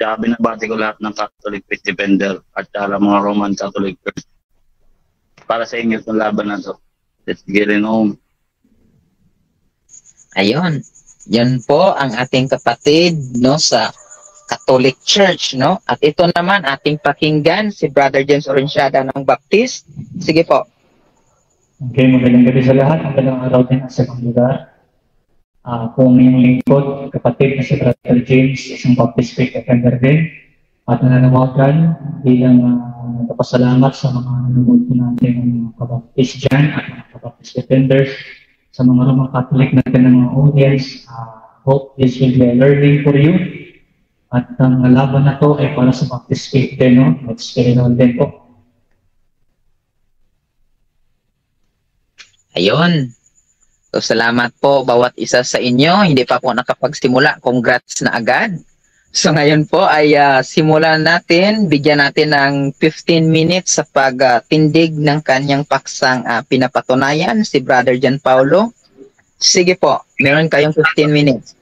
Kaya binabati ko lahat ng Catholic Faith Defender at saka mga Roman Catholic Church. Para sa inyo itong laban na to. Let's get it home. Ayun. Yan po ang ating kapatid, no, sa Catholic Church, no? At ito naman ating pakinggan si Brother James Orenciada ng Baptist. Sige po. Okay, magandang gabi sa lahat. Magandang araw din sa ibang lugar. Kung yung lingkod, kapatid na si Brother James, isang Baptist Faith Defender din. At nananawagan bilang nagpapasalamat sa mga nanonood po natin ng mga kabaptist dyan at mga kabaptist defenders, sa mga Roman Catholic natin ng mga audience. Hope this will be a learning for you. At ang laban na to ay para sa Baptist Faith din, no? Let's get it on din po. Ayun. So, salamat po bawat isa sa inyo. Hindi pa po nakapagsimula. Congrats na agad. So, ngayon po ay simulan natin. Bigyan natin ng 15 minutes sa pagtindig ng kanyang paksang pinapatunayan, si Brother John Paulo. Sige po, meron kayong 15 minutes.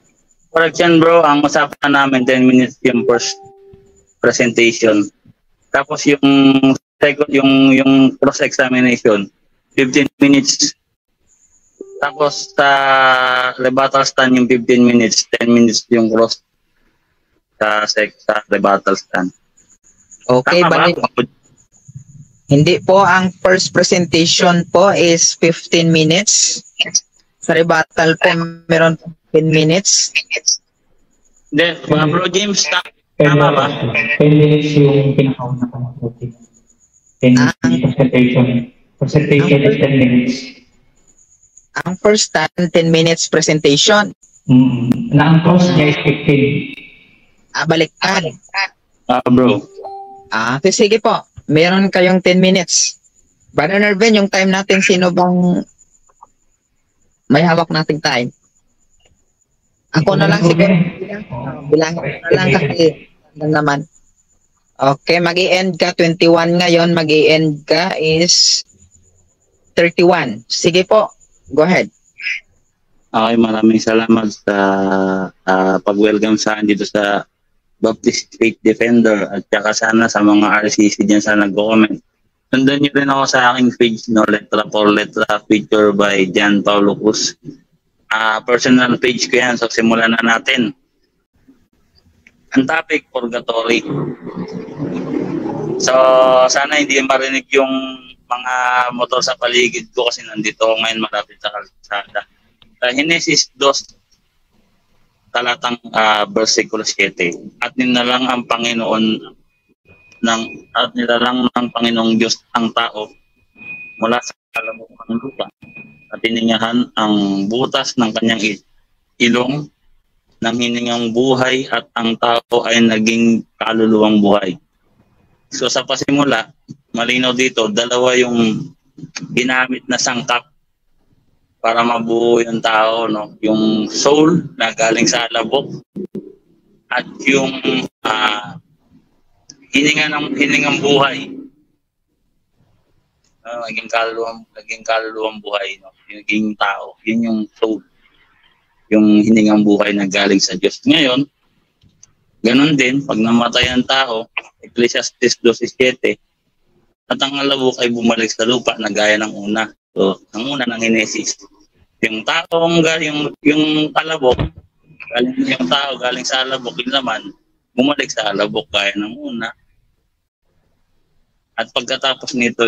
Correction bro, ang usapan namin 10 minutes yung first presentation. Tapos yung second, yung cross-examination, 15 minutes. Tapos sa rebuttal stand yung 15 minutes, 10 minutes yung cross sa rebuttal stand. Okay, balik. Hindi po, ang first presentation po is 15 minutes. Sa rebuttal po meron 10 minutes. Then, bro James, tama ba? 10 minutes yung pinakauna ko ng protein. 10 minutes presentation. Presentation is 10 minutes. Ang first stand, 10 minutes presentation. Na ang cross niya is 15. Baliktad. Bro. Sige po. Meron kayong 10 minutes. Brother Nervin, yung time natin, sino bang may hawak nating time? Ako na lang siguro. Bilangin na lang kasi naman. Okay, mag-i-end ka 21 ngayon. Mag-i-end ka is 31. Sige po. Go ahead. Okay, maraming salamat sa pag-welcome sa akin dito sa Baptist Faith Defender at saka sana sa mga RCC dyan sa nag-comment. Sundan nyo rin ako sa aking page, no, letra for letra, feature by John Paulo Cruz. Personal page ko yan, so simulan na natin. Ang topic, purgatory. So, sana hindi marinig yung mga motor sa paligid ko kasi nandito ako ngayon malapit sa kalsada. Genesis 2, talatang versikulo 7. At nilalang ang Panginoon ng Panginoong Diyos ang tao mula sa kalamok ng lupa at tiningahan ang butas ng kanyang ilong ng hiningang buhay at ang tao ay naging kaluluwang buhay. So sa pasimula, malinaw dito, dalawa yung ginamit na sangkap para mabuo yung tao, no? Yung soul na galing sa alabok at yung hiningang buhay. Naging kaluluwang buhay, no? Yung tao, yun yung soul. Yung hiningang buhay na galing sa Diyos. Ngayon, ganun din, pag namatay ang tao, Ecclesiastes 12:7, at ang alabok ay bumalik sa lupa na gaya ng una. So, ang una ng Genesis, yung taong yung alabok, yung tao galing sa alabok, yung laman, bumalik sa alabok gaya ng una. At pagkatapos nito,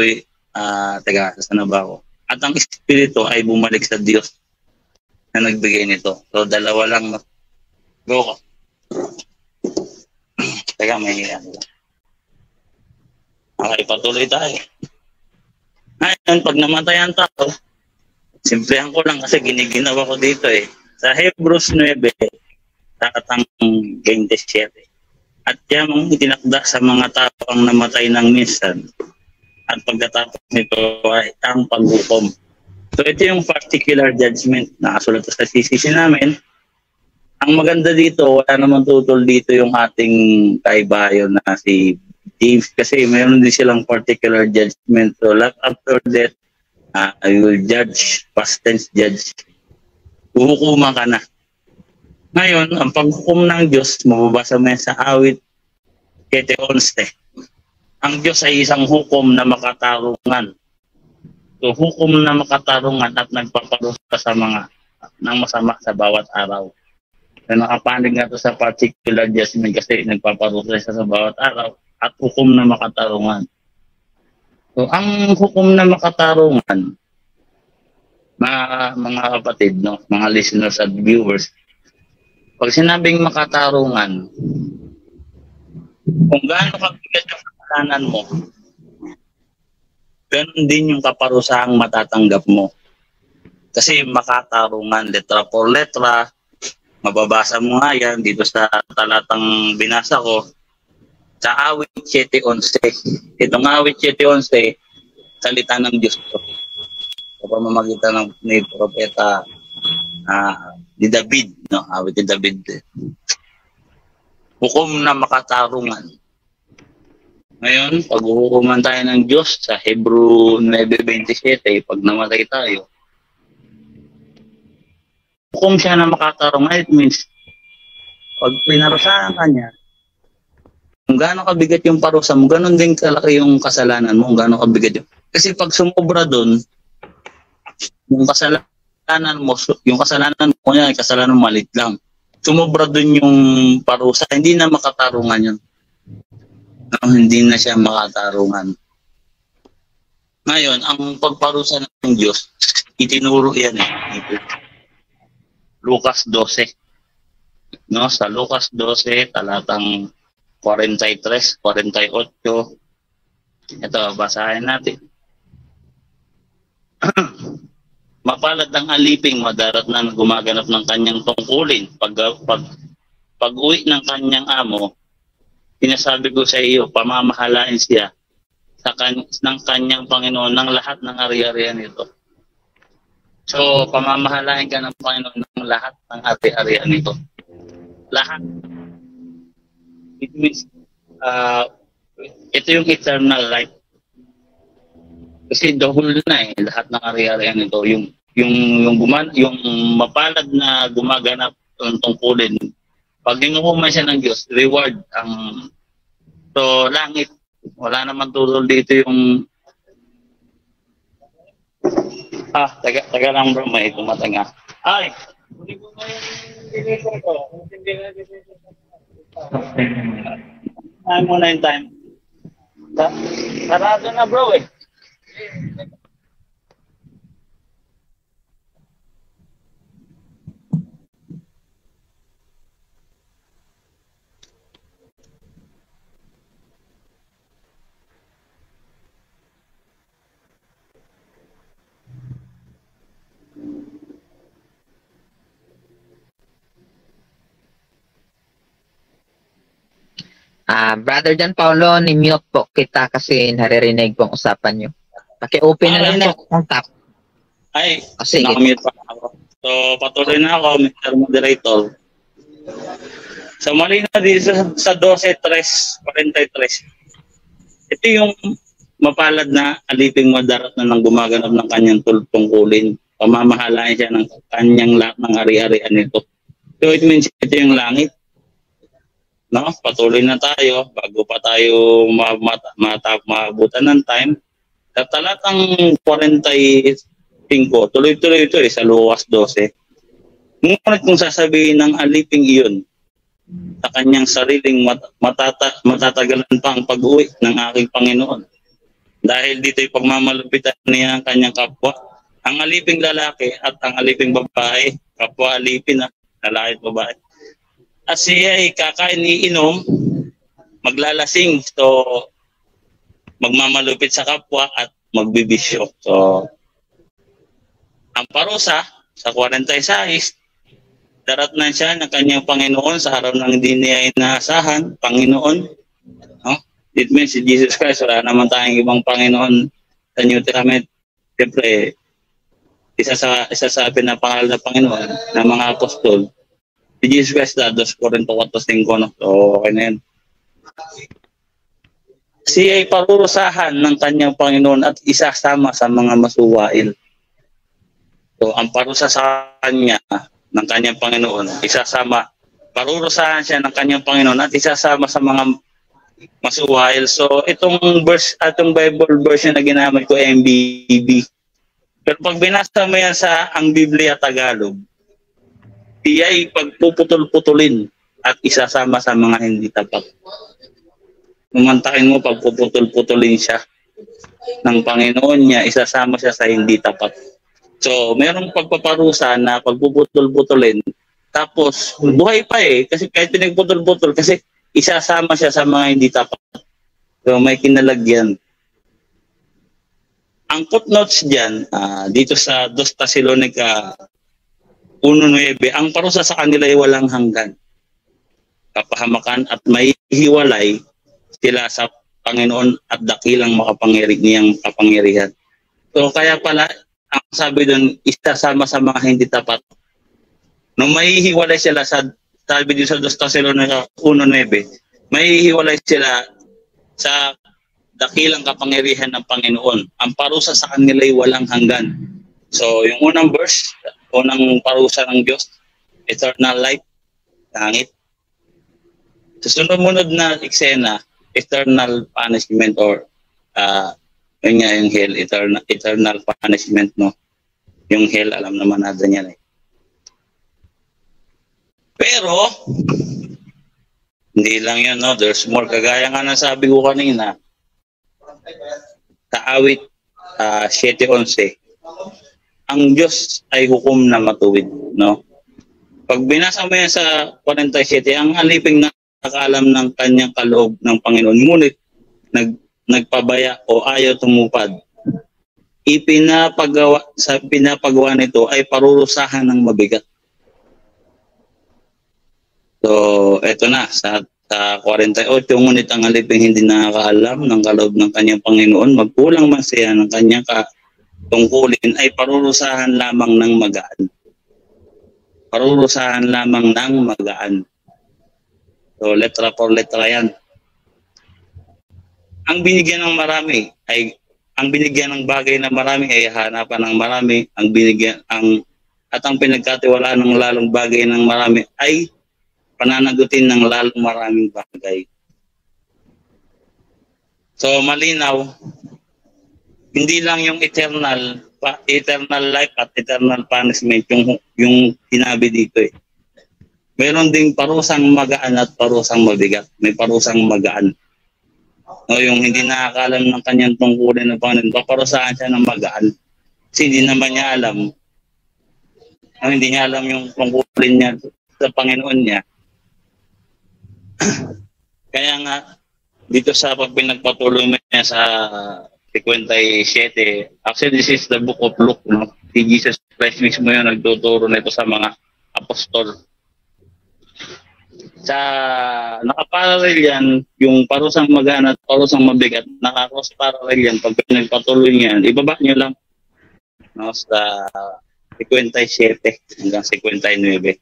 saan na ba ako? At ang espiritu ay bumalik sa Diyos na nagbigay nito. So, dalawa lang. Go ko. Teka, may okay, patuloy tayo. Ngayon, pag namatay ang tao, simplihan ko lang kasi giniginawa ko dito eh. Sa Hebrews 9, talatang 27. At yamang itinakda sa mga tao ang namatay ng minsan. At pagkatapos nito ay ang paghukom. So ito yung particular judgment na kasulat sa CCC namin. Ang maganda dito, wala naman tutol dito yung ating kaibayo na si James kasi mayroon din silang particular judgment. So after that, I will judge, past tense judge. Huhukuman ka na. Ngayon, ang paghukom ng Diyos, mababasa mo yan sa awit 7:11. Ang Diyos ay isang hukom na makatarungan. So, hukom na makatarungan at nagpaparusa sa mga ng masama sa bawat araw. So, nakapanig nga ito sa particular judgment kasi nagpaparusa siya sa bawat araw at hukom na makatarungan. So, ang hukom na makatarungan, mga kapatid, no, mga listeners at viewers, pag sinabing makatarungan, kung gaano kabigat yung kasalanan mo, ganun din yung kaparusahang matatanggap mo. Kasi makatarungan, letra por letra, mababasa mo nga yan dito sa talatang binasa ko, sa awit 7:11. Itong awit 7:11, salita ng Diyos ko. Sa pamamagitan ni Propeta ni David, no? Awit ni David. Hukom na makatarungan. Ngayon, pag hukuman tayo ng Diyos sa Hebrew 9:27, pag namatay tayo, hukom siya na makatarungan. It means, pag pinarusahan ka niya, kung gaano kabigat yung parusa mo, ganon din kalaki yung kasalanan mo, kung gaano kabigat yung... Kasi pag sumobra doon, yung kasalanan mo, yan, kasalanan mo malit lang. Sumobra doon yung parusa, hindi na makatarungan yun. No, hindi na siya makatarungan. Ngayon, ang pagparusa ng Diyos, itinuro yan Lucas 12. No, sa Lucas 12, talatang 43, 48. Ito, basahin natin. Mapalad ang aliping madarat na gumaganap ng kanyang tungkulin. Pag-uwi ng kanyang amo, sinasabi ko sa iyo, pamamahalain siya ng kanyang Panginoon ng lahat ng ari-arian nito. So, pamamahalain ka ng Panginoon ng lahat ng ari-arian nito. Lahat. It means, ito yung eternal life. Kasi dahil na lahat ng ari-arian nito, yung mapalad na gumaganap ng tungkulin, pag inukuman siya ng Diyos, reward ang so langit. Wala naman tutol dito yung taga lang bro, may tumatanga. Ay! Hindi ko na yung deliver ko. Hindi na deliver ko. Time mo na yung time. Sarado na bro eh. Brother John Paulo, ni-mute po kita kasi naririnig po ang usapan nyo. Paki-open na lang po ang tap. Ay, nakamute pa ako. So, patuloy na ako, Mr. Moderator. So, mali na dito sa 12:43. Ito yung mapalad na aliping madarat na nang gumaganap ng kanyang tungkulin. Pamamahalain siya ng kanyang lahat ng ari-arian nito. So, it means ito yung langit. No, patuloy na tayo bago pa tayo maabutan ng time. Sa talatang 45, tuloy-tuloy ito sa Lucas 12. Ngunit kung sasabihin ng aliping iyon sa kanyang sariling matatagalan pa ang pag-uwi ng aking Panginoon. Dahil dito'y pagmamalupitan niya ang kanyang kapwa. Ang aliping lalaki at ang aliping babae, kapwa alipin na lalaki at babae. At siya ay kakain iinom, maglalasing, so magmamalupit sa kapwa at magbibisyo. So, ang parusa sa 46, darat na siya ng kanyang Panginoon sa araw ng hindi niya inaasahan, Panginoon. No? It means si Jesus Christ, wala naman tayong ibang Panginoon sa New Testament. Siyempre, isa sa pinapangalan na Panginoon ng mga apostol, si Jesus Christ na 2 Corinto 4:5, no? So, okay na yun. Siya ay parurusahan ng kanyang Panginoon at isasama sa mga masuwail. So, ang parusa sa kanya ng kanyang Panginoon, parurusahan siya ng kanyang Panginoon at isasama sa mga mas while. So, itong verse, atong Bible version na ginamit ko, MBB. Pero pag binasa mo yan sa ang Biblia Tagalog, iya'y pagpuputol-putulin at isasama sa mga hindi tapat. Mumantakin mo, pagpuputol-putulin siya ng Panginoon niya, isasama siya sa hindi tapat. So, merong pagpaparusa na pagpuputol-putulin, tapos buhay pa kasi kahit pinagputol-putol, kasi isasama siya sa mga hindi tapat. So, may kinalagyan. Ang footnotes dyan, dito sa 2 Thessalonica 1:9, ang parusa sa kanila ay walang hanggan. Kapahamakan at may hiwalay sila sa Panginoon at dakilang niyang kapangyarihan. So kaya pala, ang sabi doon, isasama sa mga hindi tapat. Nung may hiwalay sila sabi dito sa 2 Thessalonica 1:9, may hiwalay sila sa dakilang kapangyarihan ng Panginoon. Ang parusa sa kanila ay walang hanggan. So yung unang verse, unang parusa ng Diyos, eternal life, langit. Sa sunod na eksena, eternal punishment or yun nga yung hell, eternal punishment, no? Yung hell, alam naman natin yan Pero, hindi lang yun, no? There's more. Kagaya nga na sabi ko kanina, sa awit 7:11, ang Diyos ay hukom na matuwid, no? Pag binasa mo yan sa 47, ang aliping nakakaalam ng kanyang kaloob ng Panginoon, ngunit nagpabaya o ayaw tumupad. Pinapagawa nito ay parurusahan ng mabigat. So, eto na, sa 48, ngunit ang aliping hindi nakakaalam ng kaloob ng kanyang Panginoon, magkulang man siya ng kanyang tungkulin ay parurusahan lamang ng magaan. Parurusahan lamang ng magaan. So, letra por letra yan. Ang binigyan ng bagay na marami ay hanapan ng marami. Ang pinagkatiwalaan ng lalong bagay ng marami ay pananagutin ng lalong maraming bagay. So, malinaw, hindi lang yung eternal life at eternal punishment yung sinabi dito Meron ding parusang magaan at parusang mabigat. May parusang magaan. Yung hindi nakakalam ng kanyang tungkulin ng Panginoon, paparusahan siya ng magaan. Kasi hindi naman niya alam. Hindi niya alam yung tungkulin niya sa Panginoon niya. Kaya nga, dito sa pagpinagpatuloy niya sa 57. Actually, this is the book of Luke. No? Si Jesus Christ mismo yung nagtuturo nito sa mga apostol. Sa nakaparallel yan, yung parusang magaan at parusang mabigat, nakakross parallel yan. Pag pinagpatuloy niyan, ibaba nyo lang sa 57 hanggang 59.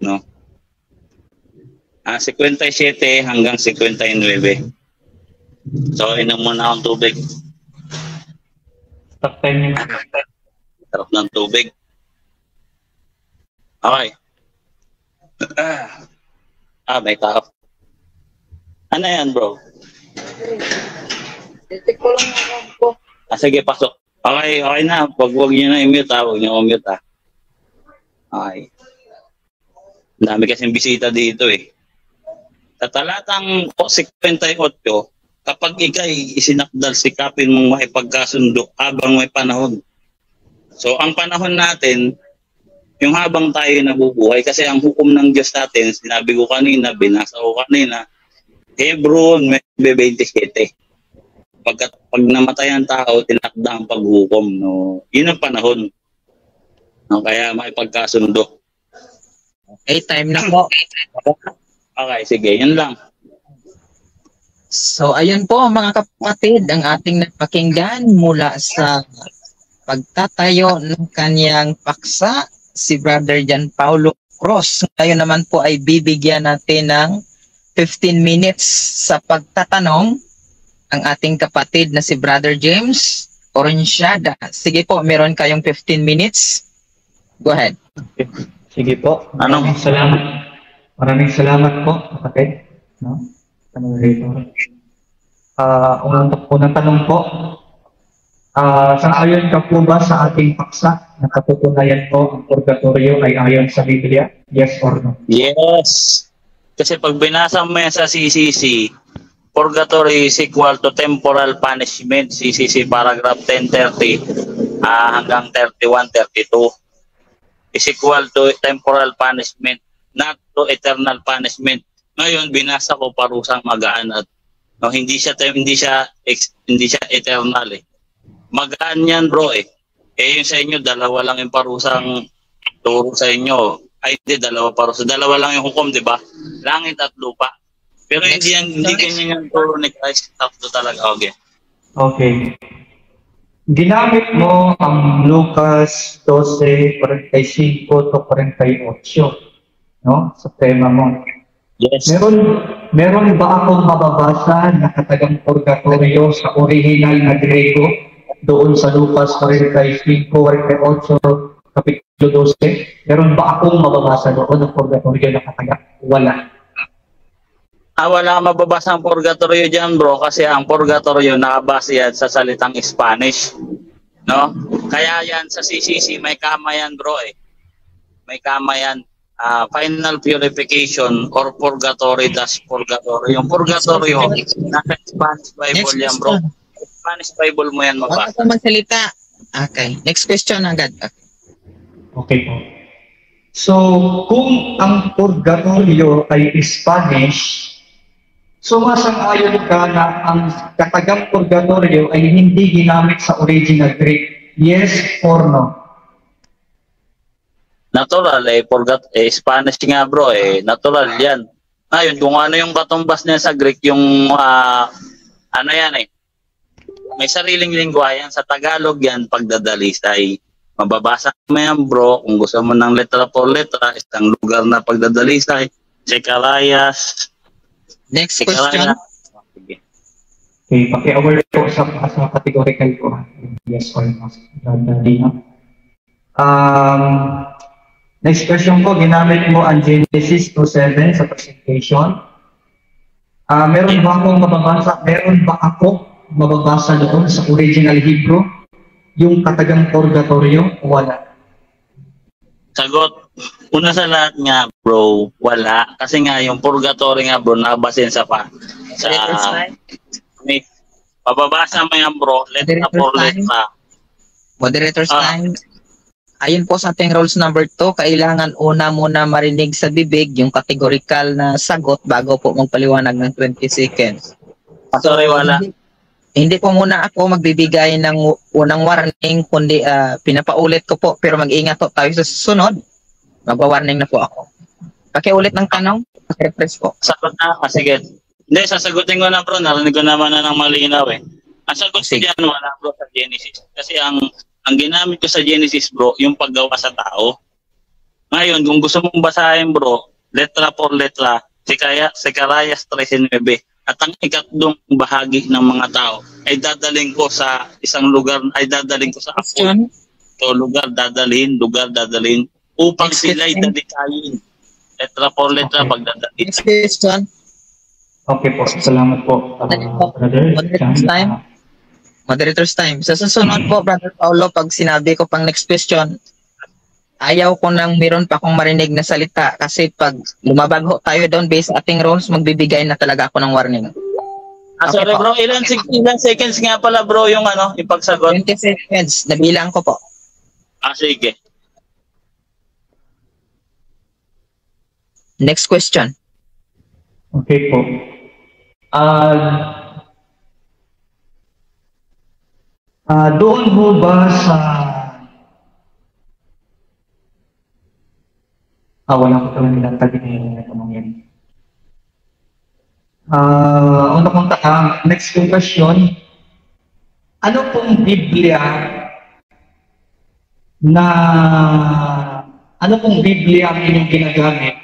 No? 57 hanggang 59. So, inom muna akong tubig. Stop time nyo. Sarap ng tubig. Okay. May tao. Ano yan, bro? Titik ko lang ako. Sige, pasok. Okay na. Huwag nyo na i-mute, Huwag nyo i-mute, Okay. Ang dami kasing bisita dito, Sa talatang 58, kapag ikay isinakdal, sikapin mong maipagkasundo habang may panahon. So, ang panahon natin, yung habang tayo nabubuhay, kasi ang hukom ng Diyos natin, sinabi ko kanina, binasa ko kanina, Hebron 27. Pag namatay ang tao, tinakda ang paghukom. No? Yun ang panahon. No? Kaya maipagkasundo. Okay, time na po. Okay, sige, yun lang. So, ayun po mga kapatid, ang ating napakinggan mula sa pagtatayo ng kanyang paksa, si Brother Jan Paulo Cruz. Ngayon naman po ay bibigyan natin ng 15 minutes sa pagtatanong ang ating kapatid na si Brother James Oransyada. Sige po, meron kayong 15 minutes. Go ahead. Sige po. Maraming salamat po, kapatid. No? moderator. Unang tanong po, sang-ayon ka po ba sa ating paksa na katutunayan po ang purgatorio ay ayon sa Biblia? Yes or no? Yes. Kasi pag binasa mo yan sa CCC, purgatory is equal to temporal punishment. CCC paragraph 1030 hanggang 31-32 is equal to temporal punishment, not to eternal punishment. Ngayon, binasa ko parusang magaan at no, hindi siya eternal eh. Magaan yan bro eh. Eh yung sa inyo, dalawa lang yung parusang turo sa inyo. Ay hindi, dalawa parusa. Dalawa lang yung hukom, di ba? Langit at lupa. Pero hindi ganyan yung turo ni Christ. Tapos talaga, okay. Okay. Ginamit mo ang Lucas 12:45 to 48, no? Sa tema mo. Yes. Meron ba akong mababasa na katagang purgatorio sa original na Grego doon sa Lucas 45:48, Kapitulo 12? Meron ba akong mababasa doon ng purgatorio na katagang? Wala. Wala kang mababasa ang purgatorio dyan bro kasi ang purgatorio nakabase yan sa salitang Spanish. No? Kaya yan sa CCC may kama yan bro eh. May kama yan. Final purification or purgatory dash purgatory. Yung purgatorio, nasa Spanish Bible yan bro. Spanish Bible mo yan mabasa. Wala ka magsalita. Okay. Next question agad. Okay po. So, kung ang purgatorio ay Spanish, so masang-ayon ka na ang katagang purgatorio ay hindi ginamit sa original Greek. Yes or no? Natural Spanish nga bro natural yan. Ngayon kung ano yung katumbas niya sa Greek yung ano yan may sariling lingwa yan sa Tagalog yan pagdadalisay. Mababasa mo yan bro kung gusto mo ng letra por letra isang lugar na pagdadalisay. Zekarayas. Next question. Okay, paki-aware po sa categorical ko. Yes or no? Next question po, ginamit mo ang Genesis 2:7 sa presentation. Meron ba ako mababasa doon sa original Hebrew? Yung katagang purgatorio? Wala. Sagot, una sa lahat nga bro, wala. Kasi nga yung purgatory nga bro, nabasin sa mababasa mo yan bro, letra por letra. Moderator's time. Ayon po sa ating rules number 2, kailangan una muna marinig sa bibig yung categorical na sagot bago po magpaliwanag ng 20 seconds. Sorry, wala. Hindi po muna ako magbibigay ng unang warning, kundi pinapaulit ko po, pero mag-ingat po tayo sa susunod. Magwa-warning na po ako. Pakiulit ng tanong, refresh po. Sagot na, sige. Hindi, sasagutin ko na bro, narinig ko naman na ng malinaw eh. Ang sagot ko dyan, wala bro sa Genesis. Kasi ang ginamit ko sa Genesis bro, yung paggawa sa tao. Ngayon, kung gusto mong basahin bro, letra por letra, Zekarayas 13:9. At ang ikatlong bahagi ng mga tao ay dadaling ko sa isang lugar, ay dadaling ko sa apod. So lugar dadalhin upang sila'y dadikayin. Letra por letra pagdadalhin. Next question. Okay po, salamat po. Moderator's time. Moderator's time. Sa susunod po, Brother Paulo, pag sinabi ko pang next question, ayaw ko nang meron pa akong marinig na salita kasi pag lumabag ho tayo doon based sa ating rules, magbibigay na talaga ako ng warning. Okay, sorry bro, ilan seconds nga pala bro yung yung pagsagot? 20 seconds. Nabilang ko po. Sige. Next question. Okay po. Doon mo ba sa wala ko talaga nilatagin na yung tanong yan. Next question. Ano pong Biblia ang inyong ginagamit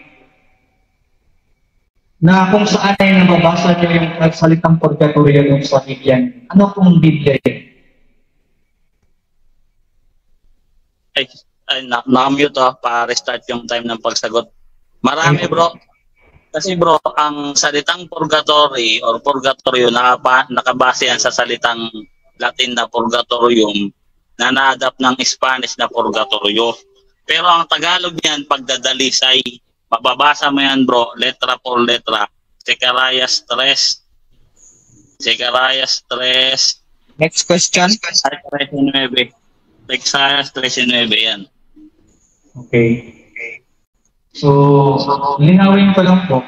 na kung saan ay nababasa niyo yung salitang purgatorio yung sa Biblia? Ano pong Biblia yun? Na-mute pa restart yung time ng pagsagot. Marami bro. Kasi bro, ang salitang purgatory or purgatorio nakabase yan sa salitang Latin na purgatorium na na-adapt ng Spanish na purgatorio. Pero ang Tagalog niyan, pagdadalisay, mababasa mo yan bro, letra por letra. Zacarias 3. Zacarias 3. Next question. Zacarias 3:9 yan. Okay. So, linawin ko lang po.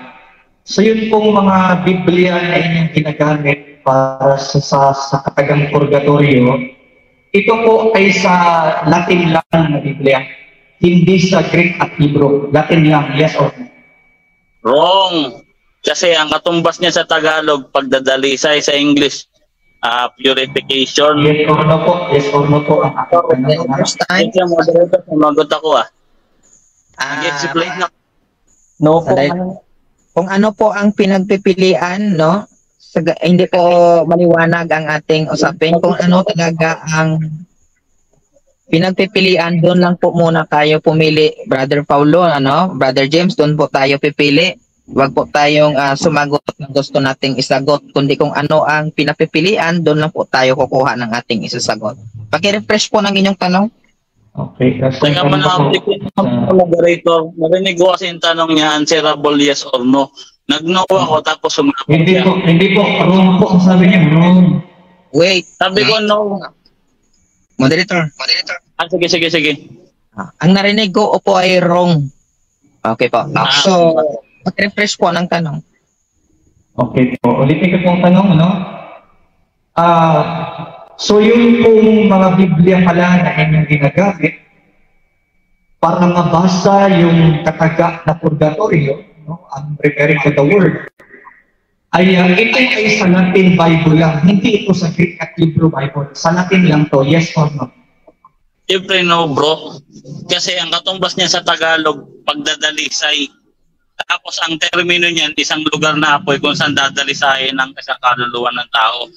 So, yun pong mga Biblia na inyong ginagamit para sa katagang purgatorio, ito po ay sa Latin lang na Biblia. Hindi sa Greek at Hebrew. Latin lang, yes or no? Wrong. Kasi ang katumbas niya sa Tagalog, pagdadalisay sa English, purification. Yes or no po? Yes or no po ang aking tanong. First time. Ito yung moderator, sumagot ako Nag-explain na. No po. Kung ano po ang pinagpipilian, no? Hindi po maliwanag ang ating usapin. Kung ano talaga ang pinagpipilian, doon lang po muna tayo pumili. Brother Paulo, Brother James, doon po tayo pipili. Huwag po tayong sumagot ng gusto nating isagot. Kundi kung ano ang pinapipilian, doon lang po tayo kukuha ng ating isasagot. Paki-refresh po ng inyong tanong. Okay. Teka mo na moderator. Narinig ko kasi yung tanong niya, answerable yes or no. Nag-no ako tapos sumagot Hindi po. Wrong po. Sabi niya, wrong. Wait. Sabi ko no. Moderator. Sige. Ang narinig ko po ay wrong. Okay po. So, mag-refresh po ng tanong. Okay po. Ulitin ko pong tanong, so yung pong mga Biblia pala na inyong ginagamit para mabasa yung kataga na purgatorio, I'm referring to the word, ay ito ay sa Latin Bible lang. Hindi ito sa Greek at Hebrew Bible. Sa Latin lang to, yes or no? Siyempre no bro. Kasi ang katumbas niya sa Tagalog, pagdadalisay. Tapos ang termino niyan, isang lugar na apoy kung saan dadalisayin ng isang kaluluwa ng tao.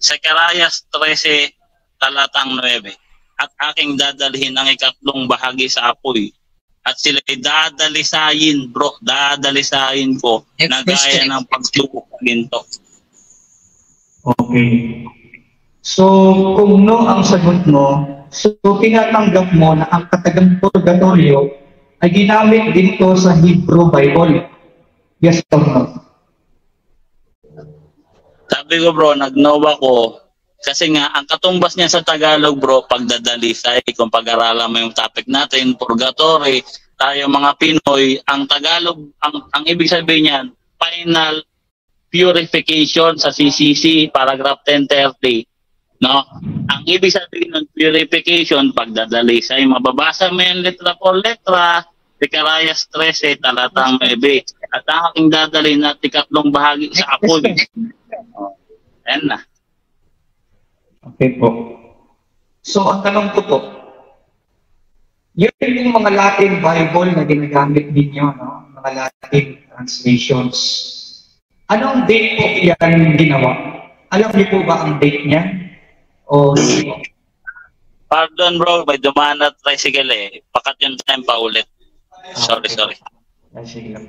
Zacarias 13, talatang 9. At aking dadalhin ang ikatlong bahagi sa apoy. At sila'y dadalisayin, bro. Dadalisayin ko na gaya ng pagsubok sa ginto. Okay. So, kung no ang sagot mo, so tinatanggap mo na ang katagang purgatorio ay ginamit dito sa Hebrew Bible. Yes or no? Sabi ko bro, nag-no ako. Kasi nga, ang katumbas niya sa Tagalog bro, pagdadalisay. Kung pag-aralan mo yung topic natin, purgatory, tayo mga Pinoy, ang Tagalog, ang ibig sabihin niyan, final purification sa CCC, paragraph 1030. No? Ang ibig sabihin ng purification, pagdadalisay, mababasa mo yung letra por letra, Zacarias 13, talatang 9. At ang aking dadalhin na ikatlong bahagi sa apoy. Ayan na. Okay po. So, ang tanong ko po, yun yung mga Latin Bible na ginagamit ninyo, mga Latin translations. Anong date po yan ginawa? Alam niyo po ba ang date niya? O Pardon bro, may dumaan na tricycle Pakat yung time pa ulit. Sorry. Sige lang.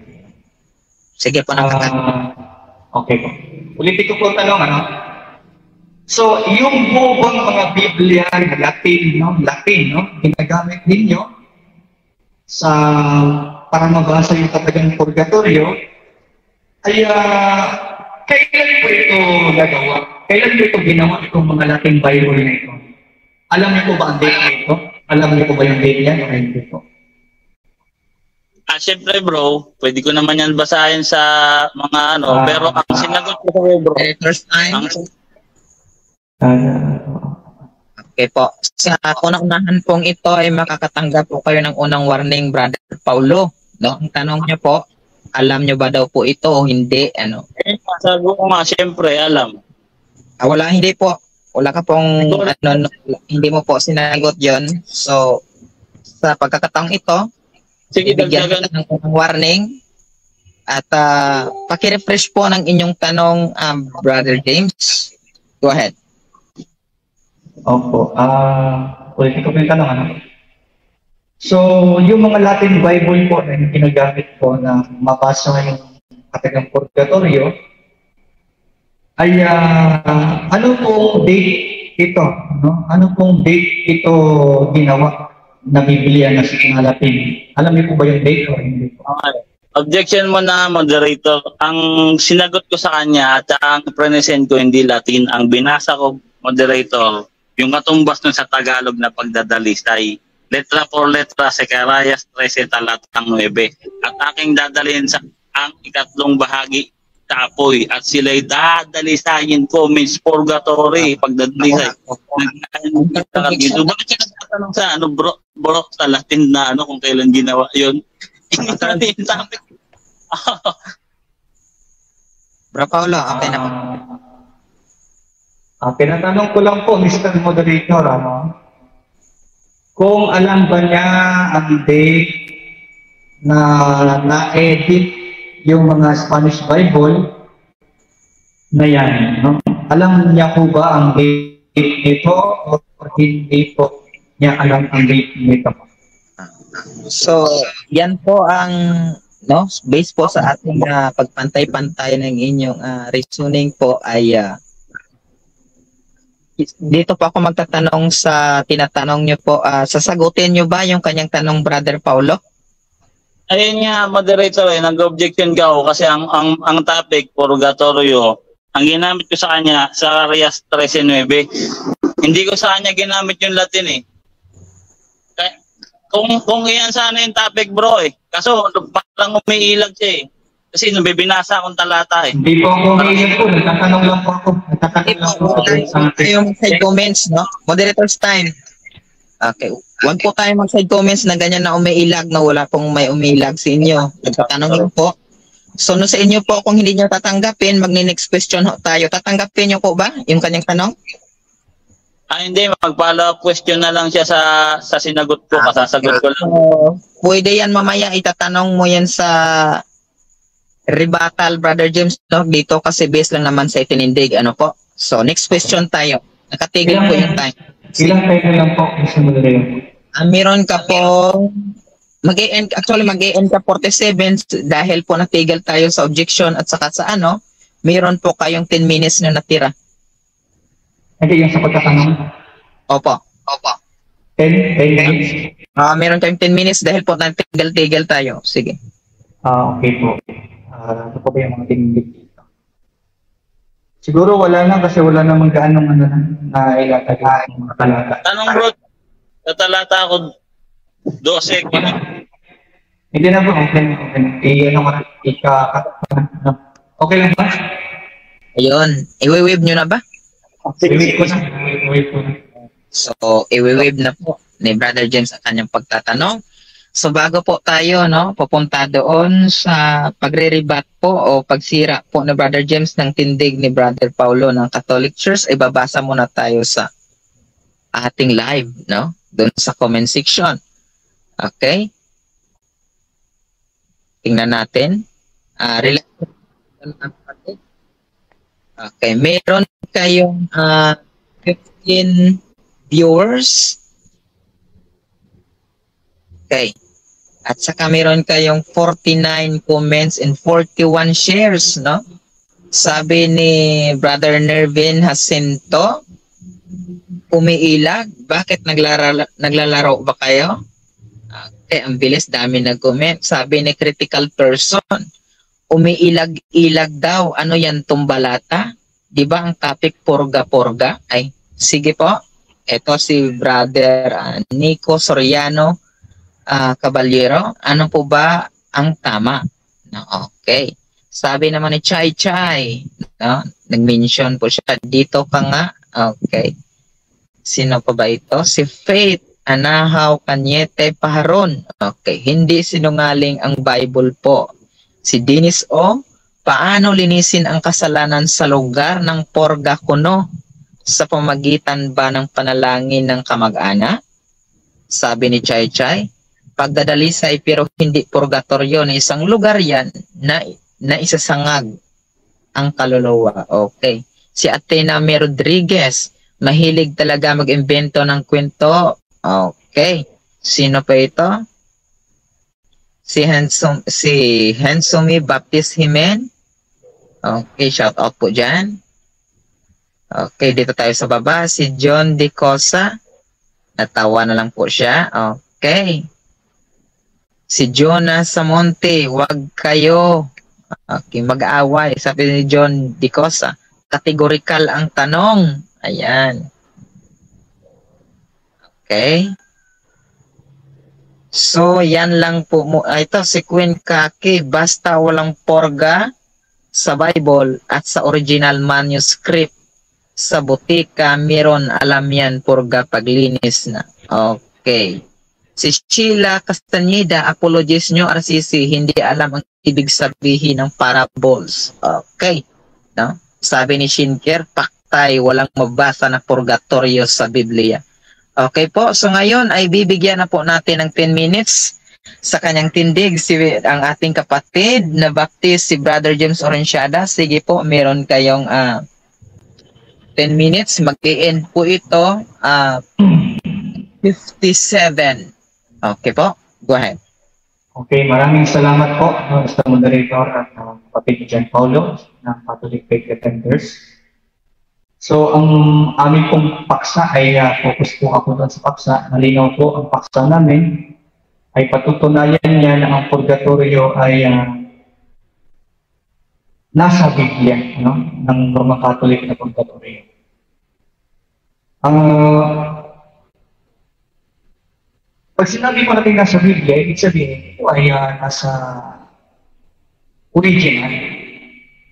Sige po na. Okay po. Ulitin ko po ang tanong, So, yung bubang mga Biblia na Latin, ginagamit ninyo sa para mabasa yung katagang purgatorio, ay kailan po ito nagawa? Kailan po ito ginawa itong mga Latin Bible na ito? Alam niyo po ba ang date nito? Alam niyo po ba yung date niya? Okay, hindi po. Siyempre bro, pwede ko naman yan basahin sa mga pero ang sinagot ko sa bro, First time. Okay po. Sa unang-unahan pong ito ay makakatanggap po kayo ng unang warning, Brother Paulo. Ang tanong niyo po, alam niyo ba daw po ito o hindi? Sabi ko nga, siyempre, alam. Wala, hindi po. Wala ka pong, hindi mo po sinagot yon. So, sa pagkakataong ito, sige, ibigyan dagdagan ng unang warning. At paki-refresh po ng inyong tanong, Brother James. Go ahead. Opo. Ulitin ko po yung tanong, So, yung mga Latin Bible po na ginagamit po na mabasa yung katagang purgatorio, ay ano pong date ito? No? Ano pong date ito ginawa na Biblia na sinalapin? Alam niyo po ba yung date o hindi po? Okay. Objection mo na, moderator. Ang sinagot ko sa kanya at ang present ko hindi Latin. Ang binasa ko, moderator, yung katumbas nun sa Tagalog na pagdadalisay. Letra por letra, Zacarias 13, talatang 9. At aking dadalhin sa ang ikatlong bahagi sa apoy. At sila'y dadalisayin ko, means purgatory, pagdadalisay. Bakit siya nagtatanong sa bro, sa Latin na kung kailan ginawa yun? Bro Paulo, okay na po. Tinatanong ko lang po, Mr. Moderator, kung alam ba niya ang date na na-edit yung mga Spanish Bible na yan, no? Alam niya po ba ang date nito o hindi po niya alam ang date nito? So, yan po ang based po sa ating pagpantay-pantay ng inyong reasoning po ay dito po ako magtatanong sa tinatanong niyo po, sasagutin niyo ba yung kanyang tanong, Brother Paulo? Ayun nga, moderator, nag-objection ka ako kasi ang topic, purgatorio, ang ginamit ko sa kanya, sa Zacarias 13:9, hindi ko sa kanya ginamit yung Latin Kung iyan sana yung topic, bro Kaso parang umiilag siya Kasi nabibinasa akong talata Hindi po ako umiilag po. Nagtatanong lang po ako. Yung side comments, no? Moderator's time. Okay. Huwag po tayo mag-side comments na ganyan na umiilag na wala pong may umiilag sa inyo. Nagtatanong lang po. So, sa inyo po, kung hindi nyo tatanggapin, magni-next question tayo. Tatanggapin nyo po ba yung kanyang tanong? Hindi, mag-follow up question na lang siya sa sinagot ko, kasasagot ko lang. Pwede yan mamaya, itatanong mo yan sa rebuttal, Brother James, no? Dito kasi based lang naman sa itinindig, po. So, next question tayo. Nakatigil po yung time. Ilang time lang po, Mr. Moderator? Meron ka po, mag-e-end ka 47 dahil po natigil tayo sa objection at saka sa meron po kayong 10 minutes na natira. Hindi yung sa pagkatanong? Opo. 10 minutes? Meron kayong 10 minutes dahil po natigil-tigil tayo. Sige. Okay po. Ano po ba yung mga tinigil dito? Siguro wala na kasi wala namang gaanong na ilatag yung mga talata. Tanong bro, sa talata ako 12. Hindi na po, okay. Okay lang ba? Ayun. I-wave nyo na ba? Wait ko na. So, i-wave na po ni Brother James ang kanyang pagtatanong. So, bago po tayo, pupunta doon sa pagre-rebat po o pagsira po ni Brother James ng tindig ni Brother Paulo ng Catholic Church, ay babasa muna tayo sa ating live, doon sa comment section. Okay? Tingnan natin. Okay, meron kayong 15 viewers. Okay. At saka meron kayong 49 comments and 41 shares, Sabi ni Brother Nervin Jacinto, umiilag. Bakit naglalaro ba kayo? Okay, ang bilis, dami nag-comment. Sabi ni Critical Person, umiilag-ilag daw. Ano yan, tumbalata? Di ba ang topic porga-porga? Ay, sige po. Ito si Brother Nico Soriano Caballero. Ano po ba ang tama? Okay. Sabi naman ni Chai Chai, nag-mention po siya. Dito ka nga. Okay. Sino pa ba ito? Si Faith Anahaw Kanyete Paharon. Okay. Hindi sinungaling ang Bible po. Si Dennis O, paano linisin ang kasalanan sa lugar ng porga kuno? Sa pamagitan ba ng panalangin ng kamag-ana? Sabi ni Chai Chai, pagdadalisay pero hindi purgatorio na isang lugar yan na isasangag ang kaluluwa. Okay. Si Athena Rodriguez, mahilig talaga mag-imbento ng kwento. Okay. Sino pa ito? si Hensumi Baptist Himen. Okay, shout out po dyan. Okay, dito tayo sa baba. Si John De Cosa. Natawa na lang po siya. Okay. Si Jonah Samonte, wag kayo mag-aaway. Sabi ni John De Cosa, categorical ang tanong. Ayan. Okay. So, yan lang po. Ito, si Queen Kaki, basta walang porga sa Bible at sa original manuscript sa butika, meron alam yan, porga paglinis na. Okay. Si Sheila Castaneda, apologies nyo, RCC, hindi alam ang ibig sabihin ng parables. Okay. No? Sabi ni Shinker, paktay, walang mabasa na purgatorio sa Biblia. Okay po, so ngayon ay bibigyan na po natin ng 10 minutes sa kanyang tindig ang ating kapatid na baptist, si Brother James Orenciada. Sige po, meron kayong 10 minutes. Mag-i-end po ito 57. Okay po, go ahead. Okay, maraming salamat po sa moderator at kapatid John Paulo ng Catholic Faith Defenders. So, ang aming pong paksa ay focus po ako doon sa paksa. Malinaw po ang paksa namin ay patutunayan niya na ang purgatorio ay nasa Biblia, no? Ng Roman Catholic na purgatorio. Pag sinabi ko natin nasa Biblia, ibig sabihin ito ay nasa original.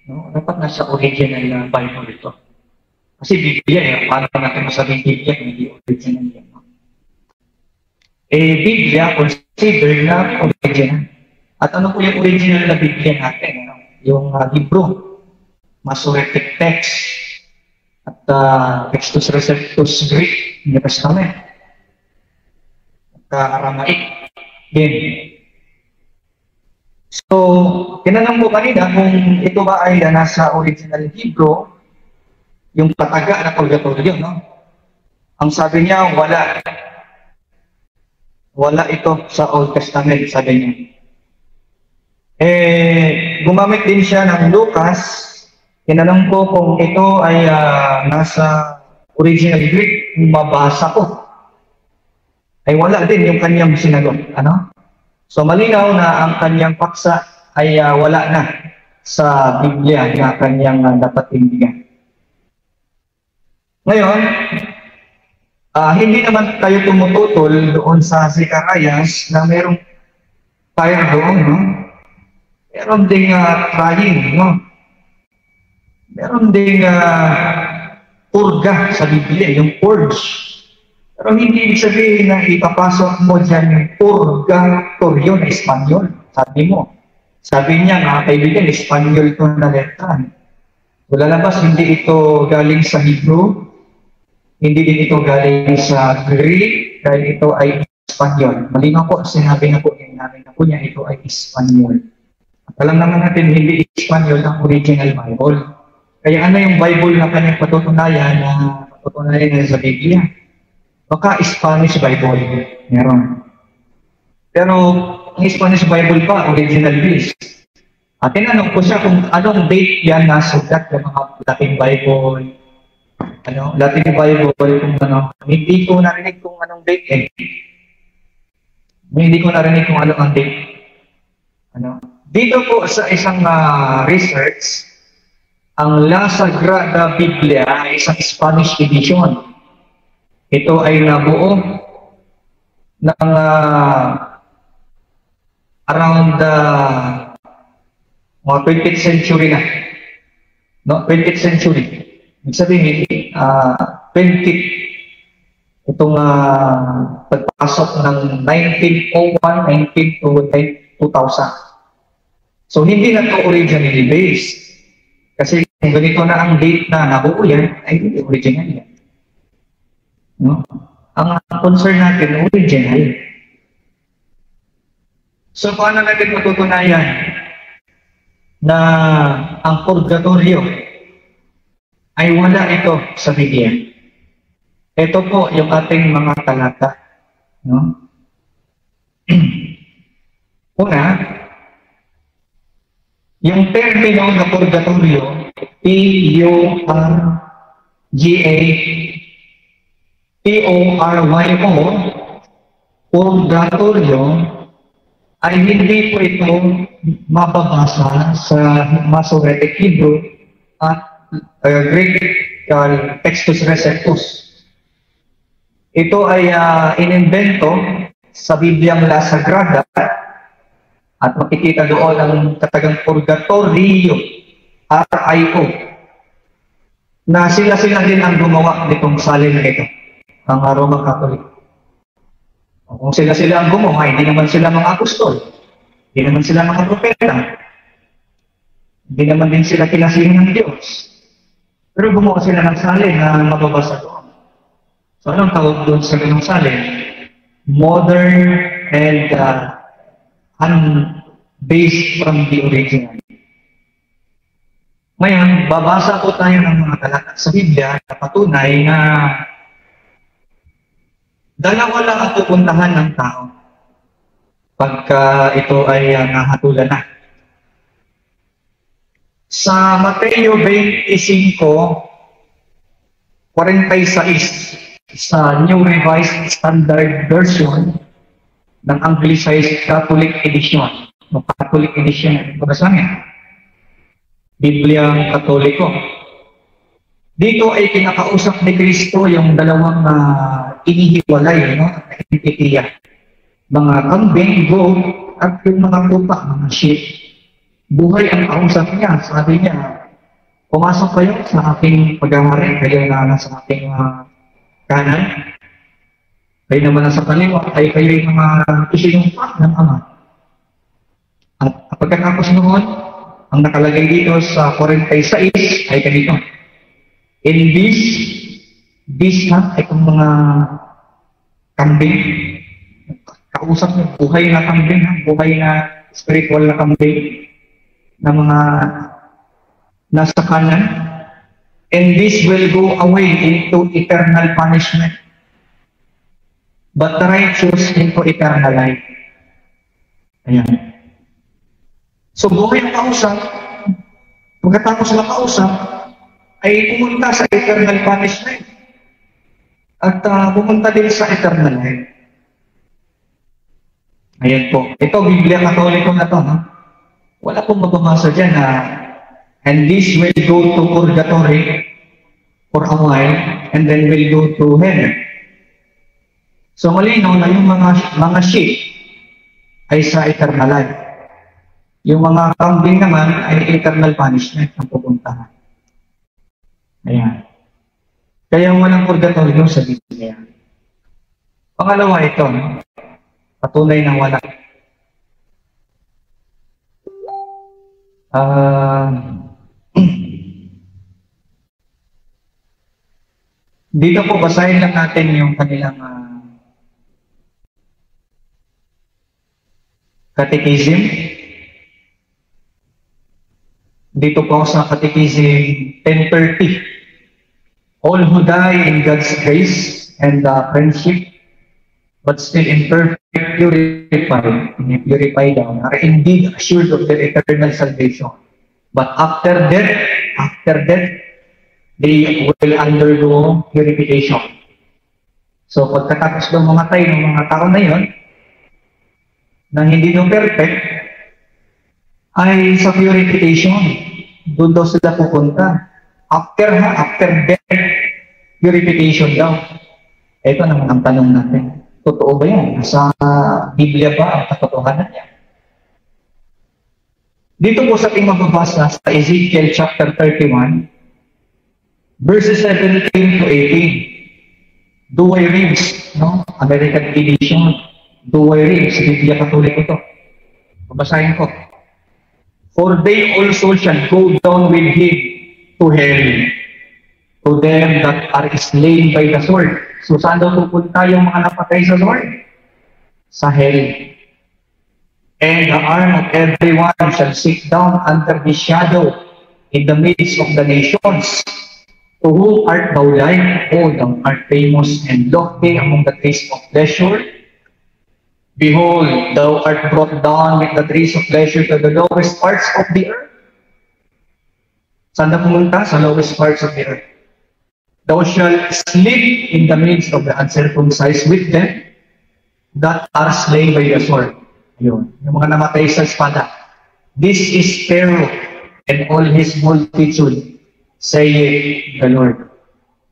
No? Dapat nasa original na Bible ito. Kasi Biblia, paano natin masabing Biblia kung hindi original yan? No? Biblia, consider na original. At ano po yung original na Biblia natin? No? Yung libro, Masoretic text, at Textus Receptus Greek, New Testament, at Aramaic din. So, tinanong mo kanina kung ito ba ay nasa original libro, yung pataga na purgatorio, no? Ang sabi niya, wala. Wala ito sa Old Testament, sabi niya. Gumamit din siya ng Lucas. Tinanong ko kung ito ay nasa original Greek, mabasa ko. Ay wala din yung kanyang sinagot. Ano? So malinaw na ang kanyang paksa ay wala na sa Biblia na kanyang dapat tindigan. Ngayon, hindi naman tayo tumututol doon sa Zacarias na merong fire doon, no? Meron ding trying, no? Meron ding purga sa Biblia, yung purge. Pero hindi ibig sabihin na ipapasok mo dyan yung purgatorio na Espanyol. Sabi mo. Sabi niya, mga kaibigan, Espanyol ito na letra. Lalabas, hindi ito galing sa Hebrew, hindi din ito galing sa Greek, dahil ito ay Espanyol. Malinaw po, sinabi na po niya, ito ay Espanyol. At alam naman natin, hindi Espanyol ang original Bible. Kaya ano yung Bible na kanyang patutunayan na sa Biblia? Baka Spanish Bible, meron. Pero ang Spanish Bible pa, original base. At tinanong ko siya kung anong date yan nasulat ng mga Latin Bible, Latin Bible, kung ano. Hindi ko narinig kung anong date Hindi ko narinig kung anong date. Dito po sa isang research, ang La Sagrada Biblia ay isang Spanish edition. Ito ay nabuo ng around mga 20th century na. No, 20th century. Ibig sabihin, 20th itong pagpasok ng 1901, 19 to 2000. So, hindi na ito originally based. Kasi kung ganito na ang date na nabuo yan, ay hindi original yan. No? Ang concern natin, original. So, paano natin matutunayan na ang purgatorio ay wala ito sa Biblia? Ito po yung ating mga talata. No? Una, yung termino na purgatorio, P-U-R-G-A-T-O-R-Y-O, purgatorio, ay hindi po ito mababasa sa Masoretic Hebrew at Greek Textus Receptus. Ito ay inimbento sa Bibliang La Sagrada at makikita doon ang katagang purgatorio, R-I-O, na sila-sila din ang gumawa nitong salin na ito, ang Roman Catholic. Kung sila-sila ang gumawa, hindi naman sila mga apostol, hindi naman sila mga propeta, hindi naman din sila kinasihin ng Diyos. Pero gumawa sila ng salin na mababasa doon. So anong tawag doon sa ganung salin? Modern and based from the original. Ngayon, babasa po tayo ng mga talata sa Biblia na patunay na dalawa lang ang pupuntahan ng tao pagka ito ay nahatulan na. Sa Mateo 25:46, sa New Revised Standard Version ng Anglicized Catholic Edition, o Catholic Edition, babasa niya, Bibliang Katoliko. Dito ay kinakausap ni Kristo yung dalawang inihiwalay, no? Entitiya. Mga kambing, goat, at yung mga tupa, mga sheep. Buhay ang kausap niya. Sabi niya, pumasok kayo sa aking paghahari, kayo na nasa aking kanan. Kayo naman nasa kaliwa, ay kayo yung mga isinumpa ng Ama. At pagkatapos noon, ang nakalagay dito sa 46 ay ganito. In this ay kung mga kambing, kausap niyo, buhay na kambing, buhay na spiritual na kambing, na mga nasa kanan, and this will go away into eternal punishment, but the righteous into eternal life. Ayan. So, buhay ang kausap, pagkatapos na kausap, ay pumunta sa eternal punishment. At pumunta din sa eternal life. Ayan po. Ito, Biblia Katoliko na ito. No? Wala pong magbamasa dyan na and this will go to purgatory for a while and then will go to heaven. So, malinaw na yung mga sheep ay sa eternal life. Yung mga kambing naman ay eternal punishment ang pupuntahan. Ayan. Kaya walang purgatorio sa Biblia. Pangalawa ito, no? Patunay na wala. Dito po, basahin lang natin yung kanilang catechism. Dito po sa Catechism 1030. All who die in God's grace and friendship, but still imperfect, purified down, are indeed assured of their eternal salvation. But after death, they will undergo purification. So pagkatapos ng mamatay ng mga tao na yun, na hindi nung perfect, ay sa purification. Doon daw sila pupunta. After death, purification daw. Ito naman ang tanong natin. Totoo ba yan? Sa Biblia ba ang katotohanan niya? Dito po sa ating mababasa sa Ezekiel chapter 31, verses 17 to 18. Duway ribs, no? American edition. Duway ribs, Biblia Katoliko ito. Babasahin ko. For they also shall go down with him to hell, to them that are slain by the sword. So saan daw pupunta yung mga napatay sa sword? Sa hell. And the arm of everyone shall sit down under his shadow in the midst of the nations. To whom art thou like? O thou art famous and lofty among the trees of pleasure. Behold, thou art brought down with the trees of pleasure to the lowest parts of the earth. Saan na pumunta? Sa lowest parts of the earth. Thou shalt sleep in the midst of the uncircumcised with them that are slain by the sword. Yun. Yung mga namatay sa espada. This is Pharaoh and all his multitude, saith the Lord.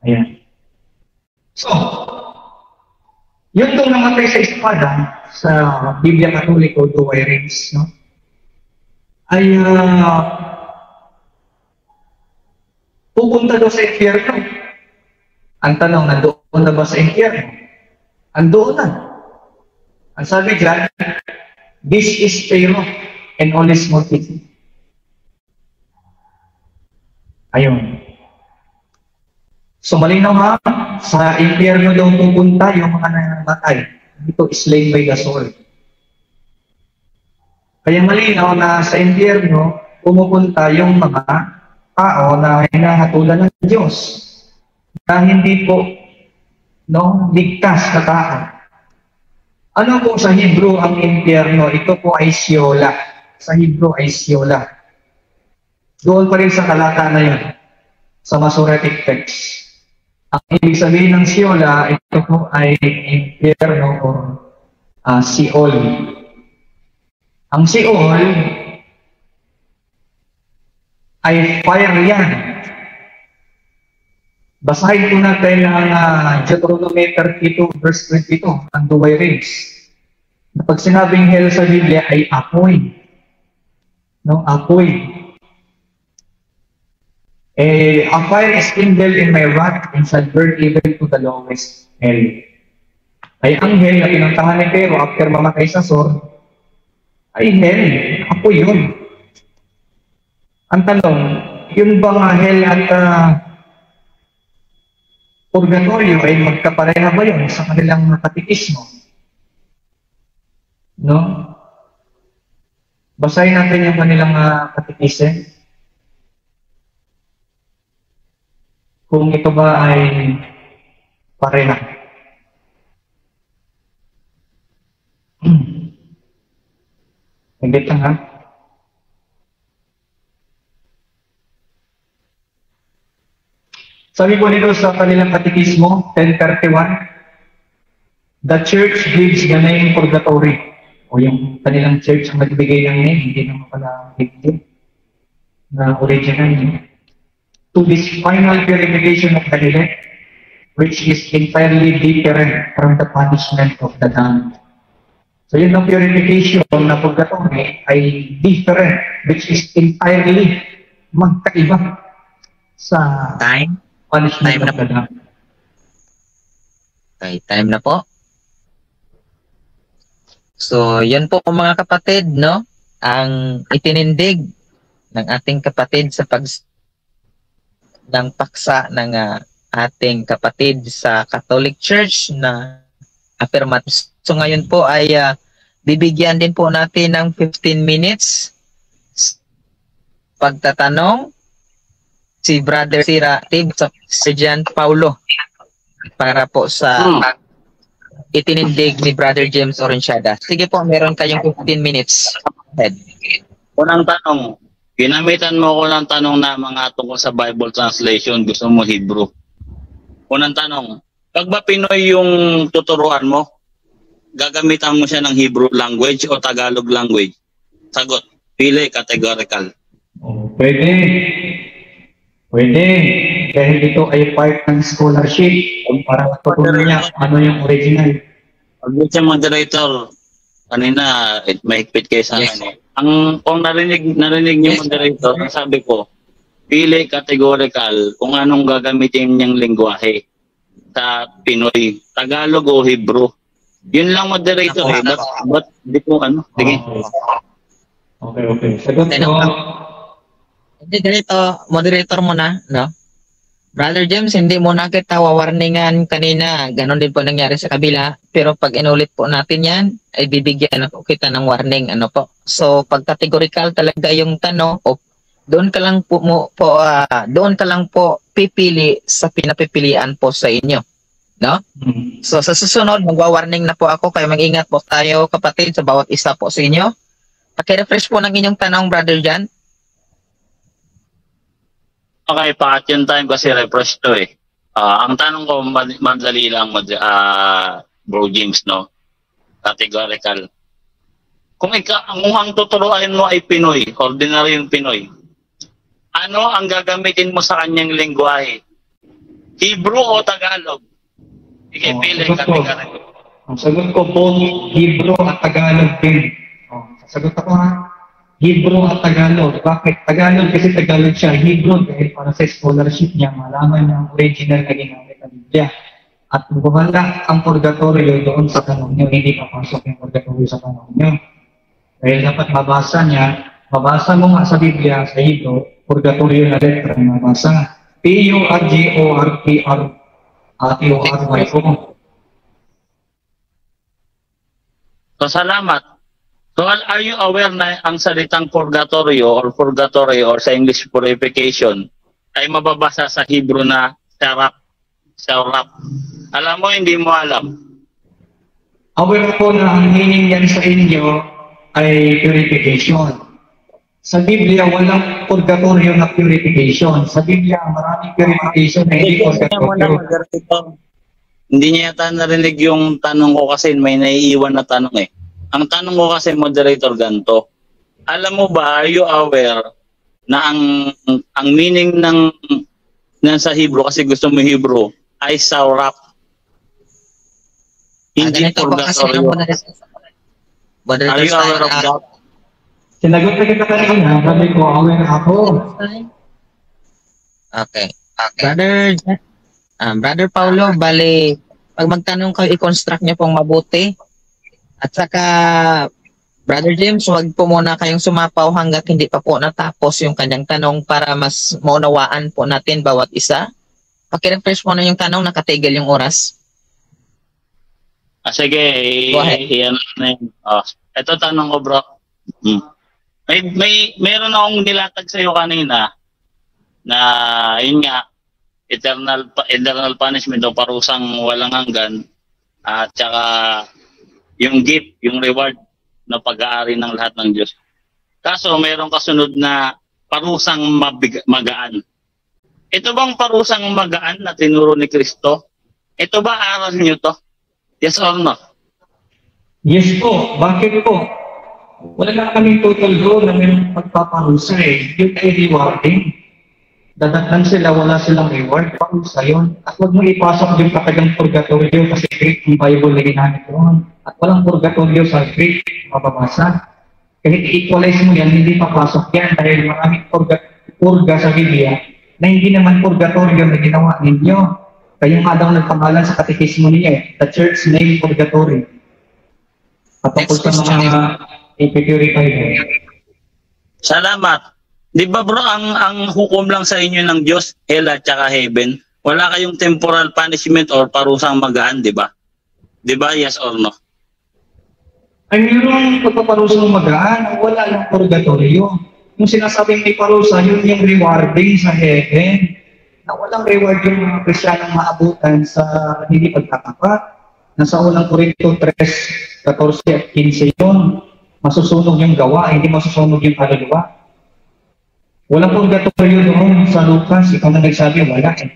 Ayan. So, yun itong namatay sa espada sa Biblia Katoliko, two-way rings, no? Ay pupunta daw sa impyerno. Ang tanong, nandoon na ba sa impyerno? Andoon na. Ang sabi dyan, this is Pharaoh and all his multitude. Ayun. So malinaw ha, sa impyerno daw pupunta yung mga namatay. Ito is slain by the sword. Kaya malinaw na sa impyerno pumupunta yung mga tao na hinahatulan ng Diyos na hindi po ligtas na tao. Ano po sa Hebrew ang impyerno? Ito po ay Sheola. Sa Hebrew ay Sheola. Doon pa rin sa talata na yun, sa Masoretic text. Ang ibig sabihin ng Sheola, ito po ay impyerno o Sheol. Ang Sheol ay fire yan. Basahin po natin ang Deuteronomy 32 verse 22, ang two-way rings. Pag sinabing hell sa Biblia ay apoy. No, apoy. A fire is kindled in my wrath and shall burn even to the lowest hell. Ay ang hell na pinuntahan ni Pharaoh after mamatay sa sword, ay hell. Apoy yun. Ang tanong, yun bang hell at purgatorio ay magkapareha ba yun sa kanilang katekismo? No? Basahin natin yung kanilang katekismo. Kung ito ba ay pareha. Higit lang ha. Sabi po nito sa kanilang katekismo, 1031, the church gives the name purgatory. O yung kanilang church ang nagbigay ng name, hindi naman pala hindi na original name. To this final purification of the elect, which is entirely different from the punishment of the damned. So yun ang purification na purgatory ay different, which is entirely magkaiba sa punishment of the damned. Okay, time na po. So, yan po mga kapatid, no? Ang itinindig ng ating kapatid sa ng paksa ng ating kapatid sa Catholic Church na affirmative. So ngayon po ay bibigyan din po natin ng 15 minutes pagtatanong si Brother Sira sa Sergeant Paulo para po sa itinindig ni Brother James Orenciada. Sige po, meron kayong 15 minutes. Head. Unang tanong, ginamitan mo ko ng tanong na mga tungkol sa Bible translation, gusto mo Hebrew. Unang tanong, pag ba Pinoy yung tuturuan mo, gagamitan mo siya ng Hebrew language o Tagalog language? Sagot, pili, categorical. Oh, pwede. Pwede. Dahil ito ay part ng scholarship para matutunan niya ano yung original. Pag siya moderator, kanina, mahigpit kayo sa akin. Kung narinig niyo moderator, ang sabi ko, pili categorical kung anong gagamitin niyang lengguwahe sa Pinoy, Tagalog o Hebrew. Yun lang moderator eh. Ba't di ko ano? Sige. Okay. Sagot ko. Moderator mo na, no? Brother James, hindi mo na kita wawarningan kanina. Ganon din po nangyari sa kabila. Pero pag inulit po natin yan, ay bibigyan po kita ng warning. Ano po? So, pag categorical talaga yung tanong, doon ka lang po pipili sa pinapipilian po sa inyo. No? So sa susunod, magwa-warning na po ako, kaya mag-ingat po tayo kapatid sa bawat isa po sa inyo. Paki-refresh po ng inyong tanong, Brother Jan. Okay, pa-action time kasi refresh to eh. Ang tanong ko, madali lang, Bro James, no? Categorical. Kung ang tuturuan mo ay Pinoy, ordinary yung Pinoy, ano ang gagamitin mo sa kanyang lengguwahe? Hebrew o Tagalog? Sige, pili. Ang sagot ko po, Hebrew at Tagalog din. Sagot ako ha. Hebrew at Tagalog. Bakit? Tagalog kasi Tagalog siya. Hebrew dahil para sa scholarship niya, malaman niya ang original na ginamit ng Biblia. At bumanda ang purgatorio doon sa tanong niyo, hindi papasok yung purgatorio sa tanong niyo. Dahil dapat mabasa mo nga sa Biblia, sa Hebrew, purgatorio na letra na mabasa. P-U-R-G-O-R-P-R-T-O-R-Y-O. So, salamat. So, are you aware na ang salitang purgatorio or sa English purification ay mababasa sa Hebrew na sarap? Alam mo, hindi mo alam. Aware po na ang meaning yan sa inyo ay purification. Sa Biblia, walang purgatorio na purification. Sa Biblia, maraming purification na hindi purgatorio. Hindi niya yata narinig yung tanong ko kasi may naiiwan na tanong eh. Ang tanong ko kasi, moderator, ganito. Alam mo ba, are you aware na ang meaning ng sa Hebrew, kasi gusto mo Hebrew, ay sarap. Hindi purgatorio. Are you aware of that? Sinagot na kita kanina, sabi ko, aware ako. Okay. Brother Paulo, bali, pag magtanong kayo, i-construct niyo pong mabuti. At saka, Brother James, huwag po muna kayong sumapaw hanggat hindi pa po natapos yung kanyang tanong para mas maunawaan po natin bawat isa. Paki-refresh mo na yung tanong, nakatigil yung oras. Sige, yan na yun. Ito tanong ko, bro. Meron akong nilatag sa iyo kanina na, yun nga, eternal punishment o parusang walang hanggan at saka yung gift, yung reward na pag-aari ng lahat ng Diyos. Kaso mayroong kasunod na parusang magaan. Ito bang parusang magaan na tinuro ni Kristo? Ito ba aral niyo to? Yes or no? Yes po. Bakit po? Wala na kaming total goal na mayroong pagpaparusa eh. Yun ay rewarding. Dadatnan sila, wala silang reward. Parusa yun. At huwag mo ipasok yung katagang purgatorio kasi Greek yung Bible na ginamit yun. At walang purgatorio sa Greek, mababasa. Kahit i-equalize mo yan, hindi papasok yan dahil maraming purga sa Biblia na hindi naman purgatorio na ginawa ninyo. Kayo nga daw nagpangalan sa katekismo niya eh. The church name purgatory. Patapos sa mga ipipurify mo. Salamat. Di ba bro, ang hukom lang sa inyo ng Diyos, hell at saka heaven, wala kayong temporal punishment or parusang magaan, di ba? Di ba, yes or no? Ay, mayroong pagpaparusang magaan, wala lang purgatorio. Yung sinasabing may parusa, yun yung rewarding sa heaven. Na walang reward yung mga Kristiyanong maabutan sa hindi pagkatapat. Nasa unang Korinto 3, 14 at 15 yun. Masusunog yung gawa, hindi masusunog yung kaluluwa. Walang purgatorio doon sa Lucas. Ikaw na nagsabi, wala eh.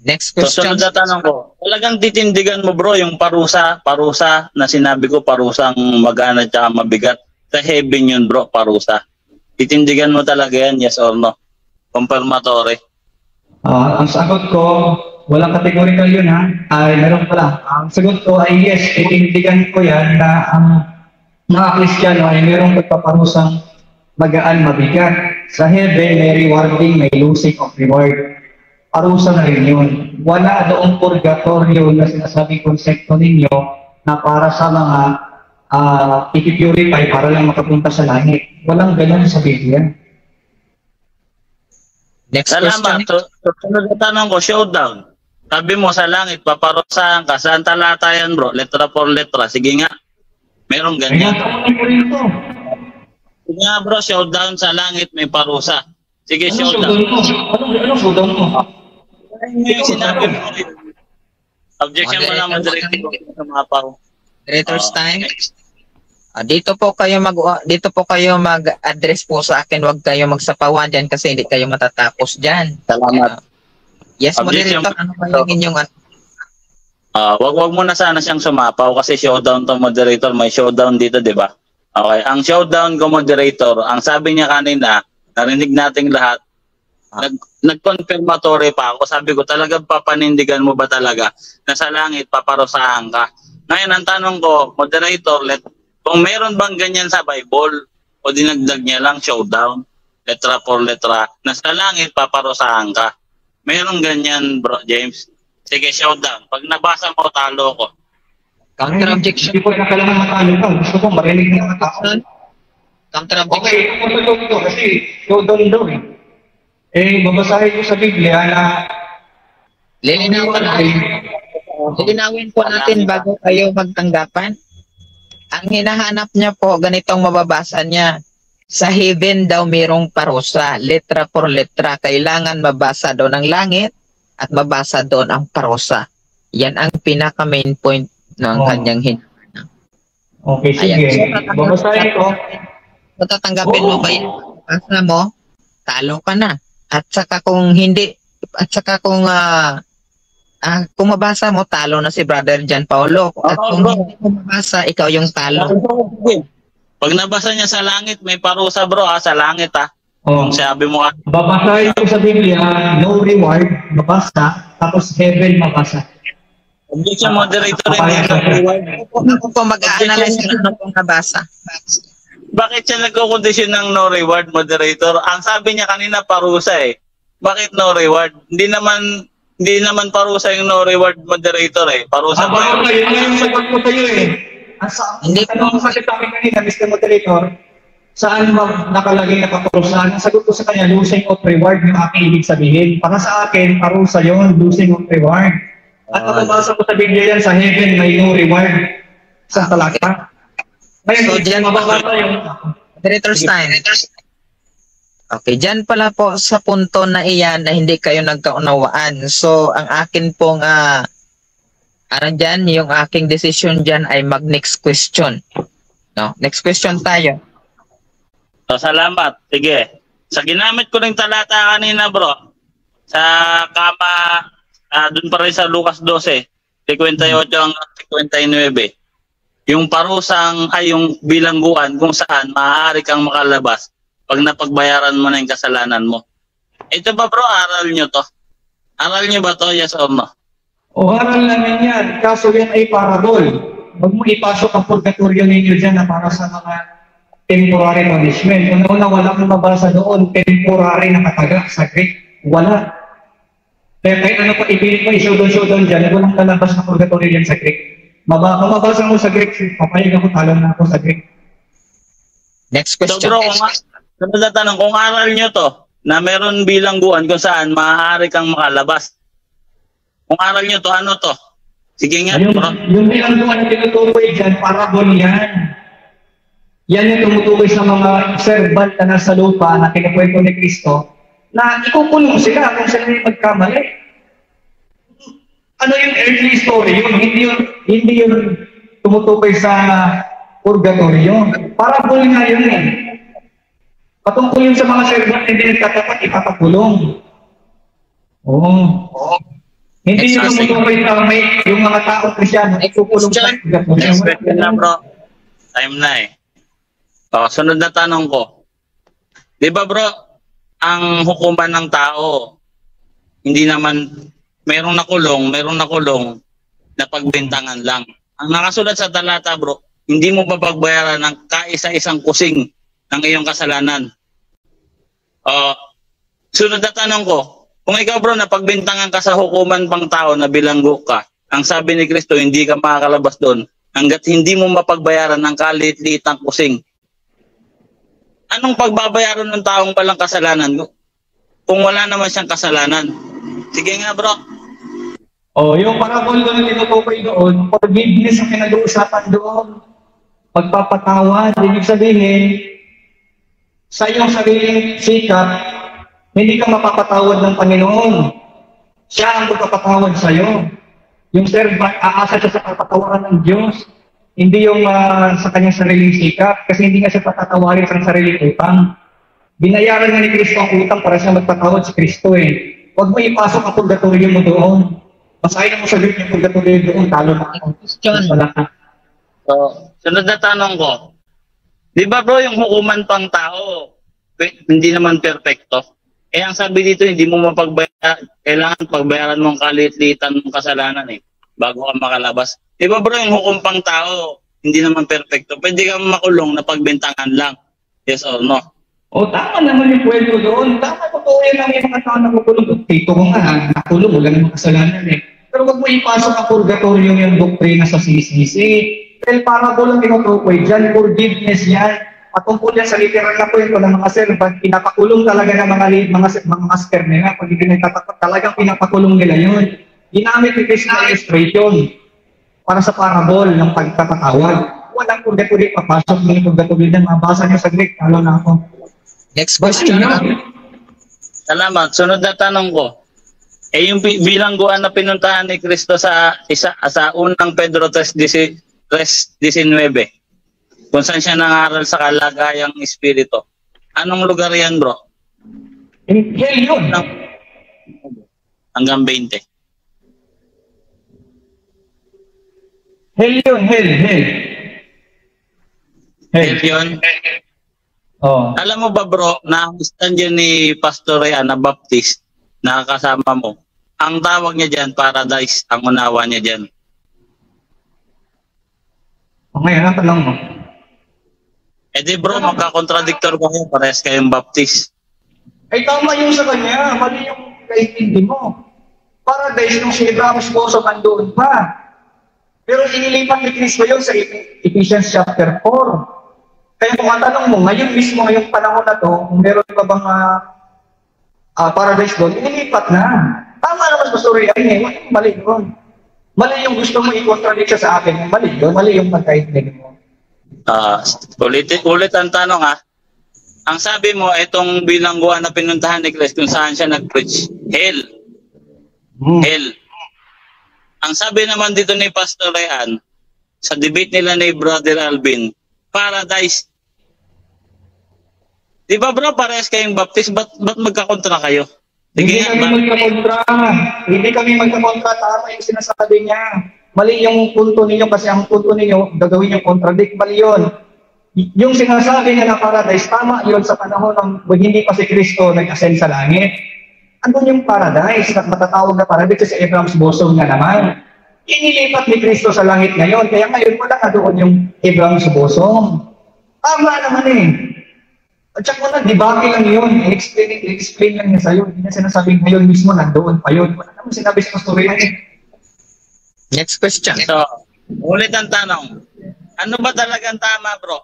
Next question. So, sunod na tanong ko. Talagang titindigan mo bro yung parusa na sinabi ko, parusang magaan at saka mabigat. Sa heaven yun bro, parusa. Titindigan mo talaga yan, yes or no? Confirmatory. Ang sagot ko, walang categorical yun ha. Meron pala. Ang sagot ko ay yes, titindigan ko yan na ang mga Kristiyano ay merong pagpaparusang magaan, mabigat. Sa heaven, may rewarding, may losing of reward. Parusa na rin yun. Wala doong purgatorio na sinasabing konsepto ninyo na para sa mga ipipurify para lang makapunta sa langit. Walang ganun sa Biblia. Next Salamat. question. Sunod na tanong ko, showdown. Sabi mo sa langit, paparusahan ka. Saan talata yan bro? Letra por letra. Sige nga. Merong ganyan. Sige nga bro, showdown sa langit, may parusa. Sige, showdown. Ano showdown mo? Yung sinabi mo, Objection mo na, moderator. Sumapaw. Moderator's time. Dito po kayo mag-address po sa akin. Huwag kayo magsapawan diyan kasi hindi kayo matatapos diyan. Salamat. Yes, Objection. moderator, ano ba yung inyong wag mo na sana siyang sumapaw kasi showdown to moderator. May showdown dito, di ba? Okay. Ang showdown ko, moderator, ang sabi niya kanina, narinig nating lahat, nag-confirmatory pa ako. Sabi ko, talagang papanindigan mo ba talaga na sa langit paparusahan ka? Ngayon, ang tanong ko, moderator, kung meron bang ganyan sa Bible o dinagdag niya lang showdown, letra for letra, na sa langit paparusahan ka? Meron ganyan, bro, James? Sige, showdown. Pag nabasa mo, talo ko. counter objection? Hindi ko na kailangan matalo ka. Gusto ko marinig ng mga tao. Counter objection. Okay, ito matulog ko kasi showdown daw eh. Babasahin ko sa Biblia na Lilinawin po natin bago kayo magtanggapan. Ang hinahanap niya po, ganitong mababasa niya. Sa heaven daw mayroong parusa, letra por letra. Kailangan mabasa doon ang langit at mabasa doon ang parusa. Yan ang pinaka main point ng kanyang hinahanap. Okay, sige. Babasahin ko. Matatanggapin mo ba yung basa mo, talo ka na. At saka kung hindi, at saka kung mabasa mo, talo na si Brother John Paulo. At kung hindi mo mabasa, ikaw yung talo. Pag nabasa niya sa langit, may parusa, bro, sa langit, Kung sabi mo, babasahin ko sa Biblia, no reward, mabasa, tapos heaven, mabasa. objection, moderator, hindi ka reward. Ako po mag-a-analyze kung ano pong nabasa. Bakit siya nagkukondisyon ng no reward, moderator? Ang sabi niya kanina, parusa eh. Bakit no reward? Hindi naman parusa yung no reward, moderator eh. Parusa ba? Yun nga yung sagot ko tayo eh. Hindi ko kasi kami kanina, Mr. Moderator, saan nakalagay na paparusa? Ang sagot ko sa kanya, losing of reward yung aking ibig sabihin. Para sa akin, parusa yun, losing of reward. At mababasa ko sa Biblia yan, sa heaven may no reward. Sa talata. Ngayon, So, dyan mababasa yung Moderator's time. Okay, dyan pala po sa punto na iyan na hindi kayo nagkaunawaan. So, ang akin pong dyan, yung aking decision dyan ay mag-next question. No? Next question tayo. So, salamat. Sige. Sa ginamit ko ng talata kanina, bro, sa kama, dun pa rin sa Lucas 12, 58 hanggang 59, yung parusang ay yung bilangguan kung saan maaari kang makalabas pag napagbayaran mo na yung kasalanan mo. Ito ba, bro, aral nyo to? Aral nyo ba to? Yes or no? O aral namin yan. Kaso yan ay parabol. Huwag mo ipasok ang purgatorio ninyo dyan na para sa mga temporary punishment. Una-una, wala kang mabasa doon, temporary na kataga sa Greek. Wala. Kaya kahit ano pa ipilit mo, i-showdown dyan, walang kalabas na purgatorio yan sa Greek. Mabasa mo sa Greek, papayag ako, talo na ako sa Greek. Next question. So, bro, kung aral nyo to, na meron bilangguan kung saan maaari kang makalabas. Kung aral nyo to, ano to? Sige nga, bro. Yung bilangguan na tinutukoy dyan, parabol yan. Yan yung tumutukoy sa mga servant na nasa lupa na kinukwento ni Kristo, na ikukulong sila kung sila yung magkamali. Ano yung earthly story? Hindi yun tumutukoy sa purgatorio. Parabol nga yun eh. Patungkol yun sa mga servant na hindi nagtatapat, ipapakulong. Hindi yun tumutukoy sa yung mga taong Krisyano, ikukulong sa purgatorio. Next question na, bro. Time na eh. Sunod na tanong ko. Di ba, bro, ang hukuman ng tao, hindi naman merong nakulong na pagbintangan lang. Ang nakasulat sa talata, bro, hindi mo mapagbayaran ng kaisa-isang kusing ng iyong kasalanan. Sunod na tanong ko, kung ikaw, bro, napagbintangan ka sa hukuman pang tao na bilanggo ka, ang sabi ni Kristo, hindi ka makakalabas doon hanggat hindi mo mapagbayaran ng kalit-litang kusing. Anong pagbabayaran ng taong palang kasalanan kung wala naman siyang kasalanan? Sige nga, bro. Yung parabol doon na tinutukoy doon, forgiveness ang pinag-uusapan doon. Pagpapatawad, ibig sabihin, sa iyong sariling sikap, hindi ka mapapatawad ng Panginoon. Siya ang magpapatawad sa iyo. Yung servant, aasa siya sa kapatawaran ng Diyos. Hindi yung sa kanyang sariling sikap. Kasi hindi nga siya patatawarin sa sariling utang. Binayaran nga ni Kristo ang utang para siya magpatawad si Kristo eh. Huwag mo ipasok ang purgatorio mo doon. Basahin mo sa Greek yung purgatorio doon, talo na ako. Wala ka. So, sunod na tanong ko. Di ba bro, yung hukuman pang tao, hindi naman perfecto? Eh, ang sabi dito, hindi mo kailangan pagbayaran mong kalit-litan ng kasalanan eh, bago ka makalabas. Di ba bro, yung hukum pang tao, hindi naman perfecto. Pwede ka makulong na pagbintangan lang. Yes or no? O, tama naman yung kwento doon. Tama, totoo yan lang yung mga tao na makulong. Tito ko nga, nakulong, wala namang kasalanan eh. Pero wag mo ipasok ang purgatorio yung doktrina sa sisisi. Dahil para ko lang tinutukoy dyan, forgiveness yan. At tungkol yan sa literal na kwento ng mga servant, pinapakulong talaga ng mga master nila. Pag hindi nagtatapat, talagang pinapakulong nila yun. Ginamit ni Krishna illustration para sa parable ng pagkapatawad. Walang purgatorio, papasok mo yung purgatorio na mabasa niyo sa Greek, talo na ako. Next question. Salamat. Sunod na tanong ko. Eh yung bilangguan na pinuntahan ni Kristo sa unang Pedro 3:19, kung saan siya nangaral sa kalagayang espiritu. Anong lugar yan, bro? Hell yun. Hanggang 20. Hell yun, hell. Hell yun. Oh. Alam mo ba bro, na ang stand yun ni Pastor Ryan na Baptist, na kasama mo, ang tawag niya dyan, paradise, ang unawa niya dyan. Okay, ano tanong mo? Eh di bro, magka-contradictor kayo, parehas kayong Baptist. Ay tama yung sa kanya, mali yung kaintindi mo. Paradise nung si Abraham Sposo nandoon pa. Pero inilipat ni Kristo yun sa Ephesians chapter 4. Kaya kung ang tanong mo, ngayon mismo, ngayong panahon na to, kung meron pa bang paradise doon, inilipat na. Tama naman sa story ay mali doon. Mali yung gusto mo i-contradict sa akin, mali doon, mali yung pagkaintindi mo. Ulit ang tanong ha. Ang sabi mo, itong bilangguan na pinuntahan ni Kristo, kung saan siya nag-preach, hell. Hell. Ang sabi naman dito ni Pastor Ryan, sa debate nila ni Brother Alvin, paradise. Di ba bro, parehas kayong Baptist, ba't magkakontra kayo? Hindi kami magkakontra. Hindi kami magkakontra. Tama yung sinasabi niya. Mali yung punto ninyo kasi ang punto ninyo, gagawin yung contradict. Mali yun. Yung sinasabi niya na paradise, tama yun sa panahon ng hindi pa si Kristo nag-ascend sa langit. Andun yung paradise, na matatawag na paradise kasi Abraham's bosom nga naman. Inilipat ni Kristo sa langit ngayon, kaya ngayon wala na doon yung Abraham's bosom. Tama naman eh. At saka wala, debate lang yun. I-explain lang niya sa'yo. Hindi niya sinasabing ngayon mismo, nandoon pa yun. Wala naman sinabi sa story yan eh. Next question. So, ulit ang tanong. Ano ba talagang tama bro?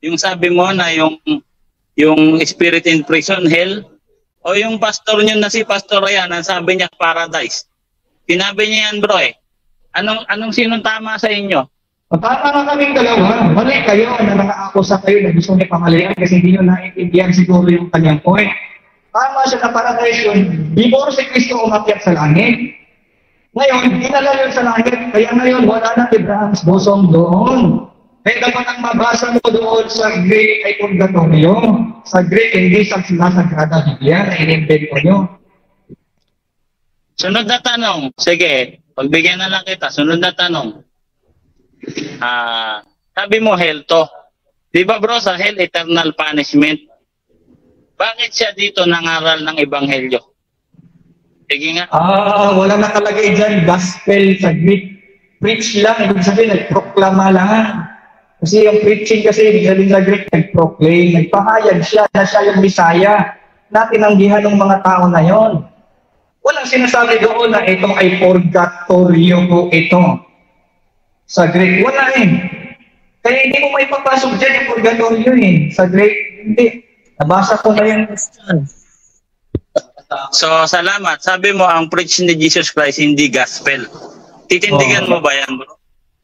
Yung sabi mo na yung spirit in prison, hell? O yung pastor niyo na si Pastor Ryan, ang sabi niya paradise? Sinabi niya yan bro eh. Anong sinong tama sa inyo? Tama na kaming dalawa. Mali kayo na nang-aakusa kayo na gusto niya pamalian kasi hindi nyo naiintindihan siguro yung kanyang point. Tama siya na paradise yun. Before si Kristo umakyat sa langit. Ngayon, dinala yun sa langit. Kaya ngayon, wala na Abraham's bosom doon. Kaya dapat ang mabasa mo doon sa Greek ay purgatorio. Sa Greek, hindi sa Sagrada Biblia na in-invento nyo. Sunod na tanong. Sige, pagbigyan na lang kita. Sunod na tanong. Sabi mo hell to. Di ba bro, sa hell, eternal punishment. Bakit siya dito nangaral ng ebanghelyo? Sige nga. Wala nakalagay dyan. Gospel sa Greek. Preach lang. Ibig sabihin, nagproklama lang. Kasi yung preaching kasi, ibig sabihin sa Greek, nagproclaim. Nagpahayag siya na siya yung Messiah na tinanggihan ng mga tao na yon. Walang sinasabi doon na ito ay purgatorio po ito. Sa Greek, wala eh. Kaya hindi mo may papasok dyan yung purgatorio eh. Sa Greek, hindi. Nabasa ko na yung question. So, salamat. Sabi mo, ang preach ni Jesus Christ, hindi gospel. Titindigan mo ba yan, bro?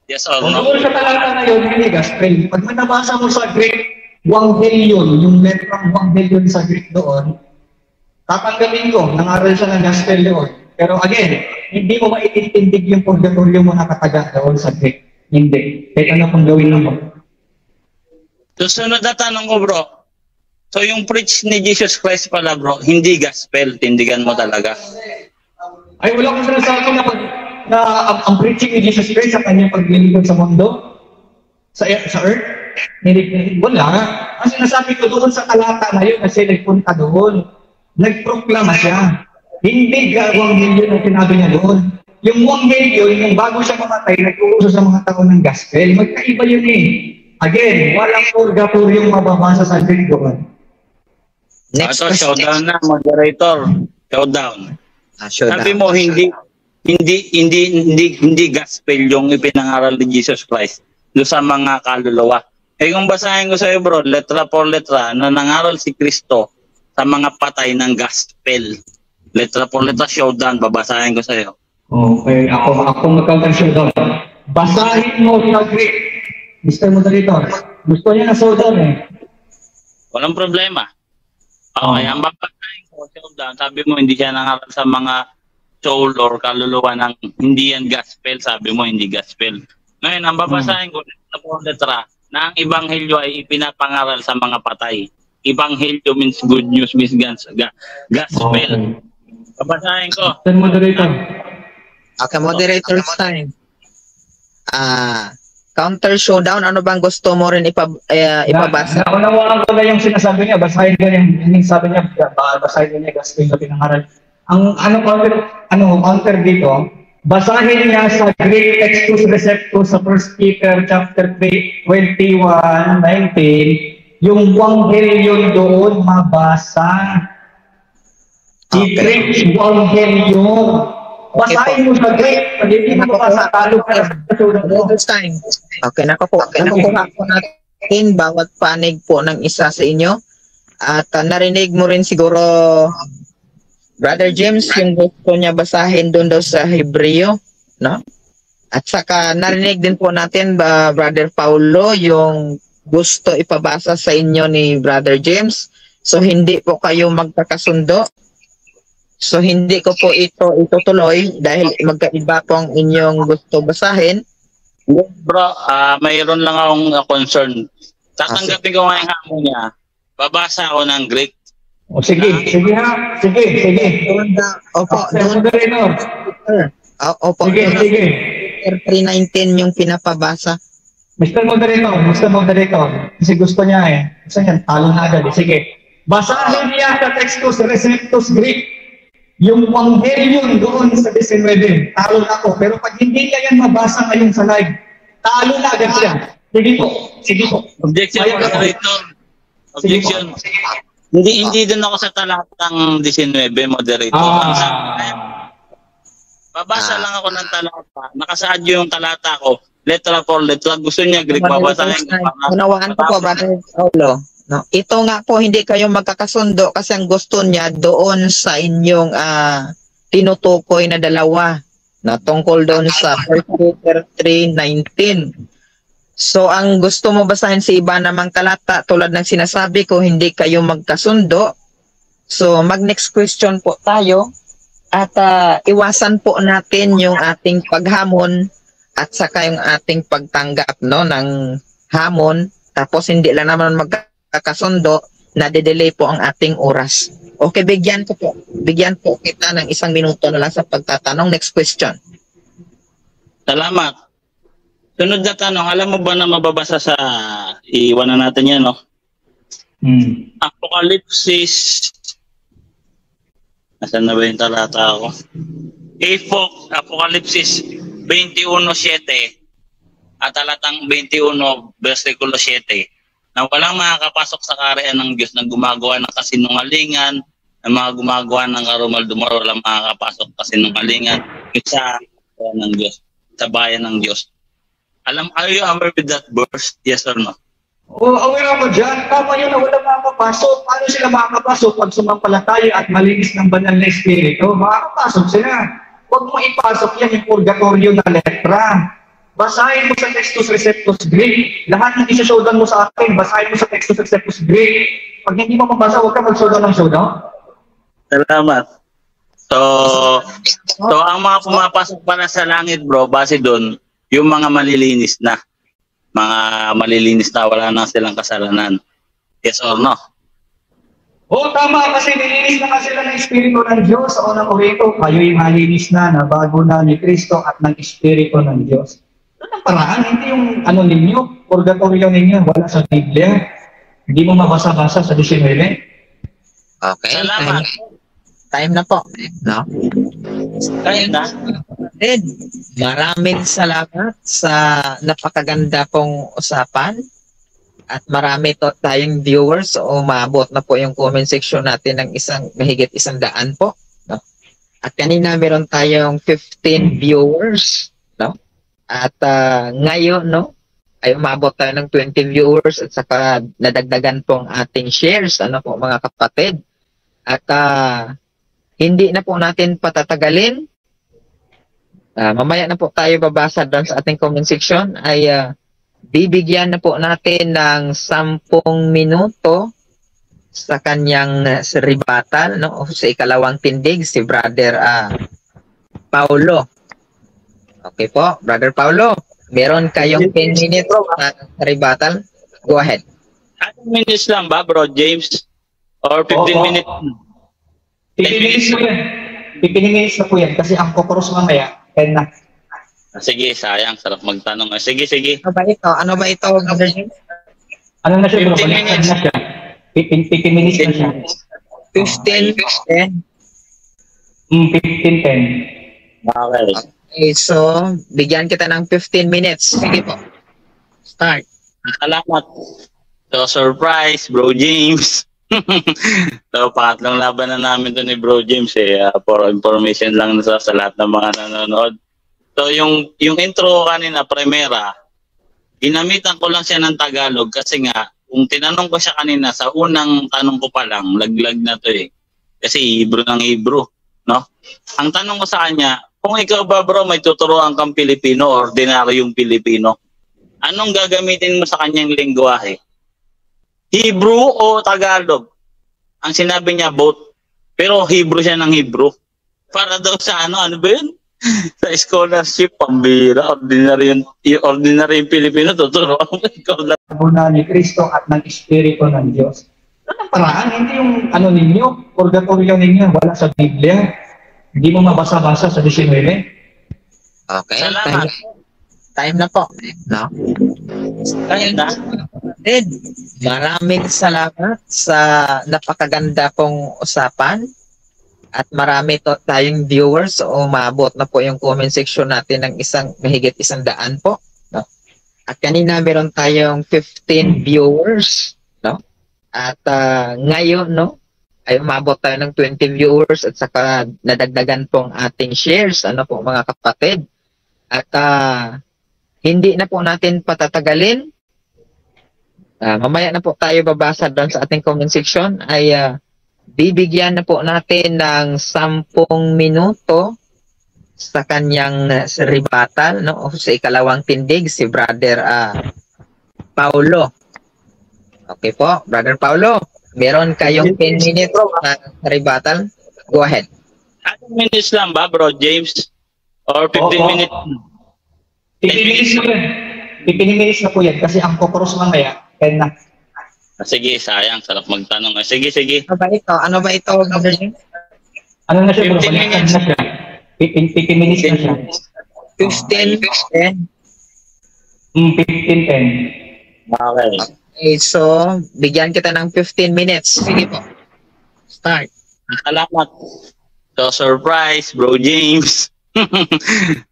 Yes or no? Kung sa talata na yun, hindi gospel. Pag nabasa mo sa Greek, Wangelion, yung letrang Wangelion sa Greek doon, tatanggalin ko, nangaral siya ng gospel doon. Pero again, hindi mo maiintindig yung purgatorio mo nakataga doon sa Greek. Hindi. Kahit ano pang gawin mo. Susunod na tanong ko, bro. So yung preach ni Jesus Christ pala, bro, hindi gospel. Tindigan mo talaga. Ay, wala kong sinasabi na ang preaching ni Jesus Christ sa kanyang paglilingkod sa mundo, sa earth, wala. Ang sinasabi ko doon sa talata na yun kasi nagpunta doon. Nagproklama siya. Hindi wanghilyo ang sinabi niya doon. Yung wanghilyo, yung bago siya mamatay, nag-uuso sa mga tao ng gospel. Magkaiba yun eh. Again, walang purgatoryong mababasa sa Greek doon. Next Ito, question. showdown na, moderator. Showdown. Showdown. Sabi mo, hindi gospel yung ipinangaral ni Jesus Christ doon sa mga kaluluwa. Eh kung basahin ko sa iyo, bro, letra por letra, na nangaral si Kristo sa mga patay ng gospel. Letra por letra, showdown, babasahin ko sa iyo. Okay, ako mag-counter showdown. Basahin mo sa Greek. Mr. Moderator, gusto niya na showdown eh. Walang problema. Okay, ang babasahin ko, showdown, sabi mo hindi siya nangaral sa mga soul or kaluluwa ng hindi yan gospel, sabi mo hindi gospel. Ngayon, ang babasahin ko, letra por letra, na ang ebanghelyo ay ipinapangaral sa mga patay. Ebanghelyo means good news, means gospel. Okay. Babasahin ko. Mr. Moderator. Okay, moderator's time. Counter showdown, ano bang gusto mo rin ipabasa? Naunawaan ko na yung sinasabi niya, basahin ko yung sabi niya, basahin niya gospel na pinangaral. Ang counter dito, basahin niya sa Greek Textus Receptus sa 1 Peter chapter 21:19, yung Wanghelyon doon mabasa. I-preach Wanghelyon. Basahin mo sa Greek, pag hindi mo mabasa, talo ka sa sulat mo. Time. Okay, nakukuha po natin bawat panig po ng isa sa inyo. At narinig mo rin siguro, Brother James, yung gusto niya basahin doon daw sa Hebreo, no? At saka narinig din po natin Brother Paulo yung gusto ipabasa sa inyo ni Brother James. So hindi po kayo magkakasundo. So hindi ko po ito itutuloy dahil magkaiba po ang inyong gusto basahin. Bro, mayroon lang akong concern. Tatanggapin ko nga yung hamon niya. Babasa ako ng Greek. O sige ha. Sige. Opo, Doon rin. Opo. Sige. 3:19 yung pinapabasa. Mr. Moderator. Kasi gusto niya eh. Gusto niya, talo na agad. Sige. Basahin niya sa Textus Receptus Greek. Yung Wanghelyon doon sa 19. Talo na ako. Pero pag hindi niya yan mabasa ngayon sa live, talo na agad siya. Sige po. Objection, moderator. Objection. Hindi din ako sa talatang 19, moderator. Babasa lang ako ng talata. Nakasaad yung talata ko. Letra por letra. Gusto niya Greek. Babasahin ko. Unawaan ko po, Brother Paulo. No, ito nga po, hindi kayo magkakasundo kasi ang gusto niya doon sa inyong tinutukoy na dalawa na tungkol doon sa 1 Peter 3:19. So, ang gusto mo basahin sa iba namang talata, tulad ng sinasabi ko, hindi kayo magkasundo. So, mag-next question po tayo at iwasan po natin yung ating paghamon at saka yung ating pagtanggap ng hamon. Tapos, hindi lang naman magkakasundo, nade-delay po ang ating oras. Okay, bigyan po kita ng 1 minuto na lang sa pagtatanong. Next question. Salamat. Sunod na tanong, alam mo ba na mababasa sa, iwanan natin yan, no? Apokalipsis, nasaan na ba yung talata ako? Apokalipsis 21:7 at talatang 21, versikulo 7, na walang makakapasok sa kaharian ng Diyos na gumagawa ng kasinungalingan, na mga gumagawa ng karumal-dumal, walang makakapasok kasinungalingan sa bayan ng Diyos, sa bayan ng Diyos. Are you aware with that verse? Yes or no? Aware ako dyan. Tama yun na walang makakapasok. Paano sila makakapasok pag sumampalataya at malinis ng banal na espiritu? Makakapasok sila. Huwag mo ipasok yan yung purgatorio na letra. Basahin mo sa Textus Receptus Greek. Lahat ng isa-showdown mo sa akin, basahin mo sa Textus Receptus Greek. Pag hindi mo mabasa, huwag ka mag-showdown ng showdown. Salamat. So, So ang mga pumapasok pa na sa langit, bro, base doon, yung mga malilinis na. Mga malilinis na wala na silang kasalanan. Yes or no? Oo, tama, kasi nilinis na sila ng Espiritu ng Diyos sa unang uwito. Kayo'y malinis na bago na ni Kristo at ng Espiritu ng Diyos. Ito ang paraan, hindi yung ano ninyo, purgatorio ninyo, wala sa Biblia. Hindi mo mabasa-basa sa 19. Okay. Salamat. Time na po. No? Kaya na. Ed, maraming salamat sa napakaganda pong usapan. At marami tayong viewers o maabot na po yung comment section natin ng mahigit 100 po. No? At kanina meron tayong 15 viewers. No? At ngayon, no, ay umabot tayo ng 20 viewers at saka nadagdagan po ang ating shares, ano po mga kapatid. At hindi na po natin patatagalin. Mamaya na po tayo babasa doon sa ating comment section ay bibigyan na po natin ng 10 minuto sa kanyang rebuttal, no? O sa ikalawang tindig, si Brother Paulo. Okay po, Brother Paulo, meron kayong 10 minutes na rebuttal. Go ahead. 10 minutes lang ba, Bro James? Or 15 minutes? 15 minutes na po yan. 15 minutes na po yan kasi ang kukuros mamaya, 10 na. Sige, sayang. Sarap magtanong. Sige. Ano ba ito? Ano ba ito, Brother James? Ano na siya, bro? 15 minutes. Na siya. 15 minutes na siya. 15, 10. 15, 10. Okay. Okay, so bigyan kita ng 15 minutes. Sige po. Start. Salamat. So, surprise, Bro James. So, pangatlong laban na namin to ni Bro James for information lang sa lahat ng mga nanonood. So, yung intro kanina, primera, ginamitan ko lang siya ng Tagalog kasi nga, kung tinanong ko siya kanina, sa unang tanong ko pa lang, laglag na to Kasi Hebrew ng Hebrew, no? Ang tanong ko sa kanya, kung ikaw ba bro, may tuturuan kang Pilipino, ordinaryong Pilipino, anong gagamitin mo sa kanyang lengguwahe? Hebrew o Tagalog? Ang sinabi niya, both. Pero Hebrew siya ng Hebrew. Para daw sa ano ba yun? Sa scholarship, pambira, ordinary yung Pilipino, tuturo ako. Bago na ni Kristo at ng Espiritu ng Diyos. Ito ang paraan, hindi yung ano ninyo, purgatorio ninyo, wala sa Biblia. Hindi mo mabasa-basa sa 19. Okay. Salamat. Time na po. No? Kaya na. Ed, maraming salamat sa napakaganda pong usapan. At marami tayong viewers o maabot na po yung comment section natin ng mahigit 100 po. No? At kanina meron tayong 15 viewers. No? At ngayon, no, ay umabot tayo ng 20 viewers at saka nadagdagan po ang ating shares, ano po mga kapatid. At hindi na po natin patatagalin. Mamaya na po tayo babasa doon sa ating comment section ay bibigyan na po natin ng 10 minuto sa kanyang rebuttal, no? O sa ikalawang tindig, si Brother Paulo. Okay po, Brother Paulo, meron kayong 10 minutes na rebuttal. Go ahead. 10 minutes lang ba, Bro James? Or 15 minutes? 15 minutes na po yan. 15 minutes na po yan kasi ang kukuros mamaya, 10 na. Sige, sayang. Sarap magtanong. Sige. Ano ba ito, Brother James? Ano na siya, bro? 15 minutes. Na siya. 15 minutes na siya. 15, 10. 15, 10. Okay. Okay, so bigyan kita ng 15 minutes. Sige po. Start. Salamat. So, surprise, Bro James.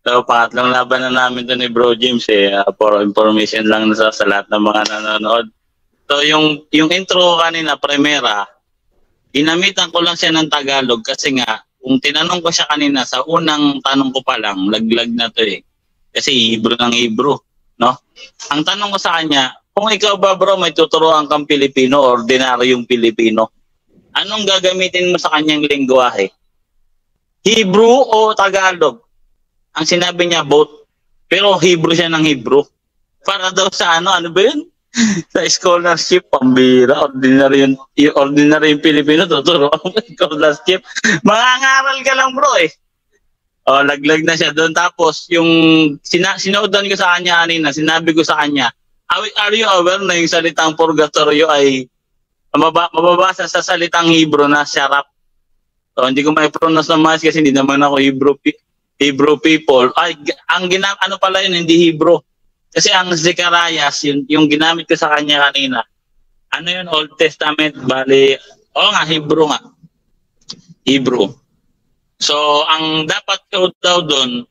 So, pangatlong laban na namin to ni Bro James for information lang sa lahat ng mga nanonood. So, yung intro kanina, primera, ginamitan ko lang siya ng Tagalog kasi nga, kung tinanong ko siya kanina, sa unang tanong ko pa lang, laglag na to Kasi Hebrew ng Hebrew, no? Ang tanong ko sa kanya, kung ikaw ba bro, may tuturuan kang Pilipino, ordinaryong Pilipino, anong gagamitin mo sa kanyang lengguwahe? Hebrew o Tagalog? Ang sinabi niya, both. Pero Hebrew siya ng Hebrew. Para daw sa ano ba yun? Sa scholarship, pambira, ordinary yung Pilipino, tuturo ang scholarship. Mangangaral ka lang bro eh. O, laglag na siya doon. Tapos, yung sinaudan ko sa kanya kanina, sinabi ko sa kanya, are you aware na yung salitang purgatorio ay mababasa sa salitang Hebrew na syarap? So, hindi ko may pronounce na mas kasi hindi naman ako Hebrew people. Ay, ano pala yun, hindi Hebrew. Kasi ang Zechariah, yung ginamit ko sa kanya kanina, ano yun, Old Testament, bali, nga, Hebrew nga. Hebrew. So, ang dapat ko daw doon,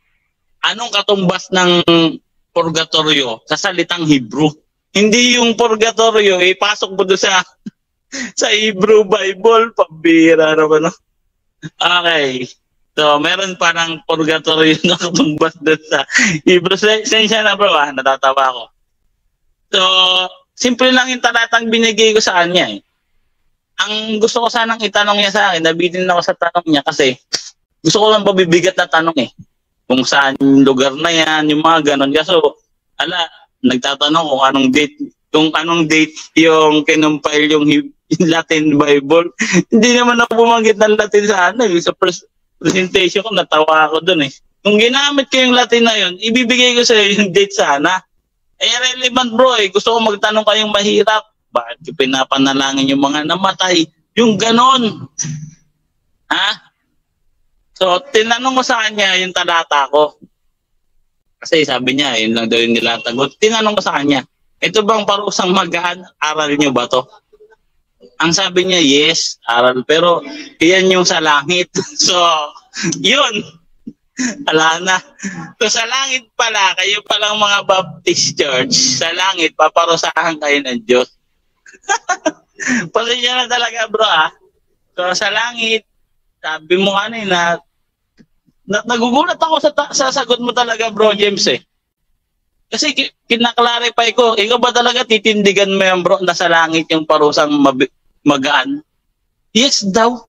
anong katumbas ng purgatorio sa salitang Hebrew? Hindi yung purgatorio, ipasok mo doon sa Hebrew Bible, pambira naman. Okay. So, meron parang purgatorio na katumbas doon sa Hebrew. Sensya na bro, natatawa ko. So, simple lang yung talatang binigay ko sa kanya eh. Ang gusto ko sanang itanong niya sa akin, nabitin ako sa tanong niya kasi gusto ko lang pabibigat na tanong eh. Kung saan yung lugar na yan, yung mga ganon. So, nagtatanong kung anong date yung kinumpile yung Latin Bible. Hindi naman ako bumanggit ng Latin sa sa presentation ko, natawa ako dun eh. Kung ginamit ko yung Latin na yun, ibibigay ko sa yung date sana. Relevant bro eh. Gusto ko magtanong kayong mahirap. Bakit yung pinapanalangin yung mga namatay? Yung ganon. Ha? So, tinanong ko sa kanya yung talata ko. Kasi sabi niya, yun lang daw yung nilatagot. Tinanong ko sa kanya, ito bang parusang magaan? Aral niyo ba to? Ang sabi niya, yes, aral. Pero, yan yung sa langit. So, yun. Ala na. So, sa langit pala, kayo palang mga Baptist Church, sa langit, paparusahan kayo ng Diyos. Pasensya na talaga, bro, ah. So, sa langit, sabi mo kanina, nagugulat ako sa sagot mo talaga, bro, James, eh. Kasi kinaklarify ko, ikaw ba talaga titindigan mo yan, bro, na sa langit yung parusang magaan? Yes daw.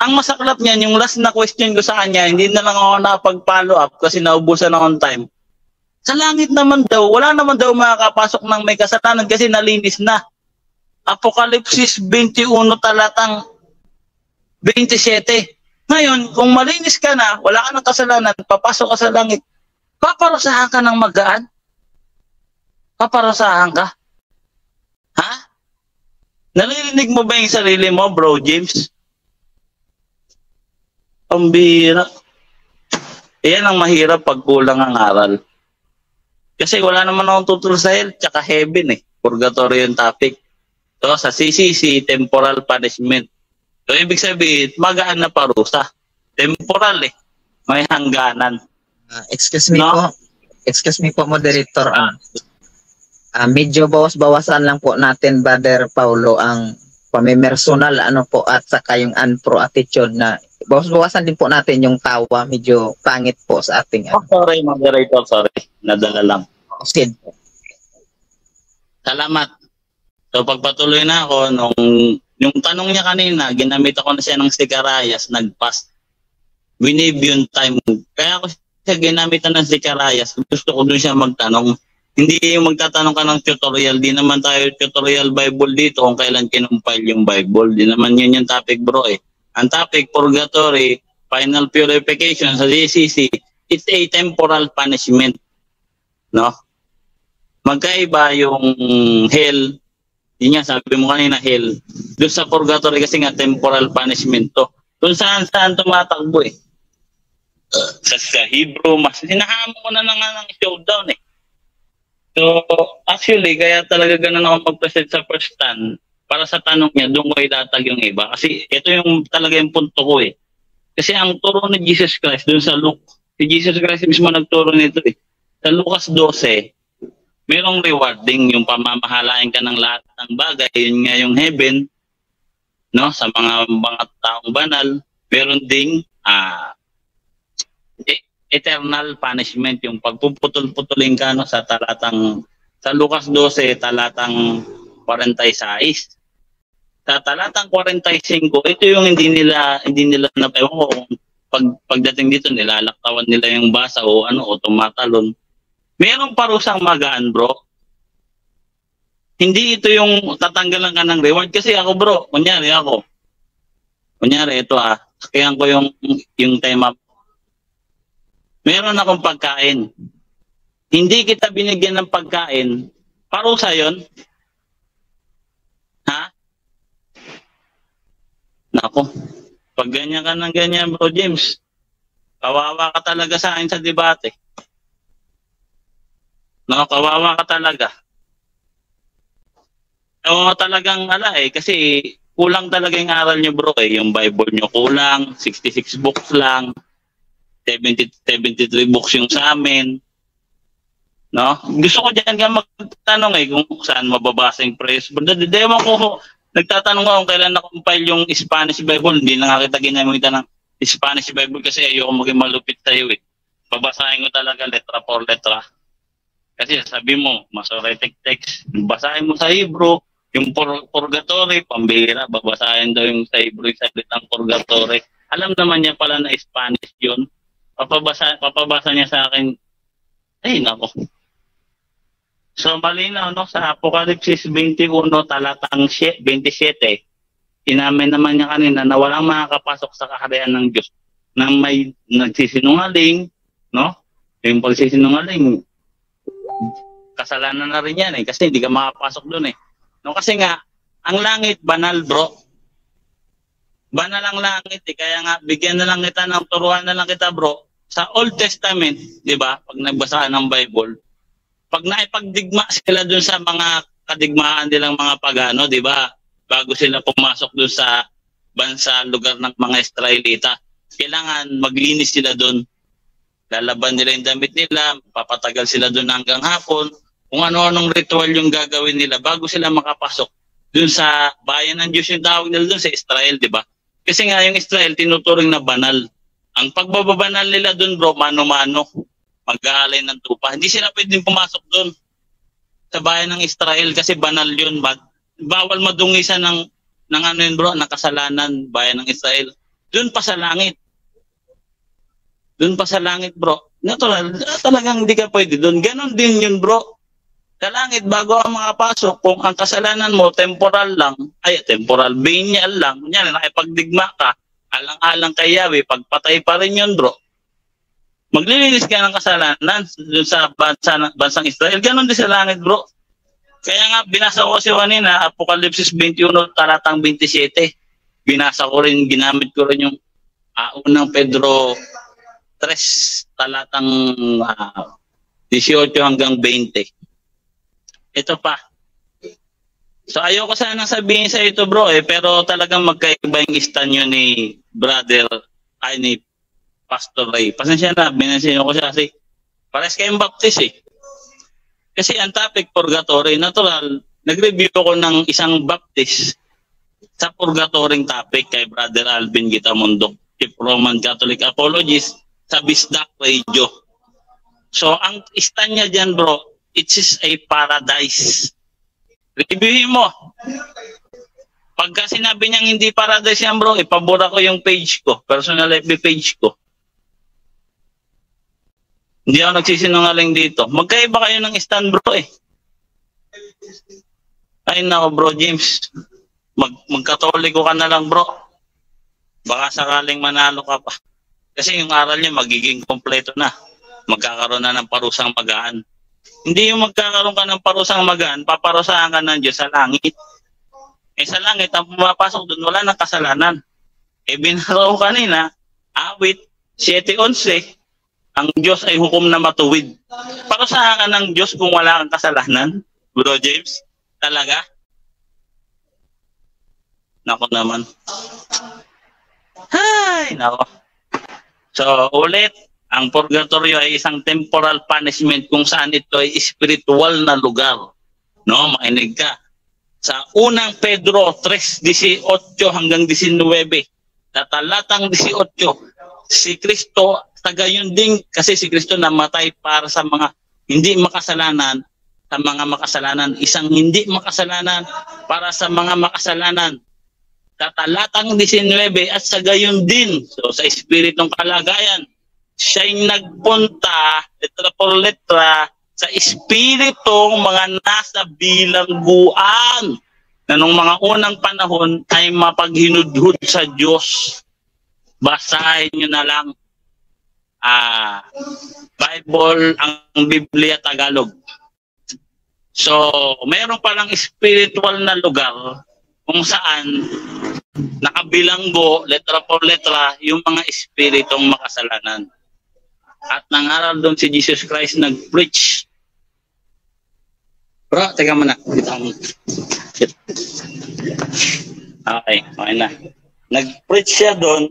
Ang masaklap niyan, yung last na question ko sa kanya, hindi na lang ako nakapag-follow up kasi naubusan ako on time. Sa langit naman daw, wala naman daw makakapasok ng may kasalanan kasi nalinis na. Apokalipsis 21 talatang 27. Ngayon, kung malinis ka na, wala ka ng kasalanan, papasok ka sa langit, paparusahan ka ng magaan? Paparusahan ka? Ha? Naririnig mo ba yung sarili mo, bro, James? Pambira. Iyan ang mahirap pag kulang ang aral. Kasi wala naman akong tuturo sa hell, tsaka heaven eh. Purgatory yung topic. So, sa CCC, temporal punishment. So, ibig sabihin, magaan na parusa. Temporal eh. May hangganan. Excuse me po, moderator. Medyo bawas-bawasan lang po natin, Brother Paulo, ang pamimersonal at saka yung unpro attitude na bawas-bawasan din po natin yung tawa. Medyo pangit po sa ating sorry, moderator, sorry. Nadala lang. Sid. Salamat. So, pagpatuloy na ako, yung tanong niya kanina, ginamit ako na siya ng Zechariah, nag-pass. Winave yung time. Kaya ako siya ginamitan ng Zechariah, gusto ko doon siya magtanong. Hindi yung magtatanong ka ng tutorial, di naman tayo tutorial Bible dito kung kailan kinumpile yung Bible. Di naman yun yung topic, bro eh. Ang topic, purgatory, final purification sa GCC, it's a temporal punishment. No? Magkaiba yung hell, yun nga, sabi mo kanina, hell. Doon sa purgatory kasi nga temporal punishment to. Kung saan tumatakbo eh. Sa Hebrew, mas sinahamo ko na ng showdown eh. So, actually, kaya talaga ganun ako mag-present sa first stand. Para sa tanong niya, doon ko itatag yung iba. Kasi ito yung talaga yung punto ko eh. Kasi ang turo ni Jesus Christ doon sa Luke, si Jesus Christ mismo nagturo nito eh. Sa Lucas 12, mayroong rewarding yung pamamahalain ka ng lahat ng bagay. Yun nga yung heaven, no? Sa mga taong banal. Meron ding eternal punishment, yung pagpuputol-putulin ka no, sa Lucas 12, talatang 46. Sa talatang 45, ito yung hindi nila napaewan ko kung pagdating dito nilalaktawan nila yung basa o tumatalon. Merong parusang magaan, bro. Hindi ito yung tatanggalan ka ng reward. Kasi ako bro, kunyari ito sakihan ko yung time up. Meron akong pagkain. Hindi kita binigyan ng pagkain, parusa yon. Ha? Nako, pag ganyan ka ng ganyan bro James, kawawa ka talaga sa akin sa debate. No, kawawa ka talaga. Oo, talagang kasi kulang talaga yung aral nyo bro yung Bible nyo kulang, 66 books lang, 73 books yung sa amin. No? Gusto ko dyan ka magtanong kung saan mababasa yung praise. But dewan ko, nagtatanong ako kung kailan na-compile yung Spanish Bible. Hindi na nga kita ginamitan ng Spanish Bible kasi ayoko maging malupit tayo Babasahin ko talaga letra por letra. Kasi sabi mo, Masoretic text. Basahin mo sa Hebrew, yung purgatory, pambihira, babasahin daw yung sa Hebrew yung salitang purgatory. Alam naman niya pala na Spanish yun. Papabasa niya sa akin, nako. So, malinaw, sa Apocalypse 21, talatang 27, inamin naman niya kanina na walang makakapasok sa kaharian ng Diyos nang may nagsisinungaling, yung pagsisinungaling, kasalanan na rin yan kasi hindi ka makapasok doon kasi nga, ang langit, banal bro. Banal ang langit kaya nga, bigyan na lang kita ng turuan na lang kita bro. Sa Old Testament, di ba, pag nagbasa ng Bible, pag naipagdigma sila dun sa mga kadigmaan nilang mga pagano, di ba, bago sila pumasok dun sa bansa, lugar ng mga Israelita, kailangan maglinis sila dun. Lalaban nila yung damit nila, papatagal sila dun hanggang hapon, kung ano-anong ritual yung gagawin nila bago sila makapasok dun sa bayan ng Diyos yung tawag nila dun sa Israel, di ba? Kasi nga yung Israel tinuturing na banal. Ang pagbababanal nila dun bro, mano-mano, mag-aalay ng tupa. Hindi sila pwedeng pumasok dun sa bayan ng Israel kasi banal yun. Bawal madungisan ng yun bro, ng kasalanan, bayan ng Israel. Dun pa sa langit. Dun pa sa langit bro. Natural, talagang hindi ka pwede dun. Ganon din yun bro. Sa langit, bago ang makapasok, kung ang kasalanan mo, temporal lang, temporal, venial lang, yan, nakipagdigma ka, alang-alang kay Yahweh, pagpatay pa rin yun, bro. Maglilinis ka ng kasalanan dun sa bansang Israel. Ganon din sa langit, bro. Kaya nga, binasa ko si kanina, Apocalypse 21, talatang 27. Binasa ko rin, ginamit ko rin yung unang Pedro 3, talatang 18 hanggang 20. Ito pa. So ayoko sanang sabihin sa ito bro pero talagang magkaiba yung stand nyo ni ni Pastor Ray. Pasensya na, binansin ko siya kasi pares kayong baptist Kasi ang topic purgatory, natural, nag-review ko ng isang baptist sa purgatory topic kay Brother Alvin Gitamundo, Chief Roman Catholic Apologist sa Bisdak Radio. So ang stand niya dyan bro, it is a paradise. Reviewin mo. Pagka sinabi niyang hindi paradise yan bro, ipabura ko yung page ko, personal FB page ko. Hindi ako nagsisinungaling dito. Magkaiba kayo ng stand bro Ay nako bro James, magkatoliko ka na lang bro. Baka sakaling manalo ka pa. Kasi yung aral niya magiging kompleto na. Magkakaroon na ng parusang magaan. Hindi yung magkakaroon ka ng parusang magaan, paparusahan ka ng Diyos sa langit. Sa langit, ang pumapasok doon, wala nang kasalanan. Binaraw kanina, awit 7:11, ang Diyos ay hukom na matuwid. Parusahan ka ng Diyos kung wala kang kasalanan, Bro James? Talaga? Nako naman. Hay, nako. So, ulit, ang purgatorio ay isang temporal punishment kung saan ito ay spiritual na lugar. No, makinig ka. Sa unang Pedro 3:18 hanggang 19, sa talatang 18, si Kristo, tagayon din kasi si Kristo namatay para sa mga hindi makasalanan, sa mga makasalanan, isang hindi makasalanan para sa mga makasalanan. Sa talatang 19 at sa gayon din, so sa espiritong kalagayan, siya'y nagpunta, letra por letra, sa espiritong mga nasa bilangguan na nung mga unang panahon ay mapaghinudhud sa Diyos. Basahin nyo na lang Bible, ang Biblia Tagalog. So, mayroon palang spiritual na lugar kung saan nakabilanggo, letra por letra, yung mga espiritong makasalanan. At nangaral doon si Jesus Christ nag-preach. Bro, teka muna. Okay na. Nag-preach siya doon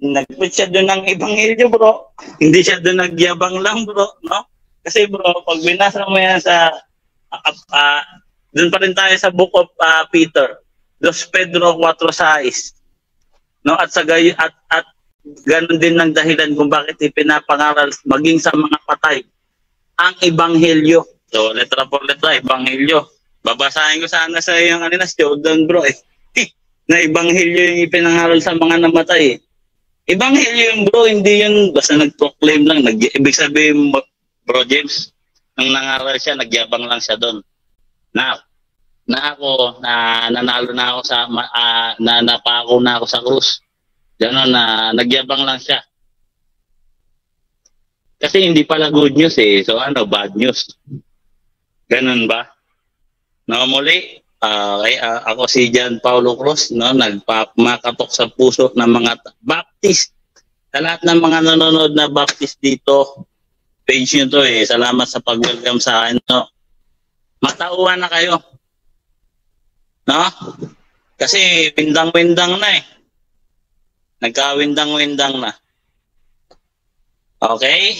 ng ebanghelyo, bro. Hindi siya doon nagyabang lang, bro, no? Kasi bro, pag binasa mo yan sa doon pa rin tayo sa book of Peter, 2 Pedro 4:6. No, at ganun din ng dahilan kung bakit ipinapangaral maging sa mga patay ang ebanghelyo. So, letra por letra, ebanghelyo. Babasahin ko sana sa yung kanina si Jordan, bro, na ebanghelyo yung ipinangaral sa mga namatay. Ebanghelyo yung bro, hindi yun basta nag-proclaim lang. Ibig sabihin, bro James, nang nangaral siya, nagyabang lang siya doon. Nanalo na ako sa, napako na ako sa krus. Gano'n na nagyabang lang siya. Kasi hindi pala good news eh. So bad news. Ganun ba? No, muli, ako si John Paulo Cruz, no, nagmakatok sa puso ng mga Baptist. Sa lahat ng mga nanonood na Baptist dito, page nyo to eh. Salamat sa pag-welcome sa akin, no. Matauhan na kayo. No? Kasi windang-windang na eh. Nagka-windang-windang na. Okay?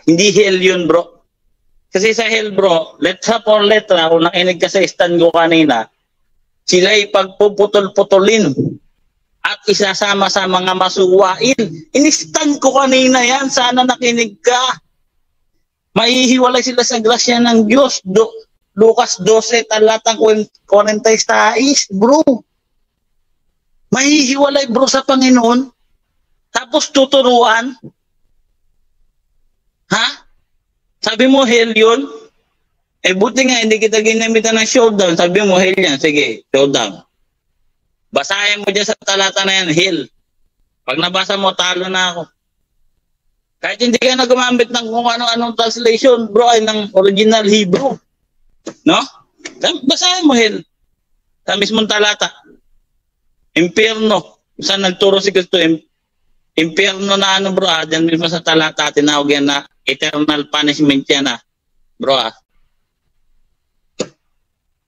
Hindi hell yun, bro. Kasi sa hell, bro, letra por letra, kung nakinig ka sa stand ko kanina, sila ipagpuputol-putulin at isasama sa mga masuwain. In-stand ko kanina yan, sana nakinig ka. Maihiwalay sila sa grasya ng Diyos. Lucas 12, talatang 46, bro. Mahihiwalay, bro, sa Panginoon. Tapos tuturuan. Ha? Sabi mo, hell yun? Buti nga, hindi kita ginamitan ng showdown. Sabi mo, hell yan. Sige, showdown. Basahin mo dyan sa talata na yan, hell. Pag nabasa mo, talo na ako. Kahit hindi ka na gumamit ng kung ano-anong translation, bro, ay ng original Hebrew. No? Basahin mo, hell. Sa mismong talata. Impyerno. Saan nagturo si Kristo? Impyerno na bro, dyan mismo sa talata, tinawag yan na eternal punishment yan bro,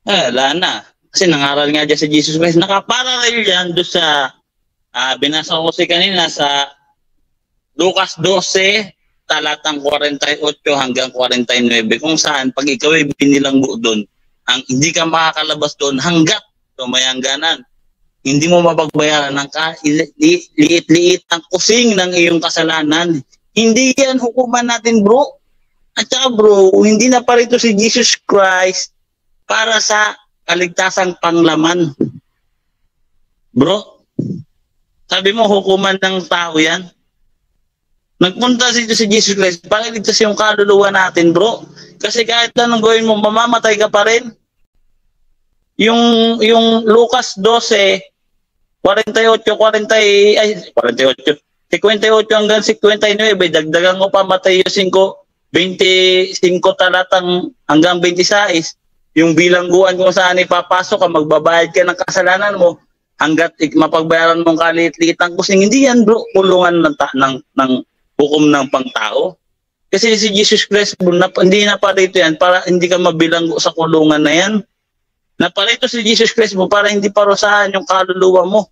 wala na. Kasi nangaral nga dyan si Jesus Christ. Nakaparallel yan doon sa binasa ko si kanina sa Lucas 12, talatang 48 hanggang 49, kung saan pag ikaw ay binilanggo doon, hindi ka makakalabas doon hanggat tumayangganan. Hindi mo mapagbayaran ng liit-liit ang kusing ng iyong kasalanan. Hindi yan hukuman natin, bro. At saka, bro, hindi na parito si Jesus Christ para sa kaligtasang panglaman. Bro, sabi mo, hukuman ng tao yan. Nagpunta si Jesus Christ para iligtas yung kaluluwa natin, bro. Kasi kahit anong gawin mo, mamamatay ka pa rin. Yung Lucas 12, 48 hanggang 59, dagdagan ko pa Mateo 5, 25 talatang hanggang 26. Yung bilangguan kung saan ipapasok ka, magbabayad ka ng kasalanan mo, hanggat mapagbayaran mong kalit-litang kusing. Hindi yan, bro, kulungan ng hukom ng pangtao. Kasi si Jesus Christ, hindi na parito yan para hindi ka mabilanggo sa kulungan na yan. Naparito si Jesus Christ mo para hindi parusahan yung kaluluwa mo.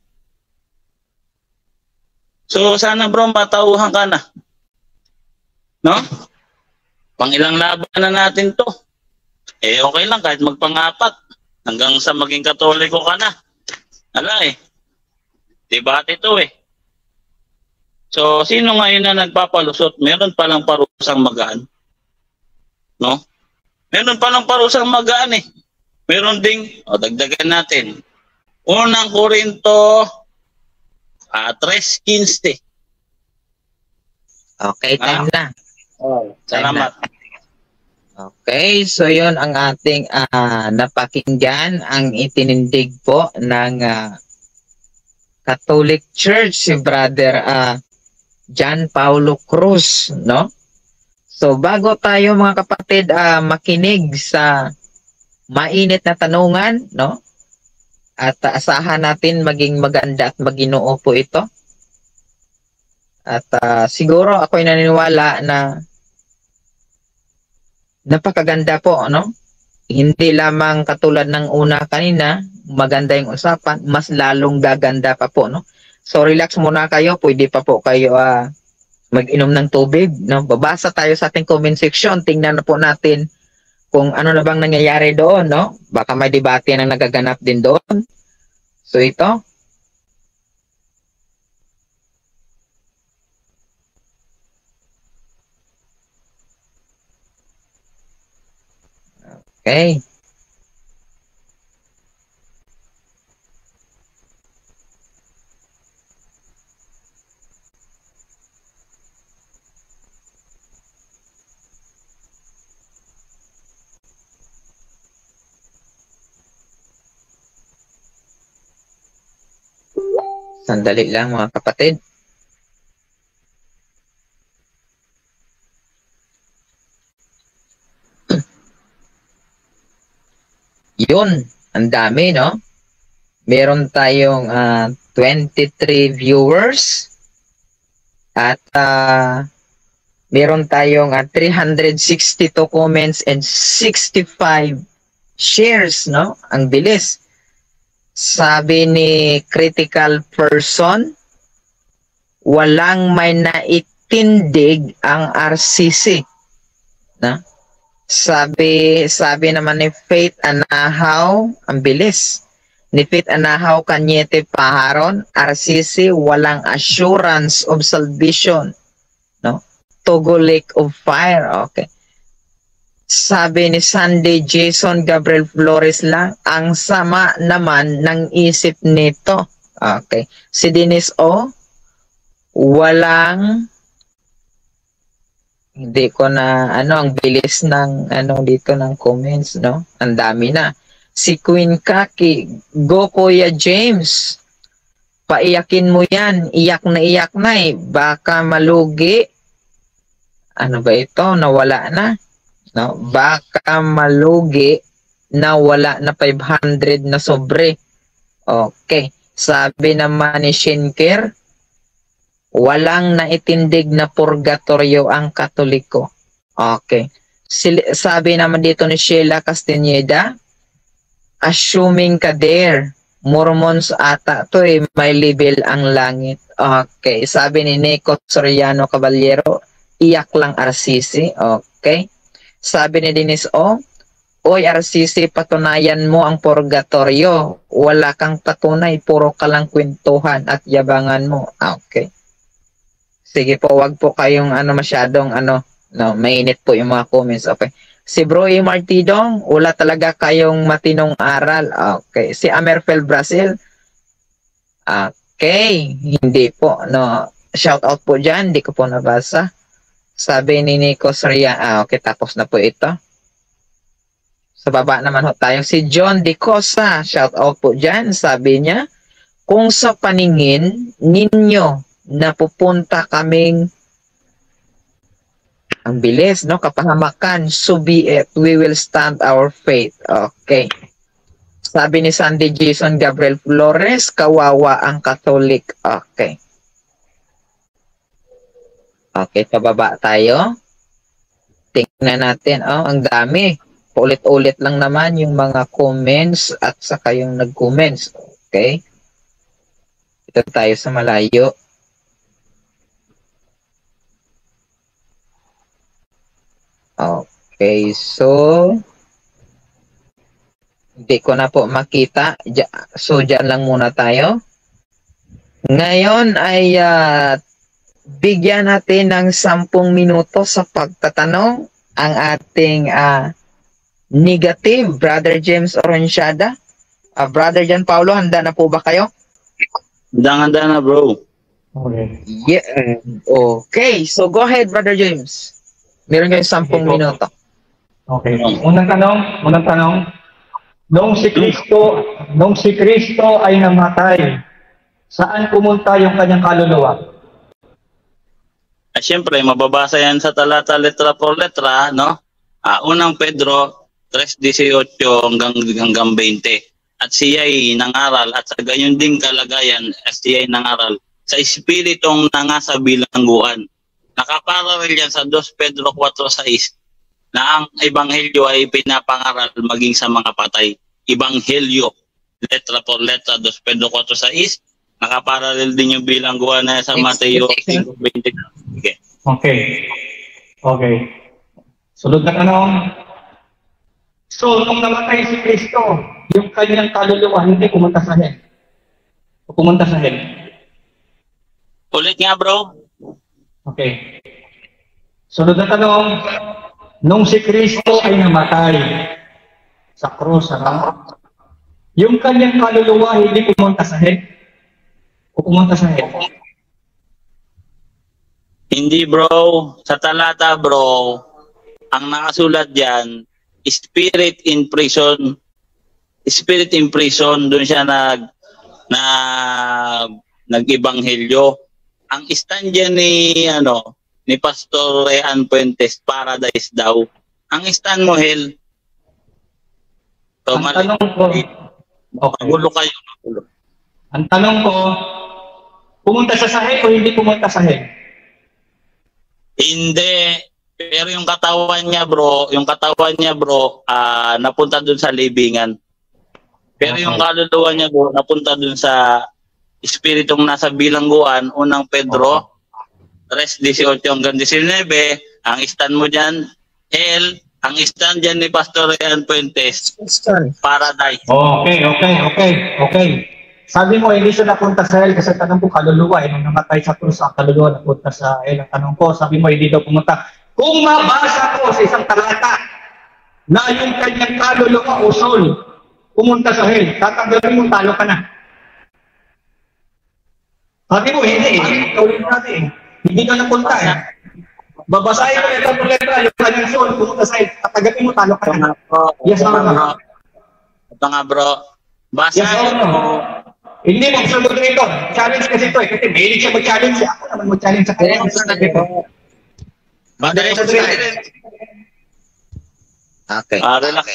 So sana, bro, matauhan ka na. No? Pangilang laban na natin to. Okay lang kahit magpangapat. Hanggang sa maging Katoliko ka na. Debate ito eh. So, sino ngayon na nagpapalusot? Meron palang parusang magaan. No? Meron palang parusang magaan eh. Meron ding, dagdagan natin. Unang Korinto 3:15. Okay, time na. Salamat. Okay, so yun ang ating napakinggan, ang itinindig po ng Catholic Church, si Brother John Paulo Cruz, no? So bago tayo mga kapatid makinig sa mainit na tanungan, no? At asahan natin maging maganda at maginoo po ito. At siguro ako'y naniniwala na napakaganda po, no? Hindi lamang katulad ng una kanina, maganda yung usapan, mas lalong gaganda pa po, no? So relax muna kayo, pwede pa po kayo mag-inom ng tubig, no? Babasa tayo sa ating comment section, tingnan na po natin kung ano na bang nangyayari doon, no? Baka may debate na nagaganap din doon. So ito, okay. Sandali lang mga kapatid. Yun, ang dami, no? Meron tayong 23 viewers at meron tayong 362 comments and 65 shares, no? Ang bilis. Sabi ni Critical Person, walang may naitindig ang RCC, no? Sabi naman ni Faith Anahaw, ang bilis. Ni Faith Anahaw Kanyete Paharon, RCC walang assurance of salvation, no? Togo Lake of Fire, okay. Sabi ni Sunday Jason Gabriel Flores lang, ang sama naman ng isip nito. Okay. Si Dennis O, walang, hindi ko na, ang bilis ng, dito ng comments, no? Ang dami na. Si Queen Kaki, go Kuya James, paiyakin mo yan, iyak na baka malugi. Ano ba ito? Nawala na. No? Baka malugi na wala na 500 na sobre. Okay. Sabi naman ni Shinker, walang naitindig na purgatorio ang Katoliko. Okay. Sabi naman dito ni Sheila Castañeda, assuming ka there, Mormons ata to may level ang langit. Okay. Sabi ni Nico Soriano Caballero, iyak lang RCC. Okay. Sabi ni Dennis O, oy RCC, patunayan mo ang purgatorio. Wala kang patunay, puro ka lang kwentuhan at yabangan mo. Okay. Sige po, wag po kayong masyadong mainit po yung mga comments. Okay. Si Bro E. Martidong, wala talaga kayong matinong aral. Okay. Si Amerfel Brazil, okay. Hindi po, no. Shout out po dyan, hindi ko po nabasa. Sabi ni Nico Soria, okay, tapos na po ito. Sa baba naman ho tayo. Si John De Cosa, shout out po dyan. Sabi niya, kung sa paningin ninyo na pupunta kaming, ang bilis, no? Kapahamakan, so be it. We will stand our faith. Okay. Sabi ni Sandy Jason Gabriel Flores, kawawa ang Catholic. Okay. Okay, pababa tayo. Tingnan natin. Ang dami. Ulit-ulit lang naman yung mga comments at saka yung nag-comments. Okay. Ito tayo sa malayo. Okay, so hindi ko na po makita. So, dyan lang muna tayo. Ngayon ay bigyan natin ng 10 minuto sa pagtatanong ang ating negative, Brother James Oronsiada. Brother John Paulo, handa na po ba kayo? Handa na, bro. Okay. Yeah. Okay, so go ahead, Brother James. Meron kayo 10 minuto. Okay. Unang tanong. Noong si Kristo ay namatay, saan pumunta yung kanyang kaluluwa? Siyempre, mababasa yan sa talata letra por letra, no? Unang Pedro 3:18 hanggang 20. At siya ay nangaral at sa ganyan ding kalagayan, siya ay nangaral sa espiritong nangasa bilangguan. Nakaparallel yan sa 2 Pedro 4:6 na ang ebanghelyo ay pinapangaral maging sa mga patay. Ebanghelyo, letra por letra, 2 Pedro 4:6. Nakaparallel din yung bilangguan na sa Mateo 5:20. Okay. Sunod na tanong. So, nung namatay si Kristo, yung kanyang kaluluwa hindi pumunta sa hell. Pumunta sa hell. Ulit nga, bro. Okay. Sunod na tanong. Nung si Kristo ay namatay sa krus, yung kanyang kaluluwa hindi pumunta sa hell. Pumunta sa hell. Hindi, bro. Sa talata, bro, ang nakasulat diyan, spirit in prison. Spirit in prison, doon siya nag-ebanghelyo. Ang stand diyan ni Pastor Rehan Puentes, paradise daw. Ang stand mo, hell. So, ang tanong ko, magulo kayo. Ang tanong ko, pumunta sa hell o hindi pumunta sa hell? Hindi. Pero yung katawan niya, bro, napunta dun sa libingan. Pero yung kaluluwa niya, bro, napunta dun sa espiritong nasa bilangguan, unang Pedro, 3:18 hanggang 19, ang stand mo dyan, hell, ang stand dyan ni Pastor Rehan Puentes, paradise. Okay. Sabi mo, hindi siya napunta sa hell kasi tanong ko kaluluwa. Nung namatay sa krus, ang kaluluwa napunta sa hell. Ang tanong ko, sabi mo, hindi daw pumunta. Kung mabasa ko sa isang talata na yung kanyang kaluluwa o soul pumunta sa hell, tatanggalin mo, talo ka na. Sabi mo, hindi. Tawin natin. Hindi ka napunta Babasahin mo letra por letra, yung kanyang soul pumunta sa hell, tatanggalin mo, talo ka na. Yes, bro. Ito nga, bro. Basahin mo. Hindi mo gusto dito. Challenge kasi ito Kasi mahilig siya mag-challenge. Ako naman mag-challenge sa kanya. Okay. Relax.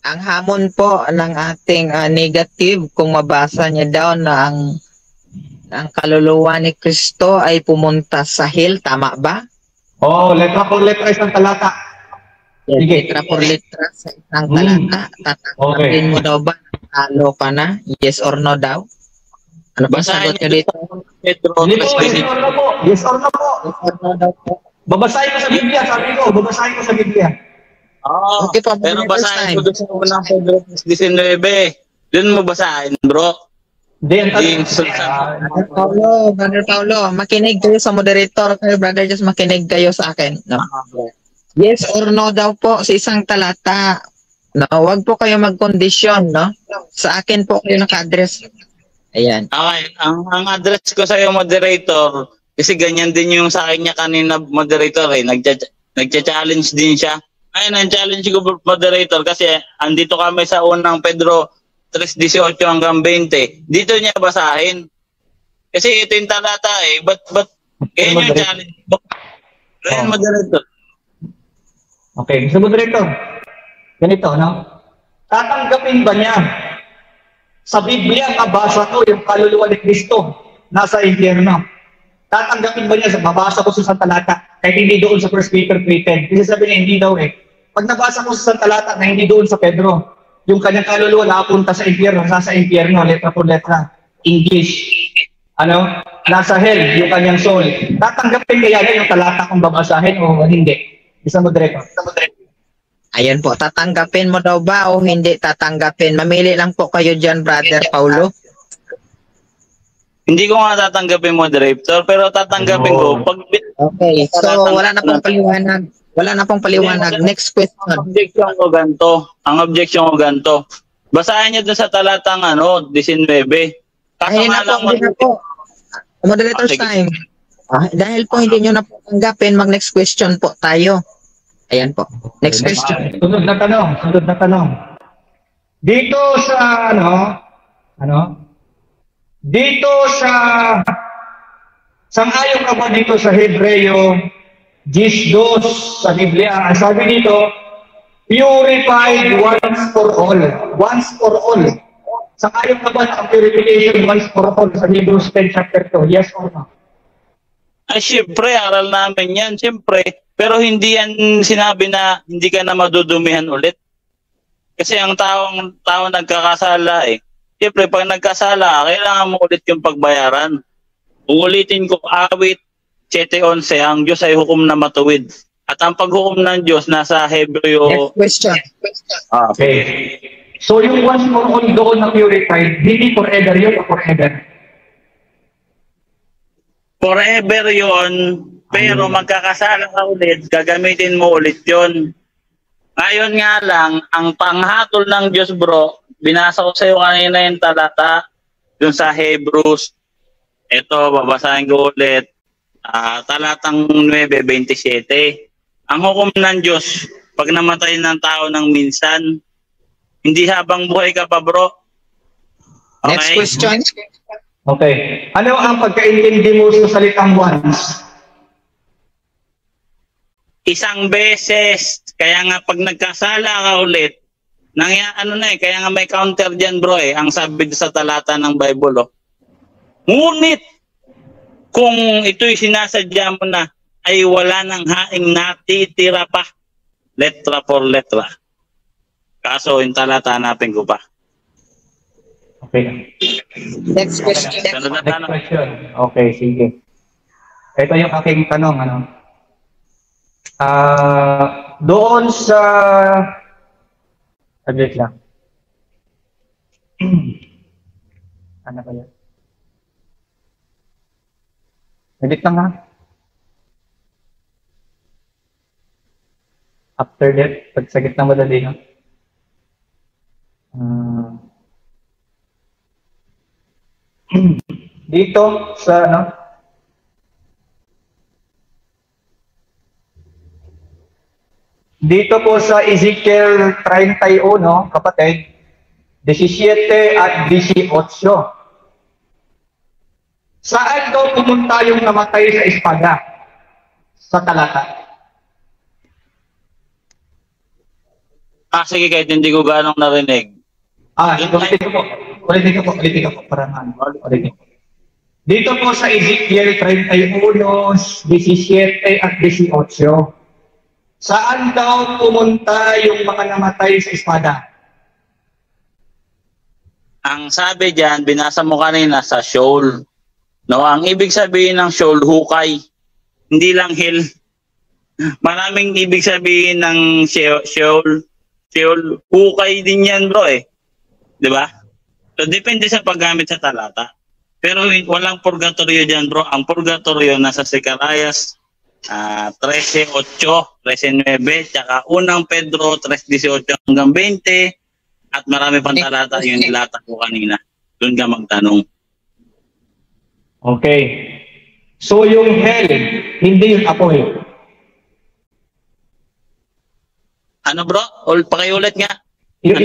Ang hamon po ng ating negative, kung mabasa niya daw na ang kaluluwa ni Kristo ay pumunta sa hell, tama ba? Letra por letra isang talata. Letra por letra sa isang talata. Tatanggapin mo daw ba? Talo ka na? Yes or no daw? Ano ba sagot nyo dito? Yes or no po. Babasahin ko sa Biblia, sabi ko. Babasahin ko sa Biblia. Okay po, pero basahin ko doon sa unang Pedro 19. Doon mo basahin, bro. Brother Paulo, makinig kayo sa moderator. Brother, just makinig kayo sa akin. No? Yes or no daw po sa isang talata. No, wag po kayo mag-condition, no? Sa akin po kayo naka-address. Ayan. Okay, ang address ko sa iyo, moderator, kasi ganyan din yung sa akin niya kanina, moderator, nagcha-challenge din siya. Ayun, ang challenge ko, moderator, kasi andito kami sa unang Pedro 3:18 hanggang 20. Dito niya basahin. Kasi ito yung talata But ganyan yung challenge. Ganyan, moderator. Okay, so moderator, ganito, no? Tatanggapin ba niya sa Biblia, kabasa ko yung kaluluwa ni Kristo nasa impyerno? Tatanggapin ba niya sa babasa ko sa isang talata kahit hindi doon sa 1 Peter 3:10? Kasi sabi niya, hindi daw Pag nabasa ko sa isang talata na hindi doon sa Pedro, yung kanyang kaluluwa nakapunta sa impyerno, nasa impyerno, letra por letra, English. Nasa hell, yung kanyang soul. Tatanggapin kaya niya yung talata kung babasahin o hindi? Isang moderator. Ayan po, tatanggapin mo daw ba o hindi tatanggapin? Mamili lang po kayo dyan, Brother Paulo. Hindi ko nga tatanggapin, moderator, pero tatanggapin ko. Okay, so wala na pong paliwanag. Wala na pong paliwanag. Next question. Ang objection ko ganito. Basahin niyo doon sa talatang 19. Ayun na po, hindi na po. Moderator's time. Dahil po hindi nyo na po tanggapin, mag-next question po tayo. Ayan po. Next question. Sunod na tanong. Dito sa dito sa sang-ayon ka ba dito sa Hebreo 10:2 sa Biblia? Ang sabi dito, purified once for all. Once for all. Sang-ayon ka ba sa purification once for all sa Hebrews 10 chapter 2? Yes or no? Ay, syempre, aral namin yan, syempre. Pero hindi yan sinabi na hindi ka na madudumihan ulit. Kasi ang tao nagkakasala eh. Syempre, pag nagkasala, kailangan mo ulit yung pagbayaran. Uulitin ko, awit 7:11, ang Diyos ay hukom na matuwid. At ang paghukom ng Diyos nasa Hebreo... Next question. Okay. So yung once for all doon na purified, hindi forever yun o forever? Forever yun, pero magkakasala ka ulit, gagamitin mo ulit yun. Ngayon nga lang, ang panghatol ng Diyos bro, binasa ko sa iyo kanina yung talata dun sa Hebrews. Ito, babasahin ko ulit. Talatang 9:27. Ang hukom ng Diyos, pag namatay ng tao ng minsan, hindi habang buhay ka pa bro. Okay? Next question. Okay. Ano ang pagkaintindi mo sa salitang once? Isang beses. Kaya nga pag nagkasala ka ulit, kaya nga may counter dyan bro eh. Ang sabi sa talata ng Bible oh. Ngunit, kung ito'y sinasadya mo na, ay wala nang haing natitira pa. Letra for letra. Kaso yung talata hanapin ko pa. Okay. Next question. Next question. Okay, sige. Ito yung aking tanong, doon sa subject lang. Ano kaya? Edit lang ha. After that, pagsagit na madali no? Dito sa dito po sa Ezekiel 31, kapatid, 17 at 18. Saan daw pumunta yung namatay sa espada? Sa talata. Sige, kahit hindi ko ganong narinig. Ulitin ko po. Para ulitin ko. Dito po sa Ezekiel 31, 17 at 18. Saan daw pumunta yung mga namatay sa espada? Ang sabi diyan, binasa mo kanina sa Sheol. No, ang ibig sabihin ng Sheol, hukay. Hindi lang hell. Maraming ibig sabihin ng Sheol. Sheol, hukay din yan bro eh. 'Di ba? So depende sa paggamit sa talata. Pero walang purgatorio diyan bro. Ang purgatorio nasa Zacarias 13:8, 13:9, tsaka 1 Pedro 3:18 hanggang 20 at marami pang talata yung nilata ko kanina. Doon ka magtanong. Okay. So yung hell, hindi yung apoy. Ano bro? Pakiulit nga. Yung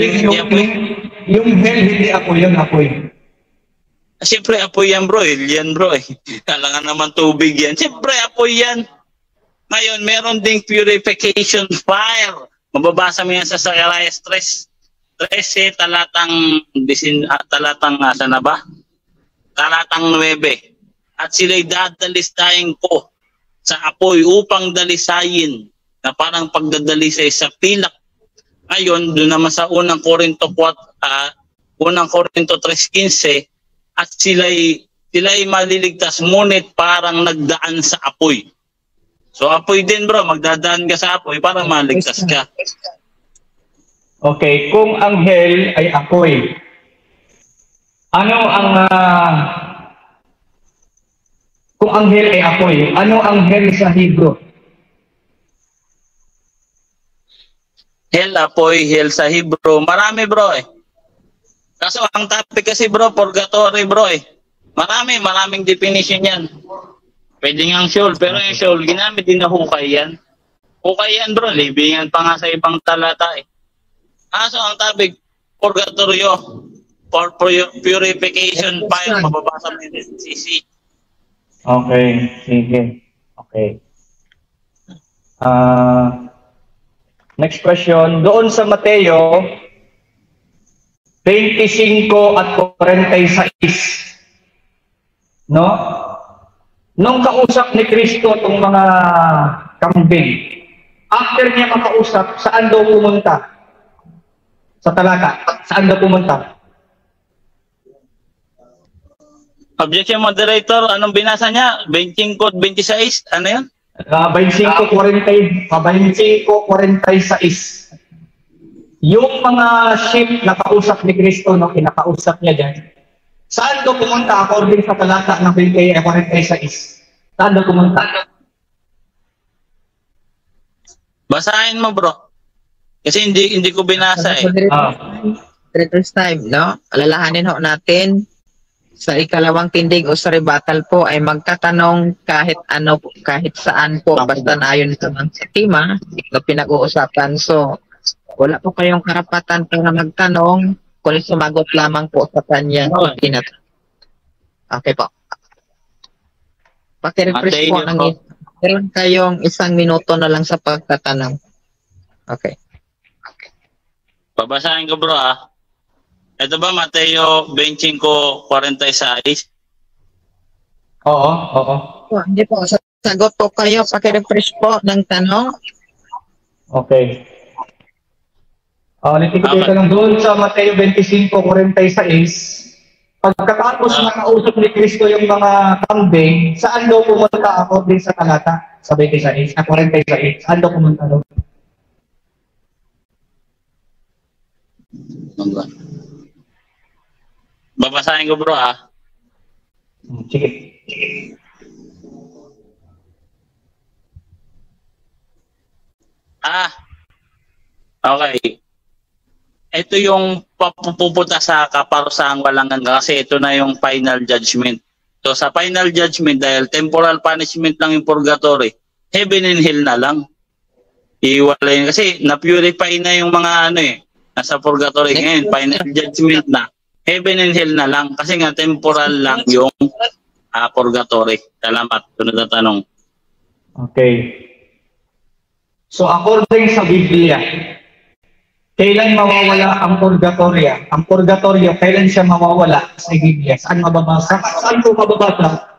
hell, hindi apoy, yung apoy. Siyempre apoy yan bro eh. Yan bro eh. Kailangan naman tubig yan. Siyempre apoy yan. Ngayon, meron ding purification fire. Mababasa mo yan sa Zacarias 13, talatang asa na ba? Talatang 9. At sila'y dadalistahin ko sa apoy upang dalisayin na parang pagdadalisay sa pilak. Ngayon, doon naman sa unang Korinto 3:15, at sila'y maliligtas ngunit parang nagdaan sa apoy. So apoy din bro, magdadaan ka sa apoy para maligtas ka. Okay, kung ang hell ay apoy, kung ang hell ay apoy, ano ang hell sa Hebrew? Hell, apoy, hell sa Hebrew. Marami bro eh. Kaso ang topic kasi bro, purgatory bro eh. Maraming definition yan. Pwede ngang shoal, pero yung shoal, ginamit din na hukay yan. Hukay yan bro, libingan pa nga sa ibang talata eh. Kaso ang tabig, purgatorio, for purification fire, mababasa mo yung CC. Okay, sige. Okay. Next question. Doon sa Mateo 25 at 46. No? Nung kausap ni Kristo itong mga kambing, after niya makausap, saan daw pumunta? Sa talata. Saan daw pumunta? Objection moderator, anong binasa niya? 25 code 26? Ano yun? 25-46. Yung mga sheep na kausap ni Kristo, no, kinakausap niya dyan, saan daw pumunta according sa talata ng 46? Saan daw pumunta? Basahin mo bro. Kasi hindi ko binasa eh. Moderators time, no? Alalahanin ho natin, sa ikalawang tindig o sa rebuttal po ay magtatanong kahit ano, kahit saan po, basta na ayon sa mga tema na pinag-uusapan. So, wala po kayong karapatan para magtanong, kundi sumagot lamang po sa kanya. Okay po. Paki-refresh po ng meron kayong 1 minuto na lang sa pagtatanong. Okay. Babasahin ko bro ah. Ito ba Mateo 25:46? Oo. Hindi po, sagot po kayo, paki-refresh po ng tanong. Okay. Ulitin ko dito lang doon sa Mateo 25:46. Pagkatapos nakausap ni Kristo yung mga kambing, saan daw pumunta ako din sa talata? Sa 46, 46. Saan daw pumunta doon? Babasahin ko bro ah. Sige. Okay. Ito yung pupunta sa kaparusahang walang hanggan kasi ito na yung final judgment. So sa final judgment, dahil temporal punishment lang yung purgatory, heaven and hell na lang. Iwalay kasi na-purify na yung mga ano eh, nasa purgatory ngayon, final judgment na. Heaven and hell na lang kasi nga temporal lang yung purgatory. Salamat. Sunod na tanong. Okay. So according sa Biblia, kailan mawawala ang purgatorio? Ang purgatorio, kailan siya mawawala sa Biblia? Saan mababasa? Saan po mababasa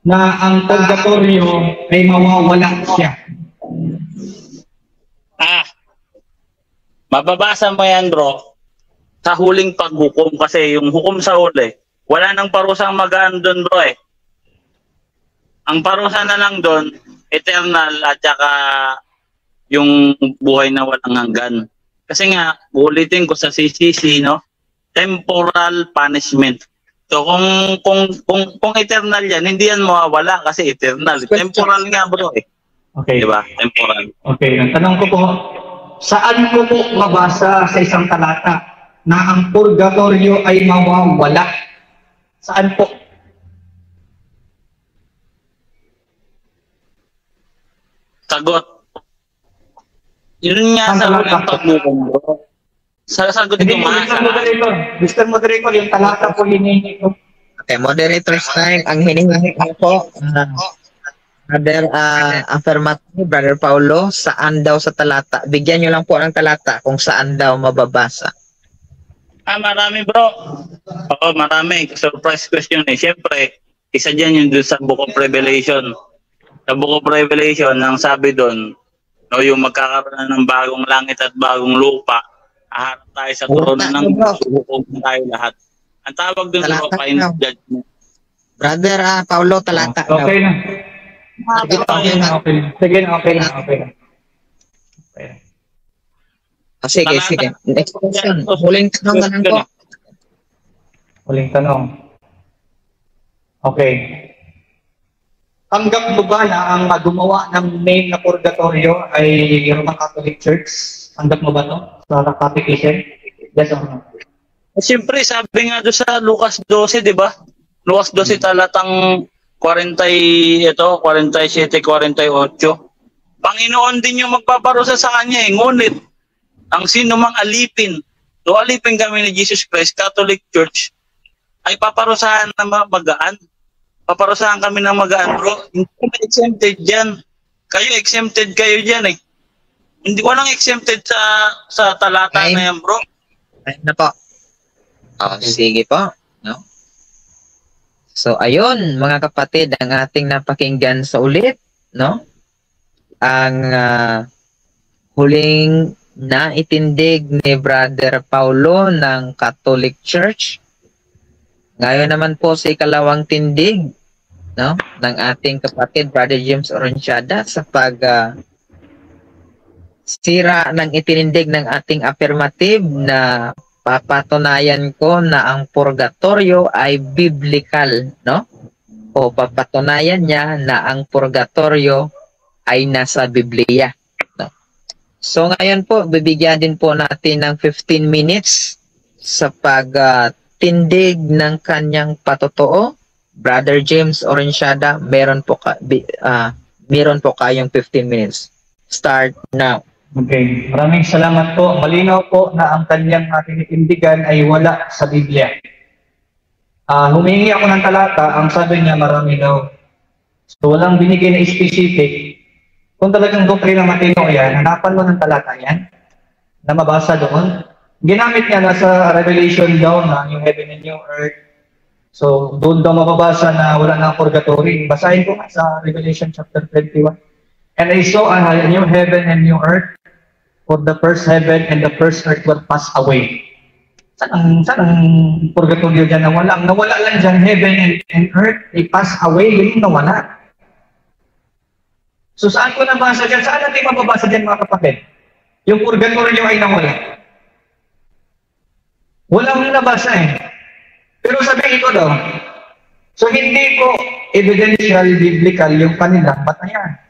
na ang purgatorio ay mawawala siya? Mababasa mo yan bro sa huling paghukom kasi yung hukom sa huli, wala nang parusang magaan doon bro eh. Ang parusa na lang doon, eternal at saka yung buhay na walang hanggan. Kasi nga, ulitin ko sa CCC, no? Temporal punishment. So kung eternal yan, hindi yan mawawala kasi eternal. Temporal nga bro eh. Okay. Diba? Temporal. Okay, ang tanong ko po, saan ko po mabasa sa isang talata na ang purgatorio ay mawawala? Saan po? Sagot. Yun nga sa huling paghukom bro. Sagot ko Mr. Moderator, yung talata po hiningi ko. Okay, moderators time. Ang hinihingi ko po, Brother affirmative, Brother Paulo, saan daw sa talata? Bigyan nyo lang po ng talata kung saan daw mababasa. Marami bro. Oo, marami. Surprise question eh. Siyempre, isa dyan yung doon sa Book of Revelation. Sa Book of Revelation, ang sabi doon, no, yung magkakaroon na ng bagong langit at bagong lupa, haharap tayo sa korona ng hukom tayo lahat. Ang tawag doon bro, final judgment. Brother Paulo, talata. Okay na. Sige na. Sige. Next question. Huling tanong na lang po. Huling tanong. Okay. Tanggap mo ba na ang gumawa ng main na purgatorio ay Roman Catholic Church? Tanggap mo ba to sa catechism? Yes or no? Siyempre, sabi nga doon sa Lucas 12, di ba? Lucas 12 talatang 47, 48. Panginoon din yung magpaparusa sa kanya eh. Ngunit, ang sino mang alipin, no alipin kami ni Jesus Christ, Catholic Church, ay paparusahan na magaan. Paparusahan kami ng magaan, bro. Hindi kami exempted dyan. Kayo exempted kayo dyan eh. Hindi ko lang exempted sa talata Ay. na yan, bro. Ayun na po. Sige po. No? So, ayun, mga kapatid, ang ating napakinggan sa ulit, no? Ang huling naitindig ni Brother Paulo ng Catholic Church. Ngayon naman po sa ikalawang tindig, no, ng ating kapatid Brother James Oronciada sa sira ng itinindig ng ating affirmative na papatunayan ko na ang purgatorio ay biblical, no? O papatunayan niya na ang purgatorio ay nasa Biblia, no? So ngayon po, bibigyan din po natin ng 15 minutes sa pagtindig ng kanyang patotoo. Brother James Oronciada, meron po kayong 15 minutes. Start now. Okay, maraming salamat po. Malinaw po na ang kanyang tinitindigan ay wala sa Biblia. Humingi ako ng talata, ang sabi niya marami daw. So walang binigay na specific. Kung talagang doktrina matino yan, hanapan mo ng talata yan na mabasa doon. Ginamit niya na sa Revelation daw na yung heaven and new earth. So doon daw mababasa na wala na purgatory. Basahin ko nga sa Revelation chapter 21. And I saw a new heaven and new earth, for the first heaven and the first earth will pass away. Saan ang purgatorio dyan nawala? Ang nawala lang dyan, heaven and earth, i-pass away, yun yung nawala. So saan ko nabasa dyan? Saan natin mababasa dyan mga kapatid? Yung purgatorio ay nawala. Wala akong nabasa eh. Pero sabihin ko daw, so hindi ko evidential, biblical yung kanilang batayan.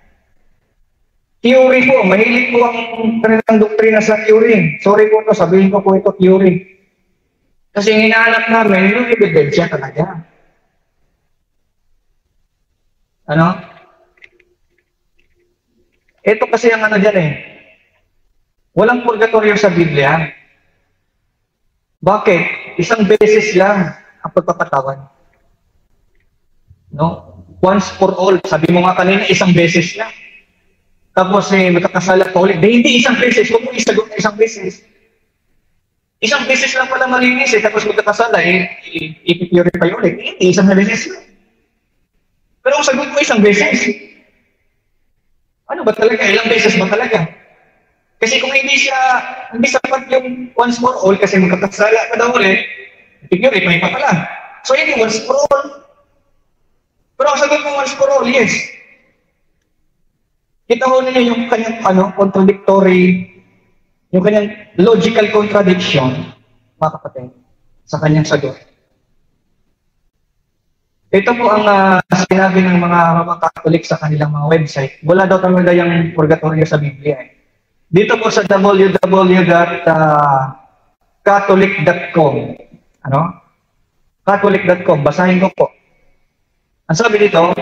Theory po, mahilig po ang kanilang doktrina sa theory. Sorry po ito, sabihin ko po ito theory. Kasi hinahanap namin yung ebidensya talaga. Ano? Ito kasi ang ano dyan eh. Walang purgatorio sa Biblia. Bakit? Isang beses lang ang pagpapatawan. No? Once for all. Sabi mo nga kanina, isang beses lang. Tapos magkakasala pa ulit. Hindi isang beses. Huwag mo isagot na isang beses. Isang beses lang pala malinis eh. Tapos magkakasala ipipurify ulit. Hindi isang beses lang. Pero kung sagot mo isang beses, ano ba talaga? Ilang beses ba talaga? Kasi kung hindi sapat yung once for all kasi magkakasala pa daw ulit, ipipurify pa pala. So hindi once for all. Pero kung sagot mo once for all, yes. Kita ho ninyo yung kanyang contradictory, yung kanyang logical contradiction, mga kapatid, sa kanyang sagot. Ito po ang sinabi ng mga Roman Catholic sa kanilang mga website. Wala daw talaga yung purgatorio sa Biblia. Dito po sa www.catholic.com. Ano? Catholic.com. Basahin ko po. Ang sabi dito,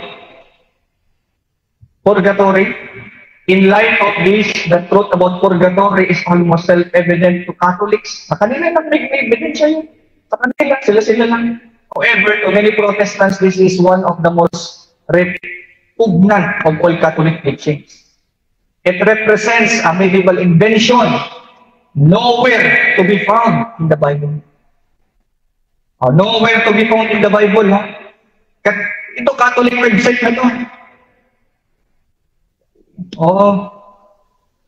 purgatory. In light of this, the truth about purgatory is almost self-evident to Catholics. Sa kanila lang may ebidensya yun. Sa kanila, sila lang. However, to many Protestants, this is one of the most repugnant of all Catholic teachings. It represents a medieval invention nowhere to be found in the Bible. Nowhere to be found in the Bible. Ito, Catholic website na ito.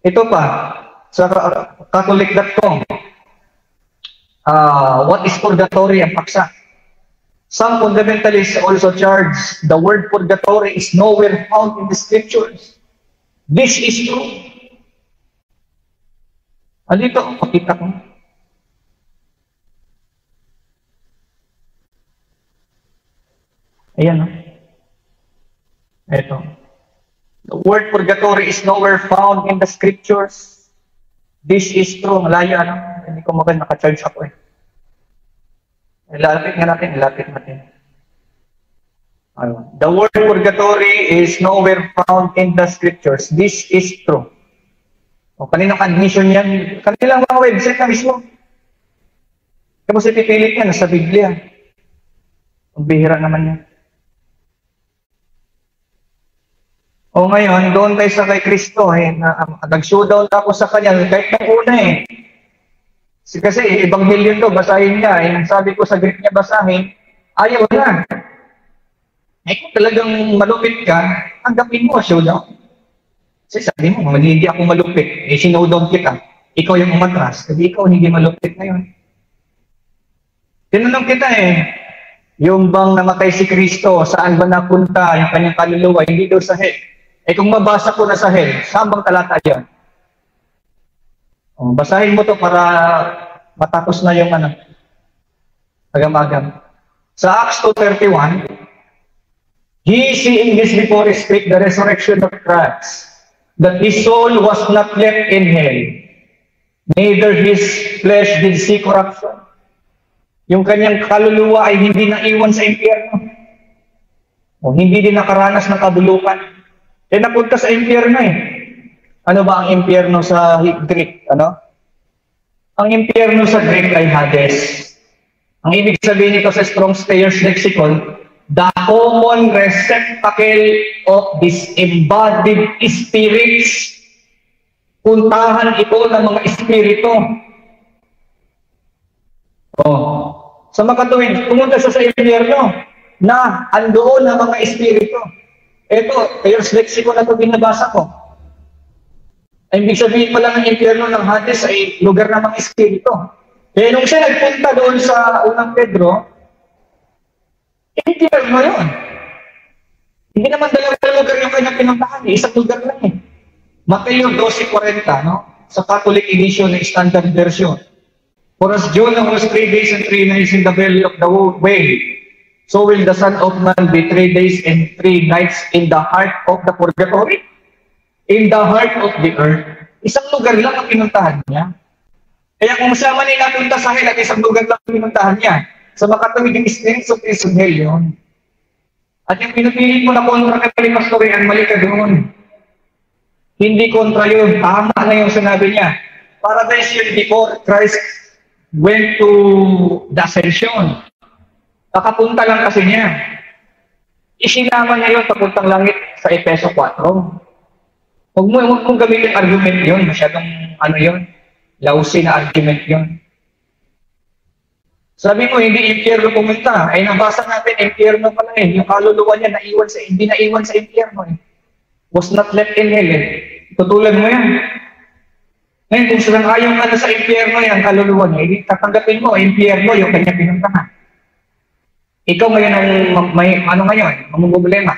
Ito pa, sa Catholic.com. What is purgatory ang paksa? Some fundamentalists also charge the word purgatory is nowhere found in the scriptures. This is true. Dito, pakita ko. Ayan, Ito. The word purgatory is nowhere found in the scriptures. This is true. Malaya, Hindi ko maganda, naka-charge ako eh. Ilapit natin. The word purgatory is nowhere found in the scriptures. This is true. O kaninang admission yan? Kanilang mga website na mismo. Tapos ipipilit yan sa Biblia. Ang bihira naman yan. O ngayon, doon tayo sa kay Kristo. Nag-showdown ako sa kanya kahit na una Kasi ebanghelyo to, basahin niya. Sabi ko sa Greek niya basahin, ayaw na. Kung talagang malupit ka, tanggapin mo, showdown. Kasi sabi mo, hindi ako malupit. Sinowdown kita. Ikaw yung umatras. Kasi ikaw hindi malupit ngayon. Tinanong kita yung bang namatay si Kristo, saan ba napunta yung kanyang kaluluwa? Hindi daw sa hell. Kung mabasa ko na sa hell, saan bang talata yan? Basahin mo to para matapos na yung agam-agam. Sa Acts 2:31, he seeing this before he speak the resurrection of Christ, that his soul was not left in hell, neither his flesh did see corruption. Yung kanyang kaluluwa ay hindi naiwan sa impyerno. O hindi din nakaranas ng kabulukan. Napunta sa impyerno Ano ba ang impyerno sa Greek? Ang impyerno sa Greek ay Hades. Ang ibig sabihin nito sa Strong's Thayer's Lexicon, the common receptacle of disembodied spirits. Puntahan ito ng mga espiritu. Sa makatuwid, pumunta siya sa impyerno na andoon ng mga espiritu. Ito, Thayer's Lexicon na ito binabasa ko. Ay, ibig sabihin pala ng impyerno ng Hades ay lugar ng mga espiritu. Nung siya nagpunta doon sa unang Pedro, impyerno yun. Hindi naman dalawang lugar yung kanyang pinuntahan. Isang lugar lang Mateo 12:40, sa Catholic edition ng Standard Version. For as Jonah was 3 days and 3 nights in the belly of the whale, so will the Son of Man be 3 days and 3 nights in the heart of the purgatory. In the heart of the earth. Isang lugar lang ang pinuntahan niya. Kaya kung siya man ay napunta sa hell at isang lugar lang ang pinuntahan niya, sa makatawid yung spirits of prison hell yun. At yung pinupilit mo na kontra kay Pastor Ian, mali ka doon. Hindi kontra yun. Tama na yung sinabi niya. Paradise yun before Christ went to the ascension. Kakapunta lang kasi niya. Isinama niya yun papuntang langit sa Efeso 4. Huwag mong gamitin argument yun. Masyadong yun. Lausi na argument yun. Sabi mo, hindi impyerno pumunta. Ay, nabasa natin, impyerno pala Yung kaluluwa niya, hindi naiwan sa impyerno Was not left in hell Tutulad mo yan. Ngayon, kung silang ayaw sa impyerno yan, kaluluwa niya, hindi tatanggapin mo, impyerno yung kanya pinuntahan. Ikaw ngayon ang may, ngayon, mamumblema.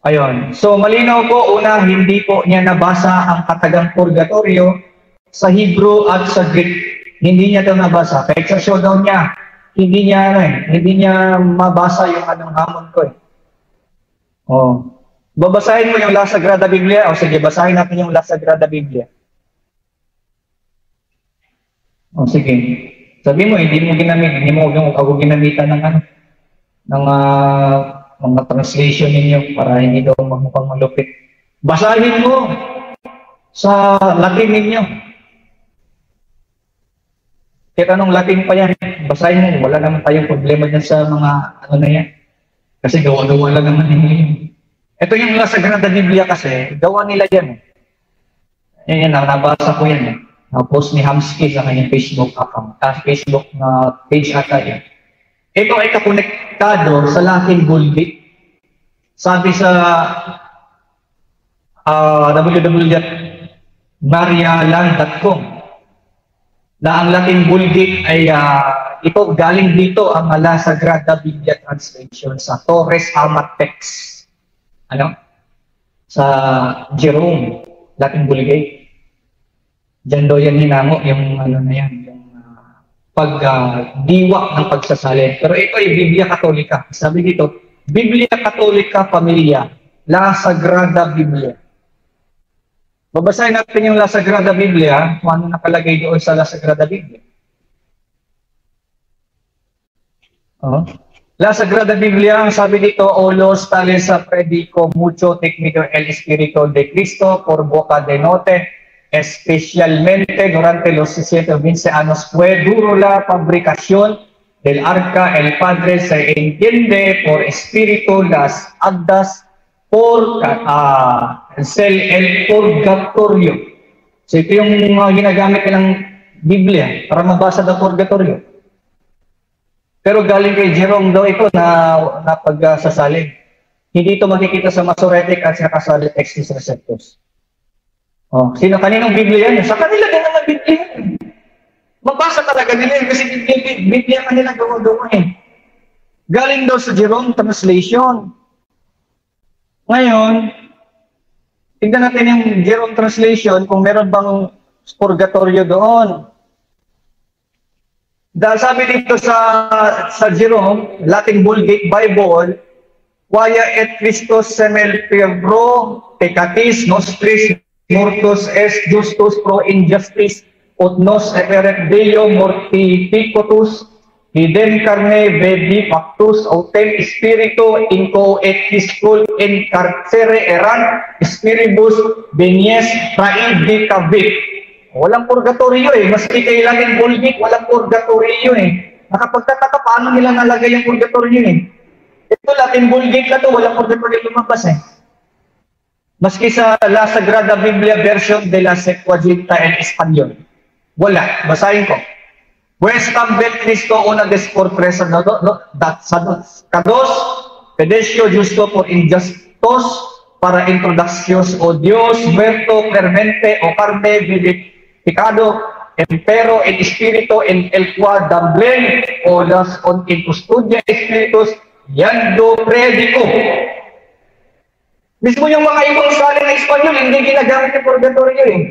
Ayun. So, malinaw po, una, hindi po niya nabasa ang katagang purgatorio sa Hebrew at sa Greek. Hindi niya ito nabasa. Kahit sa showdown niya, hindi niya mabasa yung hamon ko Babasahin mo yung La Sagrada Biblia. Sige, basahin natin yung La Sagrada Biblia. Sige. Sabi mo, hindi mo ako ginamitan ng mga translation ninyo para hindi daw mukhang malupit. Basahin mo sa Latin ninyo. Kahit anong Latin pa yan, basahin mo. Wala naman tayong problema dyan sa mga na yan. Kasi gawa-gawa lang naman yun. Ito yung La Sagrada Biblia kasi, gawa nila yan. Yan, nabasa ko yan. Na-post ni Hamsky sa kanyang Facebook account. Facebook na page ata yan. Ito ay kakonektado sa Latin Vulgate. Sabi sa www.marialand.com na ang Latin Vulgate ay ito galing dito ang La Sagrada Biblia Translation sa Torres Amat Text. Sa Jerome, Latin Vulgate. Diyan daw yan hinango, yung yung pagdiwak ng pagsasalin. Pero ito ay Biblia Katolika. Sabi dito, Biblia Katolika Familia, La Sagrada Biblia. Babasahin natin yung La Sagrada Biblia, kung ano nakalagay doon sa La Sagrada Biblia. Oh. La Sagrada Biblia, ang sabi dito, o los tales sa predico mucho técnico el Espíritu de Cristo por boca de note, especialmente durante los 715 años fue duro la fabricación del arca, el Padre se entiende por Espíritu las agdas por el purgatorio. So ito yung mga ginagamit ng Biblia para mabasa ng purgatorio. Pero galing kay Jerome daw ito na pagsasalin. Hindi ito makikita sa Masoretic at sa Textus Receptus. Oh, sino kaninong Biblia yan? Sa kanila din naman Biblia yan. Mabasa talaga nila yun kasi Biblia kanila gawa-gawa eh. Galing daw sa Jerome translation. Ngayon, tignan natin yung Jerome translation kung meron bang purgatorio doon. Dahil sabi dito sa Jerome, Latin Vulgate Bible, quia et Christus semel pebro peccatis nostris mortus est justus pro injustice ut nos eferet Deo mortificatus idem carne vedi factus autem spiritu inco et hiscul in carcere eran spiribus benies traidi cavit. Walang purgatorio eh. Maski kay Latin Vulgate, walang purgatorio eh. Nakapagtataka, paano nila nalagay yung purgatorio eh? Ito, Latin Vulgate na to, walang purgatorio lumabas eh. Maski sa La Sagrada Biblia version de la Septuaginta en Espanyol. Wala. Basahin ko. Pues tambet Cristo una des por presa kados pedesio justo por injustos para introduccios o Dios muerto fermente o carne pecado, pero el espíritu en el cual tamblen o las in custodia espíritus yando predico. Mismo yung mga ibang salin na Espanyol, hindi ginagamit yung purgatorio eh.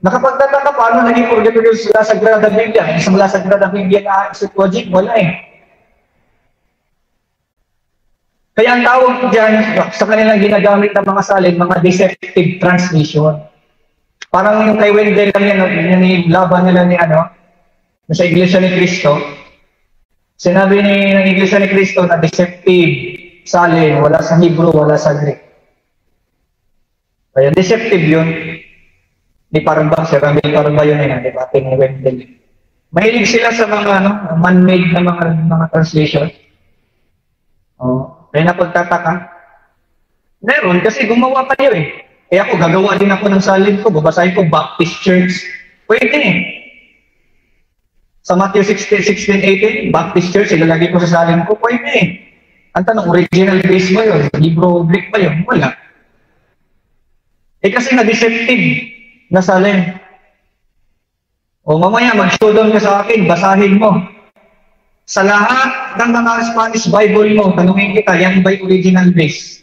Nakapagtataka paano naging purgatorio sa Sagrada Biblia? Isang La Sagrada Biblia na Septuagint, wala eh. Kaya ang tawag dyan sa kanilang ginagamit ng mga salin, mga deceptive translation. Parang yung kay Wendell lang yan, yung laban nila ni sa Iglesia ni Cristo. Sinabi ng Iglesia ni Cristo na deceptive salin, wala sa Hebrew, wala sa Greek. Kaya deceptive yun. Ni Paramba, si Ramil Paramba yun di ba? Ni Wendell. Mahilig sila sa mga man-made na mga translation. Kaya napagtataka. Meron kasi gumawa pa yun eh. Kaya ako gagawa din ako ng salin ko, babasahin ko Baptist Church. Pwede eh. Sa Matthew 16:18, Baptist Church, ilalagay ko sa salin ko, pwede eh. Ang tanong, original base ba yun? Hebrew Greek ba yun? Wala. Eh kasi na-deceptive na salin. O mamaya, mag-show down ka sa akin, basahin mo. Sa lahat ng mga Spanish Bible mo, tanungin kita, yan ba yung original base?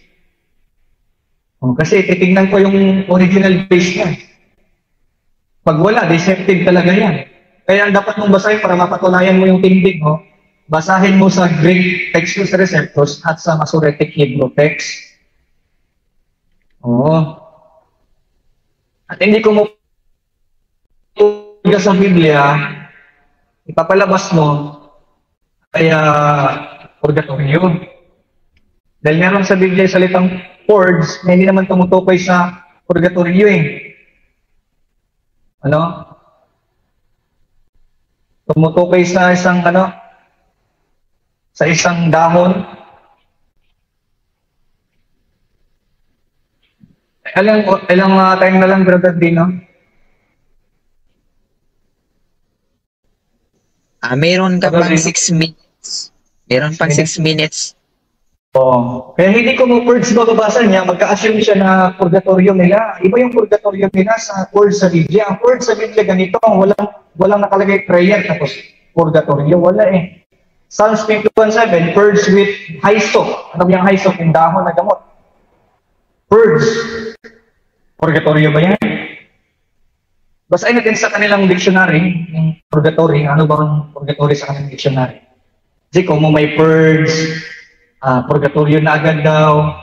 Kasi titignan ko yung original base niya. Pag wala, deceptive talaga yan. Kaya ang dapat mong basahin para mapatunayan mo yung tindig mo, basahin mo sa Greek Textus Receptus at sa Masoretic Hebrew text. At hindi ko mo sa Biblia, ipapalabas mo, kaya purgatorio. Dahil meron sa Biblia salitang purge na hindi naman tumutukoy sa purgatorio eh. Tumutukoy sa isang sa isang dahon. Ilang time na lang, Brother Dino? Meron ka pang 6 minutes. Meron pang 6 minutes. Kaya hindi ko mo-purge bababasa niya, magka-assume siya na purgatorio nila. Iba yung purgatorio nila sa purge sa Biblia. Ang purge sa Biblia ganito, walang nakalagay prayer tapos purgatorio, wala eh. Psalms 51:7, purge with hyssop. Ano yung hyssop? Yung dahon na gamot. Purge. Purgatorio ba yan? Basahin natin sa kanilang dictionary, yung purgatory. Ano ba ang purgatory sa kanilang dictionary? Kasi kung may purge, purgatorio na agad daw.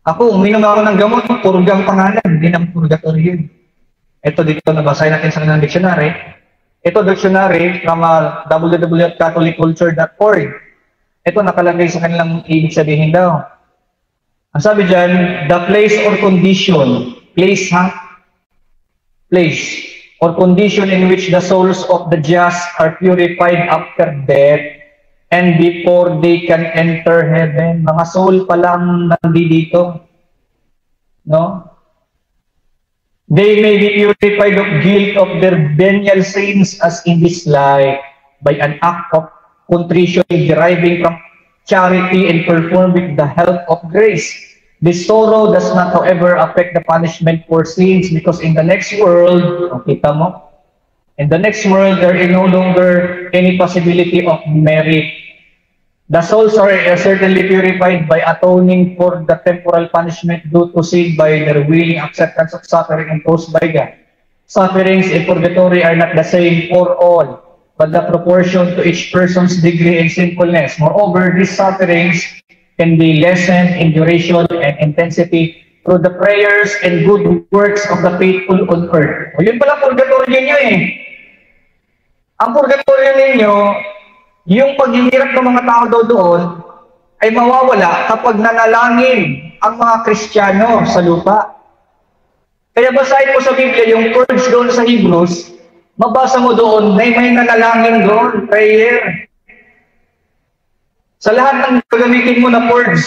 Ako, uminom ako ng gamot, purgang pangalan, hindi ng purgatorio. Ito dito, nabasahin natin sa kanilang dictionary. Ito, dictionary from www.catholicculture.org. Ito, nakalagay sa kanilang ibig sabihin daw. Ang sabi dyan, the place or condition, place ha? Place or condition in which the souls of the just are purified after death and before they can enter heaven. Mga soul pa lang nandito. No? They may be purified of guilt of their venial sins as in this life by an act of contrition deriving from charity and performed with the help of grace. This sorrow does not, however, affect the punishment for sins because in the next world, kita mo, in the next world, there is no longer any possibility of merit. The souls are certainly purified by atoning for the temporal punishment due to sin by their willing acceptance of suffering imposed by God. Sufferings in purgatory are not the same for all, but the proportion to each person's degree and sinfulness. Moreover, these sufferings can be lessened in duration and intensity through the prayers and good works of the faithful on earth. O yun pala purgatorio niyo eh. Ang purgatorio ninyo, yung paghihirap ng mga tao daw doon ay mawawala kapag nanalangin ang mga Kristiyano sa lupa. Kaya basahin mo sa Biblia yung words doon sa Hebrews, mabasa mo doon, may nanalangin doon, prayer. Sa lahat ng gagamitin mo na words,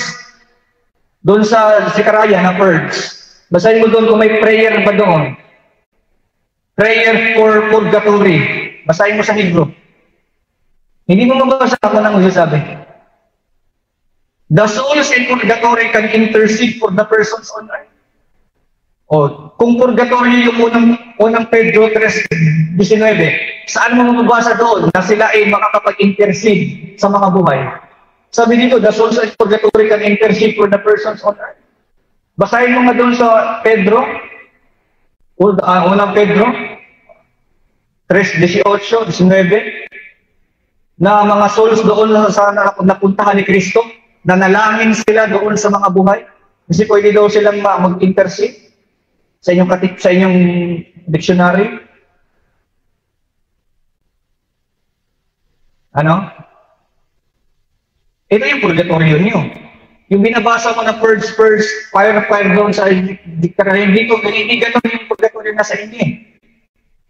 doon sa Zekaraya na words, basahin mo doon kung may prayer ba doon. Prayer for purgatory. Basahin mo sa Hebrew. Hindi mo mabasa ako nang magsasabi. The souls in purgatory can intercede for the persons on earth. O, kung purgatory yung unang Pedro 3:19, saan mo mababasa doon na sila ay makakapag-intercede sa mga buhay? Sabi dito, the souls in purgatory can intercede for the persons on earth. Basahin mo nga doon sa Pedro, unang Pedro 3:18-19, na mga souls doon sa napuntahan ni Kristo, nanalangin sila doon sa mga buhay. Kasi pwede daw silang mag-intercede sa inyong dictionary. Ano? Ito yung purgatorio niyo. Yung binabasa mo na purge, fire doon sa dictionary, hindi ganun yung purgatorio na sa inyo.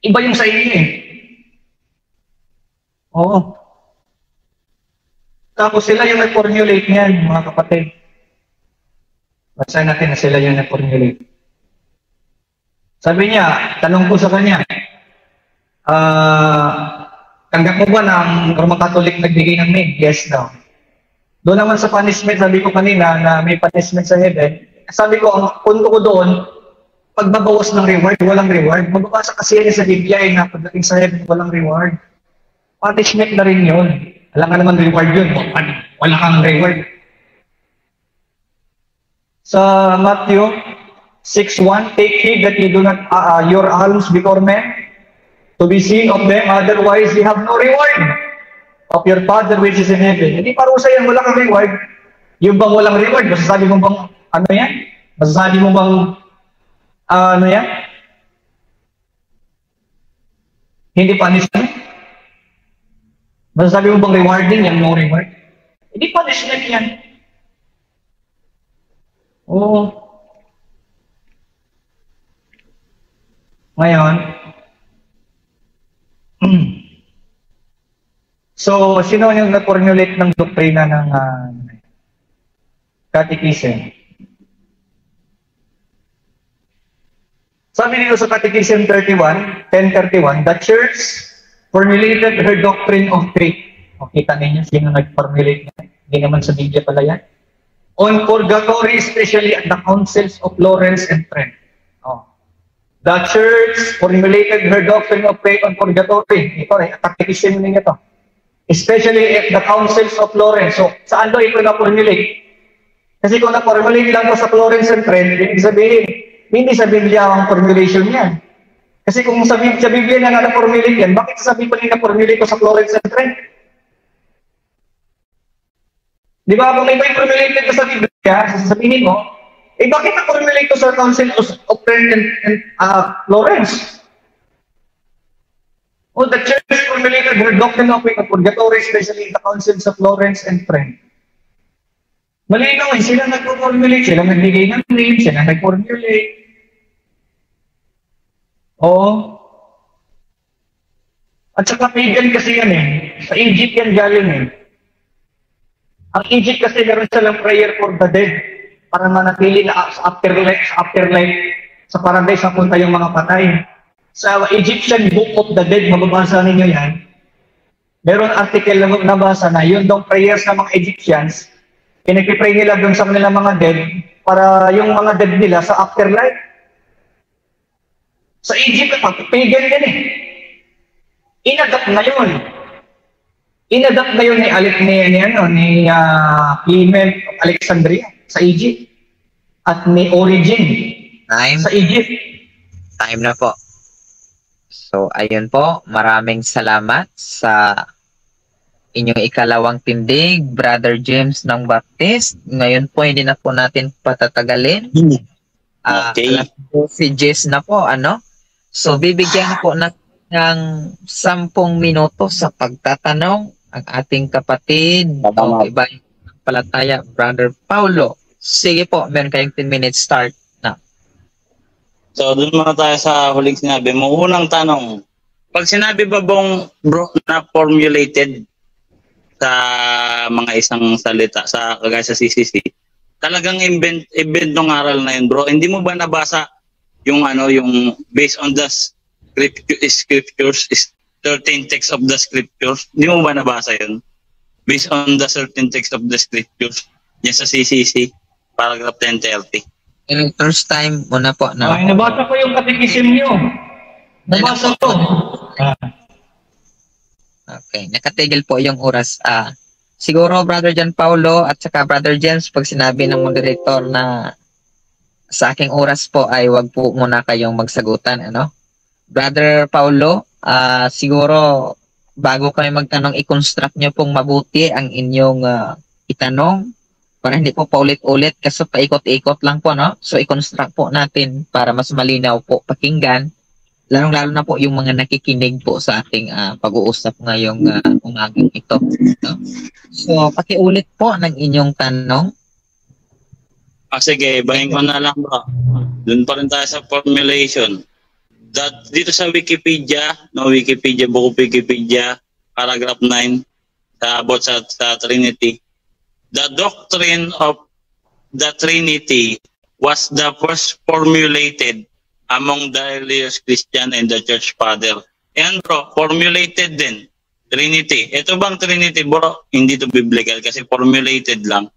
Iba yung sa inyo eh. Oo. Tapos sila yung nag-formulate niyan, mga kapatid. Basahin natin na sila yung nag-formulate. Sabi niya, tanong ko sa kanya, tanggap mo ba na ang Roman Catholic nagbigay ng maid? Yes daw. Doon naman sa punishment, sabi ko kanina na may punishment sa heaven. Sabi ko, ang punto ko doon, pagbabawas ng reward, walang reward. Magbabasa kasi yan sa Biblia ay na pagdating sa heaven, walang reward. Punishment na rin yun. Alam ka naman reward yun. Wala kang reward. Sa Matthew 6:1, take heed that you do not your alms before men to be seen of them, otherwise you have no reward of your Father which is in heaven. Hindi parusa yan, wala kang reward. Yung bang walang reward, masasabi mo bang, ano yan? Masasabi mo bang, ano yan? Hindi punishment? Masasabi mo bang rewarding yan, no reward? Hindi punishment yan. Oo. Ngayon, so, sino yung nag-formulate ng doktrina ng catechism? Sabi dito sa Catechism 1031, the Church formulated her doctrine of faith. O, kita ninyo, sino nag-formulate niya? Hindi naman sa Biblia pala yan. On purgatory, especially at the councils of Florence and Trent. Oh. The Church formulated her doctrine of faith on purgatory. Ito, catechism ninyo ito. Especially at the councils of Florence. So, saan daw ito na-formulate? Kasi kung na-formulate lang ko sa Florence and Trent, ibig sabihin, hindi sa Biblia ang formulation niya. Kasi kung sa Biblia na na-formulate yan, bakit sabi pa rin na-formulate ko sa Florence and Trent? Di ba, kung may formulated ka sa Biblia, sasabihin mo, eh bakit na-formulate ko sa Council of Trent and Florence? Oh, the church formulated her doctrine of purgatory, especially in the councils of Florence and Trent. Malinaw eh, sila nag-formulate, sila nagbigay ng name, sila nag-formulate. Oo. At saka pagan kasi yan eh. Sa Egypt yan galing eh. Ang Egypt kasi meron silang prayer for the dead para manatili na sa afterlife, sa paradise na punta yung mga patay. Sa Egyptian Book of the Dead, mababasa ninyo yan. Meron article na nabasa na yun daw prayers ng mga Egyptians. Pinagpipray nila doon sa kanilang mga dead para yung mga dead nila sa afterlife. Sa Egypt, pagan yan eh. Inadapt na yun. Inadapt na yun ni Clement of Alexandria sa Egypt. At ni Origin sa Egypt. Time na po. So, ayun po. Maraming salamat sa inyong ikalawang tindig, Brother James ng Baptist. Ngayon po, hindi na po natin patatagalin. Okay. Alam po, si Jess na po, ano? So, bibigyan na po natin ng 10 minuto sa pagtatanong ang ating kapatid o iba yung palataya, Brother Paulo. Sige po, meron kayong 10 minutes start na. So, doon muna tayo sa huling sinabi mo. Unang tanong, pag sinabi ba bang bro na formulated sa mga isang salita sa kagaya sa CCC, talagang invent ng aral na yun, bro? Hindi mo ba nabasa yung yung based on the scriptures, certain text of the scriptures? Hindi mo ba nabasa yun? Based on the certain text of the scriptures, yan sa CCC, paragraph 1030. First time muna po. Ay, nabasa ko yung katekism niyo. Nabasa ko. Okay, nakatigil po yung oras. Siguro Brother John Paulo at saka Brother James, pag sinabi ng moderator na sa aking oras po ay wag po muna kayong magsagutan, ano? Brother Paulo, siguro bago kayo magtanong, i-construct nyo pong mabuti ang inyong itanong para hindi po paulit-ulit kasi paikot-ikot lang po, no? So i-construct po natin para mas malinaw po pakinggan. Lalong-lalo na po yung mga nakikinig po sa ating pag-uusap ngayong umagang ito. No? So, pakiulit po ng inyong tanong. Sige, bahin ko na lang bro. Doon pa rin tayo sa formulation. Dito sa Wikipedia, buko Wikipedia, paragraph 9, about sa Trinity. The doctrine of the Trinity was the first formulated among the earliest Christian and the Church Father. And bro, formulated din. Trinity. Ito bang Trinity, bro? Hindi to biblical kasi formulated lang.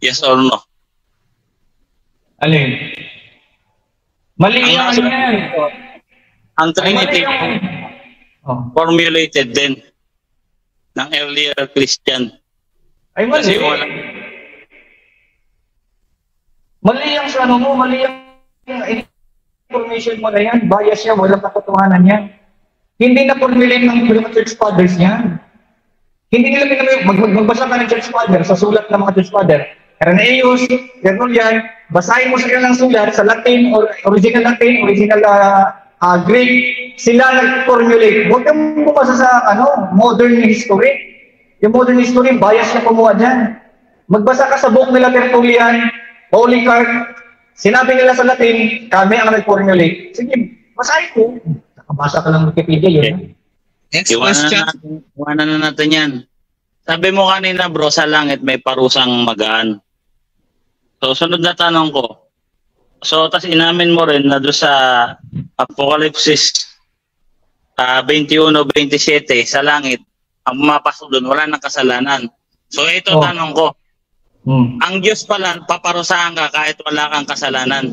Yes or no? Alin? Mali yan. Ang Trinity, formulated din ng earlier Christian. Ay, mali. Kasi wala. Mali yung sa ano mo, mali yung information mo na yan, bias yan, walang katotohanan yan. Hindi na formulate ng mga church fathers yan. Hindi nila magbasa ka ng church father sa sulat ng mga church father. Irenaeus, Tertullian, basahin mo sa kanilang sulat sa Latin, or original Latin, original Greek, sila nag-formulate. Huwag kang bumasa sa modern history. Yung modern history, bias na kumuha dyan. Magbasa ka sa book nila Tertullian, Polycarp, sinabi nila sa Latin, kami ang nag-formulate. Sige, basahin ko. Nakabasa ka lang Wikipedia yun. Next question. Iwanan na natin yan. Sabi mo kanina bro, sa langit may parusang magaan. So, sunod na tanong ko. So, tas inamin mo rin na doon sa Apocalypse 21-27, sa langit, ang pumapasok doon, wala nang kasalanan. So, ito tanong ko. Ang Diyos pala, paparusahan ka kahit wala kang kasalanan.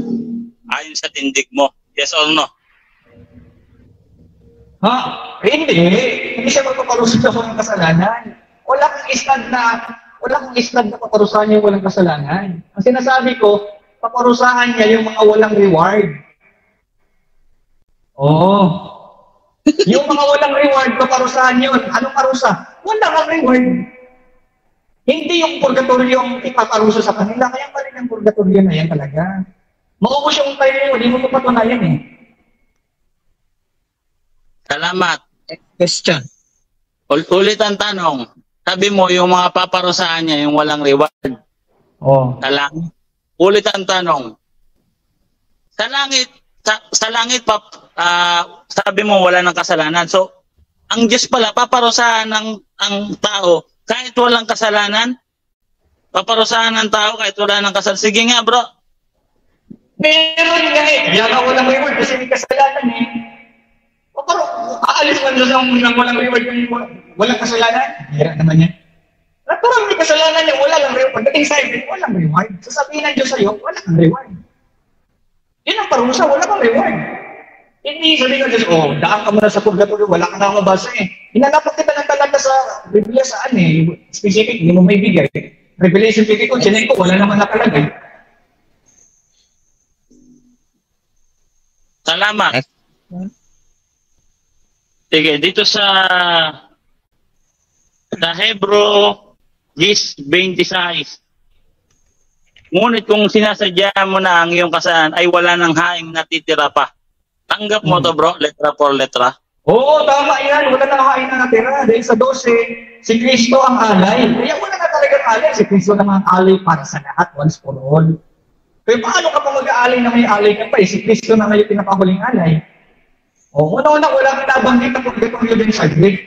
Ayon sa tindig mo. Yes or no? Ha? Hindi. Hindi siya magpaparusahan sa walang kasalanan. Wala kang istad na paparusahan niya walang kasalanan. Ang sinasabi ko, paparusahan niya yung mga walang reward. Yung mga walang reward, paparusahan yun. Anong parusa? Wala kang reward. Hindi yung purgatorio yung ipaparusa sa kanila, kaya pa rin ang purgatorio na yan talaga. Maubos yung tayo, hindi mo mapatunayan eh. Salamat. Question. Ulit ang tanong. Sabi mo, yung mga paparusahan niya, yung walang reward. Oh. Sa langit. Ulit ang tanong. Sa langit, sabi mo, wala ng kasalanan. So, ang Diyos pala, paparusahan ang tao kahit walang kasalanan. Paparusahan ng tao kahit wala ng kasalanan. Sige nga, bro. Meron nga eh. Kaya nga walang reward kasi may kasalanan eh. O pero, aalis man doon ng walang reward yung walang kasalanan. Hira naman yan. Parang may kasalanan yung wala lang reward. Pagdating sa ibig, walang reward. Sasabihin ng Diyos sa'yo, wala kang reward. Yun ang parusa, wala kang reward. Hindi sabihin ng Diyos, daan ka muna sa purgatorio, wala ka na mabasa eh. Hinanapak kita ng talata sa Biblia saan eh. Specific, hindi mo may bigay. Revelation 52, chinek ko, wala naman nakalagay. Salamat. Sige, dito sa Hebro 10:26. Ngunit kung sinasadya mo na ang iyong kasalanan ay wala ng haing natitira pa. Tanggap mo to, bro, letra por letra. Oo, tama yan. Wala na hain na natira. Dahil sa 12, si Kristo ang alay. Kaya wala na talagang alay. Si Kristo naman ang alay para sa lahat, once for all. Kaya paano ka pa mag-aalay na may alay ka pa eh? Si Kristo na ngayon pinakahuling alay. O, una-una, wala kang nabanggit na purgatorio din sa Greek.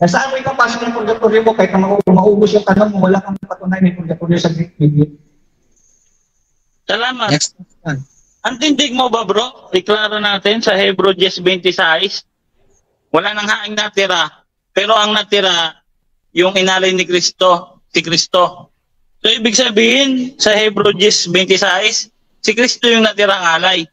Kaya saan mo ipapasok ng purgatorio mo kahit na maubos yung tanong mo, wala kang patunay may purgatorio sa Greek Biblia. Salamat. Next question. Ang tindig mo ba, bro? Iklaro natin sa Hebro 10:26. Wala nang haing natira. Pero ang natira, yung inalay ni Kristo, si Kristo. So, ibig sabihin, sa Hebro 10:26, si Kristo yung natirang alay.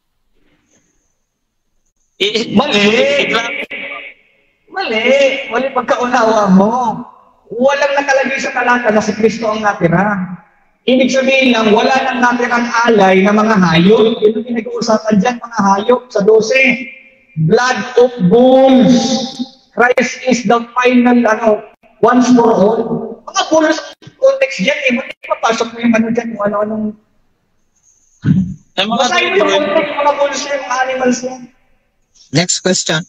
Mali pagkaunawa mo. Walang nakalagay sa talata na si Kristo ang natira. Ibig sabihin lang, wala nang natirang alay na mga hayop. Yun ang pinag-uusapan dyan, mga hayop sa 12. Blood of bulls. Christ is the final, once for all. Mga bulls context dyan eh. Hindi papasok mo yung dyan, kung ano-anong... Basahin mo yung context, mga bulls yan, mga animals yan. Next question.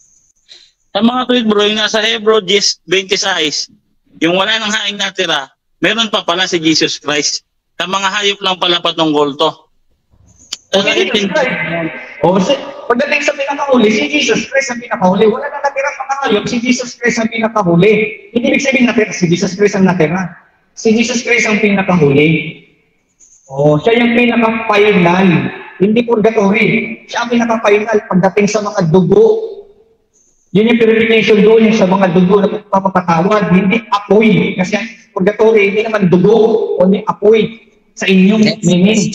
Sa mga tweet, bro, yung nasa Hebro 10:26, yung wala nang haing natira, meron pa pala si Jesus Christ. Sa mga hayop lang pala patungkol to. Pagdating sa pinakahuli, si Jesus Christ ang pinakahuli. Wala na natirang mga hayop, si Jesus Christ ang pinakahuli. Hindi ibig sabihin natira, si Jesus Christ ang natira. Si Jesus Christ ang pinakahuli. Siya yung pinaka-final. Hindi purgatory. Siya ang pinaka-final pagdating sa mga dugo. Yun yung purification doon, yung sa mga dugo na papapatawad, hindi apoy. Kasi ang purgatory, hindi naman dugo, o hindi apoy sa inyong meaning.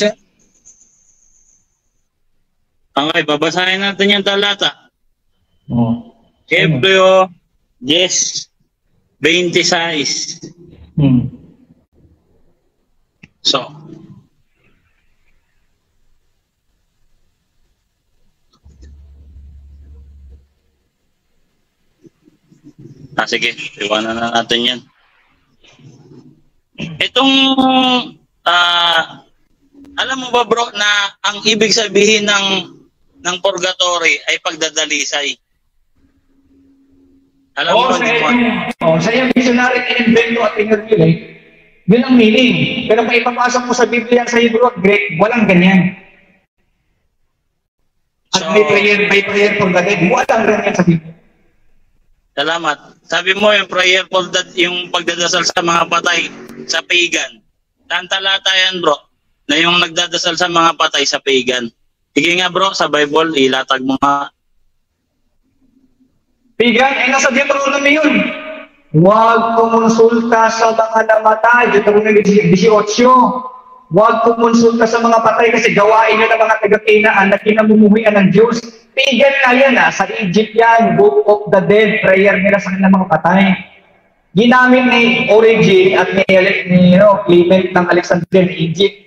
Okay, babasahin natin yung talata. Hebrew Hebro 10:26. So, sige, iwanan na natin yan. Itong, alam mo ba, bro, na ang ibig sabihin ng purgatory ay pagdadalisay? Alam mo ba? Sa yung missionary in-invento at in-relate, yun ang meaning. Pero kung ipapasok mo sa Biblia sa Hebrew at Greek, walang ganyan. At may prayer for the dead, walang ganyan sa Biblia. Salamat. Sabi mo yung prayer for that, yung pagdadasal sa mga patay sa pagan. Saan talata yan, bro? Na yung nagdadasal sa mga patay sa pagan. Sige nga, bro, sa Bible, ilatag mo nga. Pagan, nasa Deuteronomy yun. Huwag kumonsulta sa mga namatay. Deuteronomy 18. Huwag kumonsulta sa mga patay kasi gawain nyo ng mga taga-Kinaan na kinamumuhian ng Diyos. Pagan na yan sa Egypt yan, Book of the Dead, prayer nila sa kanilang mga patay. Ginamit ni Origen at ni Clement ng Alexandria ng Egypt.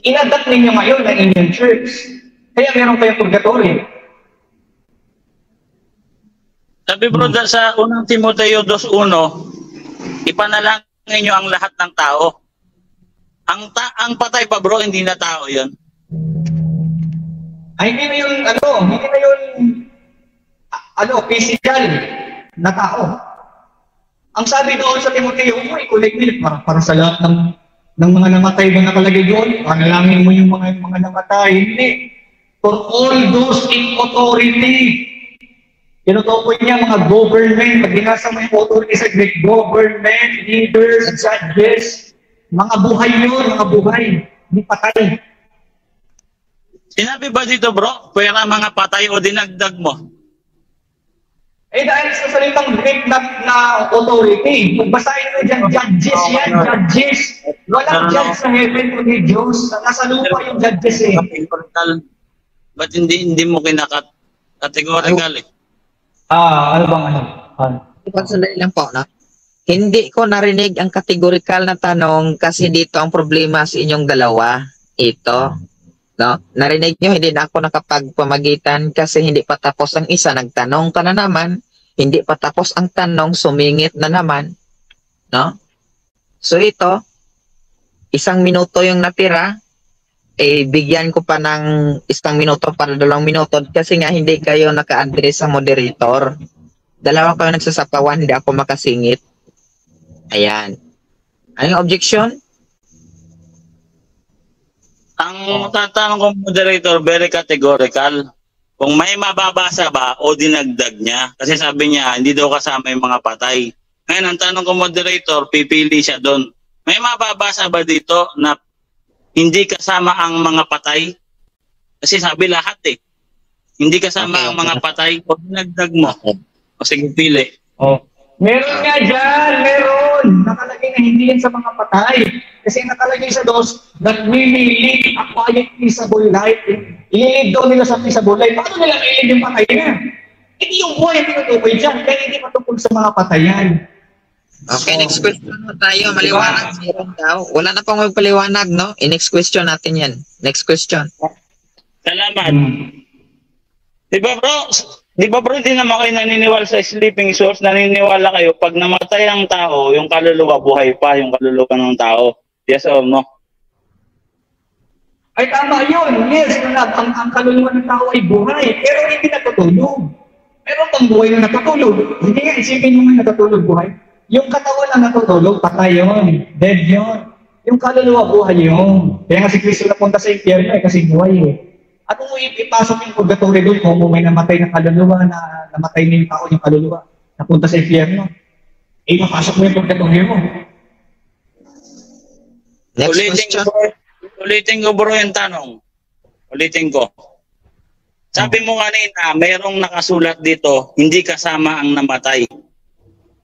Inadat ninyo ngayon ng Indian Church. Kaya meron kayong purgatory. Sabi bro, sa unang Timoteo 2:1, ipanalangin nyo ang lahat ng tao. Ang patay pa bro, hindi na tao yun. Ay, hindi na yun, hindi na yun physical na tao. Ang sabi doon sa Timoteo, i-collect mo para sa lahat ng mga namatay na nakalagay doon, panalangin mo yung mga namatay. Hindi. For all those in authority. Tinutukoy niya mga government, pag binasa mo yung authority sa Greek, government, leaders, judges, mga buhay yun, mga buhay, hindi patay. Sinabi ba dito bro, pwera mga patay o dinagdag mo? Dahil sa salitang Greek na authority, magbasahin mo dyan, judges yan, judges. Walang judge sa heaven kundi Diyos. Nasa lupa yung judges eh. Ba't hindi mo kinakategorical eh? Ano bang ano? Sandali lang po, no? Hindi ko narinig ang kategorikal na tanong kasi dito ang problema sa inyong dalawa. Ito, no? Narinig nyo, hindi na ako nakapagpamagitan kasi hindi pa tapos ang isa. Nagtanong ka na naman, hindi pa tapos ang tanong, sumingit na naman. No? So ito, 1 minuto yung natira, bigyan ko pa ng 1 minuto para 2 minuto kasi nga hindi kayo naka-address sa moderator. Dalawa kayo nagsasapawan, hindi ako makasingit. Ayan. Anong objection? Ang tatanong ko moderator, very categorical. Kung may mababasa ba o dinagdag niya. Kasi sabi niya, hindi daw kasama yung mga patay. Ngayon, ang tanong ko moderator, pipili siya doon. May mababasa ba dito na hindi kasama ang mga patay? Kasi sabi lahat eh. Hindi kasama ang mga patay o dinagdag mo. O sige, pili. Meron nga dyan, meron. Nakalagay na hindi yan sa mga patay. Kasi nakalagay sa dos, that we may live a quiet, peaceable life. I-live daw nila sa peaceable life. Paano nila i-live yung patay na? Hindi yung buhay ang tinutukoy dyan. Kaya hindi patungkol sa mga patayan. Okay, next question na tayo. Maliwanag meron daw. Wala na pang magpaliwanag, no? I-next question natin yan. Next question. Salamat. Di ba bro, hindi naman kayo naniniwala sa sleeping source, naniniwala kayo pag namatay ang tao, yung kaluluwa buhay pa, yung kaluluwa ng tao. Yes or no? Ay tama yun. Yes, ang kaluluwa ng tao ay buhay, pero hindi natutulog. Meron pang buhay na natutulog. Hindi nga, isipin mo nga natutulog buhay. Yung katawan na natutulog, patay yun. Dead yun. Yung kaluluwa buhay yun. Kaya nga si Kristo napunta sa impyerno kasi buhay eh. At kung ipasok yung purgatory doon, kung may namatay na kaluluwa, na namatay na yung tao yung kaluluwa, napunta sa impyerno, mapasok mo yung purgatory mo. Next question. Ulitin ko bro yung tanong. Ulitin ko. Sabi mo kanina, mayroong nakasulat dito, hindi kasama ang namatay.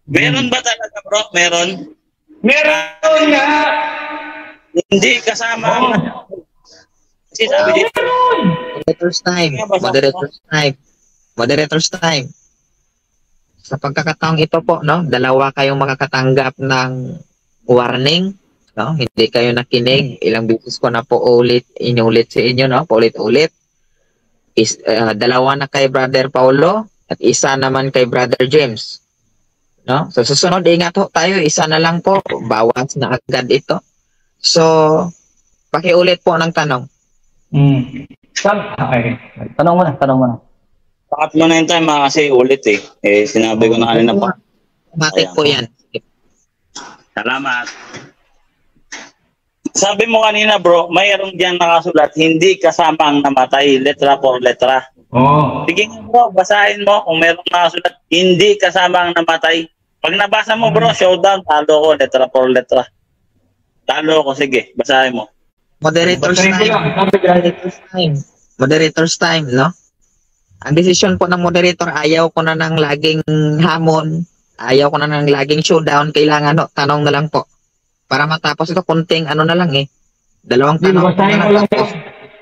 Meron ba talaga bro? Meron? Meron nga! Hindi kasama ang namatay. Kasi sabi dito, Moderator's time. Sa pagkakataong ito po, no, dalawa kayong makakatanggap ng warning, no? Hindi kayo nakinig. Ilang beses ko na po inulit sa inyo, no? Paulit-ulit. Dalawa na kay Brother Paulo at isa naman kay Brother James. No? So susunod, ingat ho tayo. Isa na lang po. Bawas na agad ito. So, pakiulit po ng tanong. Okay. Tanong mo na. Pakat mo na yung time kasi ulit eh. Sinabi ko na kanina pa. Matik po yan. Salamat. Sabi mo kanina bro, mayroong diyan nakasulat, hindi kasama ang namatay, letra por letra. Sige nga bro, basahin mo kung mayroong nakasulat, hindi kasama ang namatay. Pag nabasa mo bro, showdown, talo ko, letra por letra. Talo ko, sige, basahin mo. Moderator's time, no? Ang desisyon po ng moderator, ayaw ko na ng laging hamon, ayaw ko na ng laging showdown, kailangan no, tanong na lang po. Para matapos ito, konting ano na lang eh. Dalawang tanong na lang tapos.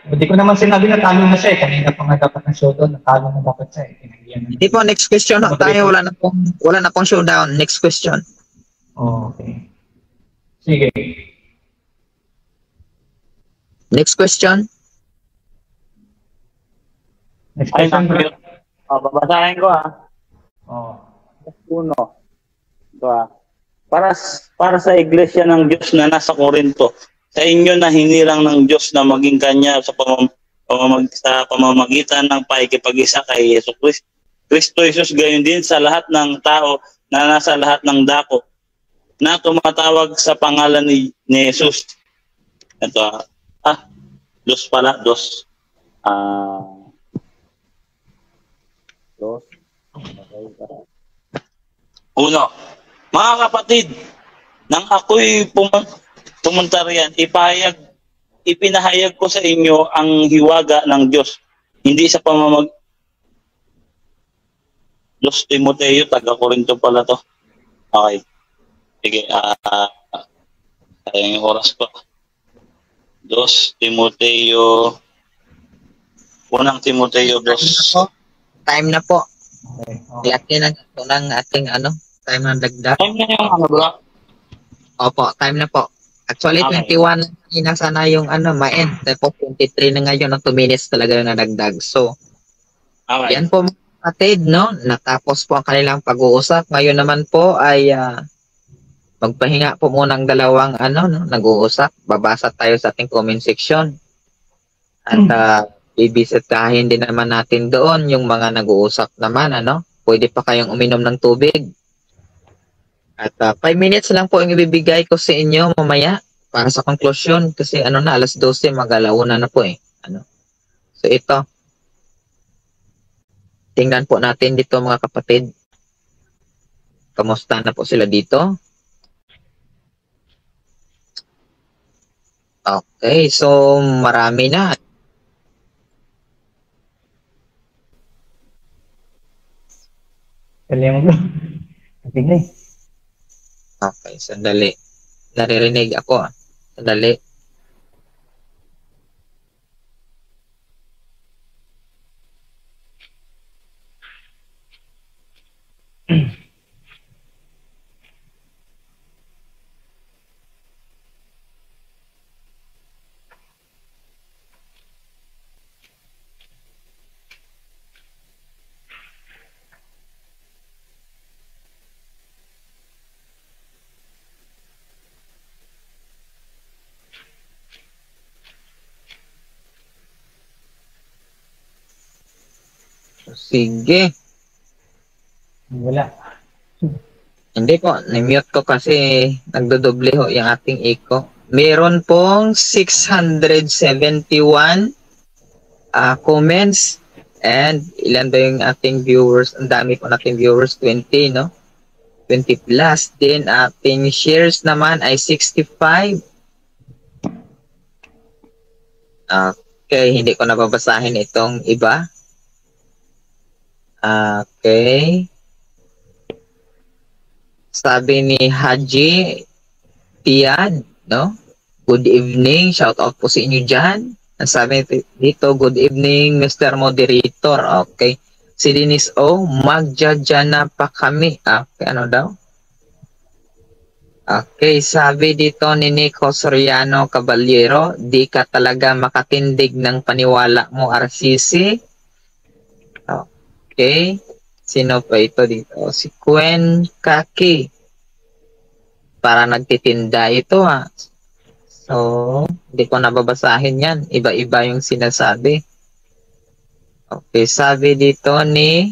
Hindi ko naman sinabi na talo na siya eh. Kanina pa nga dapat ng showdown, natalo na dapat siya eh. Hindi po, next question no, tayo, wala na pong showdown. Next question. Okay. Sige. Next question. Next question, bro. Babasahin ko Uno. Ito Para sa iglesia ng Diyos na nasa Corinto, sa inyo na hinirang ng Diyos na maging kanya sa pamamagitan ng pakikipag-isa kay Yesu Kristo. Kristo Jesus gayon din sa lahat ng tao na nasa lahat ng dako na tumatawag sa pangalan ni Jesus. Ito, dos pala, dos. Dos. Uno, mga kapatid, nang ako'y pumunta riyan, ipinahayag ko sa inyo ang hiwaga ng Diyos. Hindi sa Dos Timoteo, taga-Corinto pala to. Okay. Sige, yung oras ko. Dos Timoteo, unang Timoteo, dos. Time na po. Okay. Laki na po ng ating time na dagdag. Time na yung bro? Opo, time na po. Actually, Okay. 21 na sana yung ma-end. Tapos 23 na ngayon, 2 minutes talaga yung nadagdag. So, Okay. yan po mga kapatid, no? Natapos po ang kanilang pag-uusap. Ngayon naman po ay magpahinga po muna ng dalawang nag-uusap. Babasa tayo sa ating comment section. At bibisitahin din naman natin doon yung mga nag-uusap naman, Pwede pa kayong uminom ng tubig. At 5 minutes lang po yung ibibigay ko sa inyo mamaya para sa conclusion kasi alas 12 mag-alauna na po eh. So ito. Tingnan po natin dito mga kapatid. Kamusta na po sila dito? Okay, so marami na. Kailangan mo. Tingnan. Okay, sandali. Naririnig ako. Sandali. Sige. Wala. Hindi po, na-mute ko kasi nagdodoble ho yung ating echo. Meron pong 671 comments and ilan ba yung ating viewers? Ang dami po nating viewers, 20, no? 20 plus. Then ating shares naman ay 65. Okay, hindi ko nababasahin itong iba. Okay. Sabi ni Haji Tiad, no? Good evening. Shout out po sa inyo dyan. Ang sabi dito, good evening, Mr. Moderator. Okay. Si Dennis O, magja na pa kami. Okay, ano daw? Okay, sabi dito ni Nico Soriano Caballero, di ka talaga makatindig ng paniwala mo, RCC. Okay. Sino pa ito dito? Si Gwen Kaki. Para nagtitinda ito So, hindi ko nababasahin yan. Iba-iba yung sinasabi. Okay, sabi dito ni